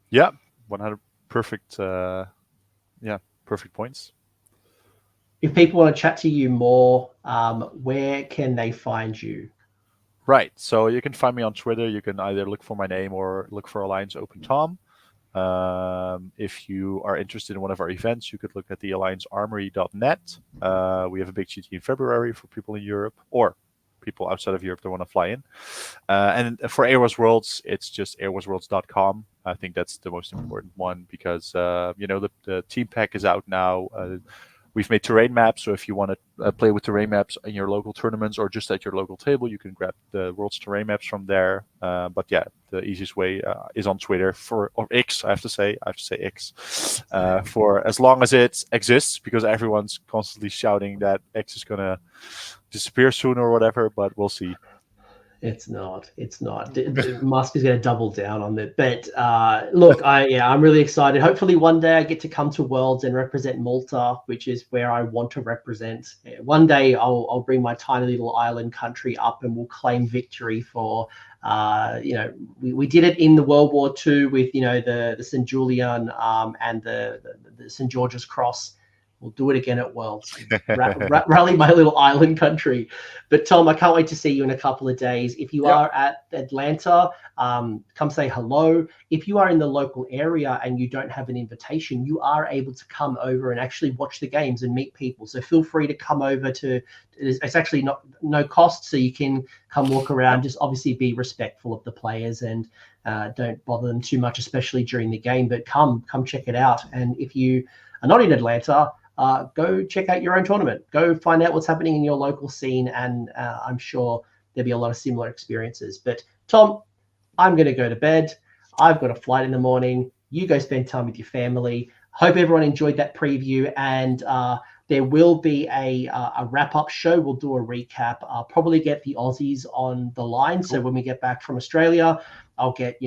Yeah, 100 perfect. Perfect points. If people want to chat to you more, where can they find you? Right. So you can find me on Twitter. You can either look for my name or look for Alliance Open Tom. If you are interested in one of our events, you could look at the alliancearmory.net. We have a big GT in February for people in Europe or people outside of Europe that want to fly in. And for AoS Worlds, it's just aosworlds.com. I think that's the most important one because, the team pack is out now. We've made terrain maps, so if you want to play with terrain maps in your local tournaments or just at your local table, you can grab the World's terrain maps from there. But yeah, the easiest way is on Twitter or X. I have to say X for as long as it exists, because everyone's constantly shouting that X is gonna disappear soon or whatever. But we'll see. It's not. Musk is going to double down on it. But look, I'm really excited. Hopefully one day I get to come to Worlds and represent Malta, which is where I want to represent. One day I'll bring my tiny little island country up and we'll claim victory for, we did it in the World War II with, the St. Julian and the St. George's Cross. We'll do it again at Worlds. Rally my little island country. But Tom, I can't wait to see you in a couple of days. If you are at Atlanta, come say hello. If you are in the local area and you don't have an invitation, you are able to come over and actually watch the games and meet people. So feel free to come over to. It's actually no cost, so you can come walk around. Just obviously be respectful of the players and don't bother them too much, especially during the game. But come check it out. And if you are not in Atlanta, go check out your own tournament. Go find out what's happening in your local scene, and I'm sure there'll be a lot of similar experiences. But Tom, I'm going to go to bed. I've got a flight in the morning. You go spend time with your family. Hope everyone enjoyed that preview, and there will be a wrap-up show. We'll do a recap. I'll probably get the Aussies on the line. So when we get back from Australia, I'll get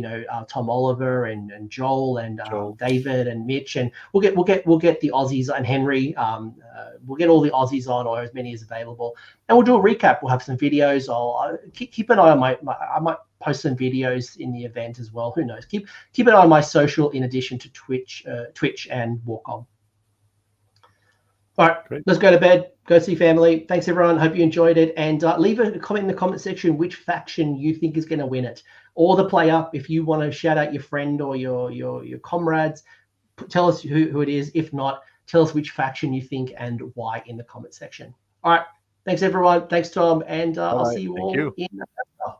Tom Oliver and Joel and David and Mitch, and we'll get the Aussies and Henry. We'll get all the Aussies on, or as many as available, and we'll do a recap. We'll have some videos. I'll keep an eye on I might post some videos in the event as well. Who knows? Keep an eye on my social in addition to Twitch and Warcom. All right, great. Let's go to bed. Go see family. Thanks, everyone. Hope you enjoyed it. And leave a comment in the comment section which faction you think is going to win it, or the player. If you want to shout out your friend or your comrades, tell us who it is. If not, tell us which faction you think and why in the comment section. All right. Thanks, everyone. Thanks, Tom. And I'll see you all in November.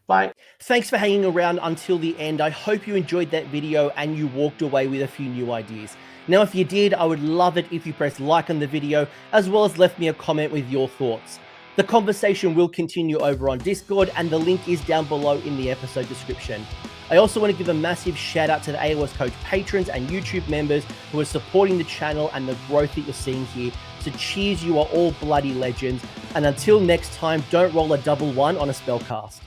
Bye. Thanks for hanging around until the end. I hope you enjoyed that video and you walked away with a few new ideas. Now, if you did, I would love it if you pressed like on the video, as well as left me a comment with your thoughts. The conversation will continue over on Discord, and the link is down below in the episode description. I also want to give a massive shout out to the AoS Coach patrons and YouTube members who are supporting the channel and the growth that you're seeing here. So cheers, you are all bloody legends. And until next time, don't roll a double one on a spellcast.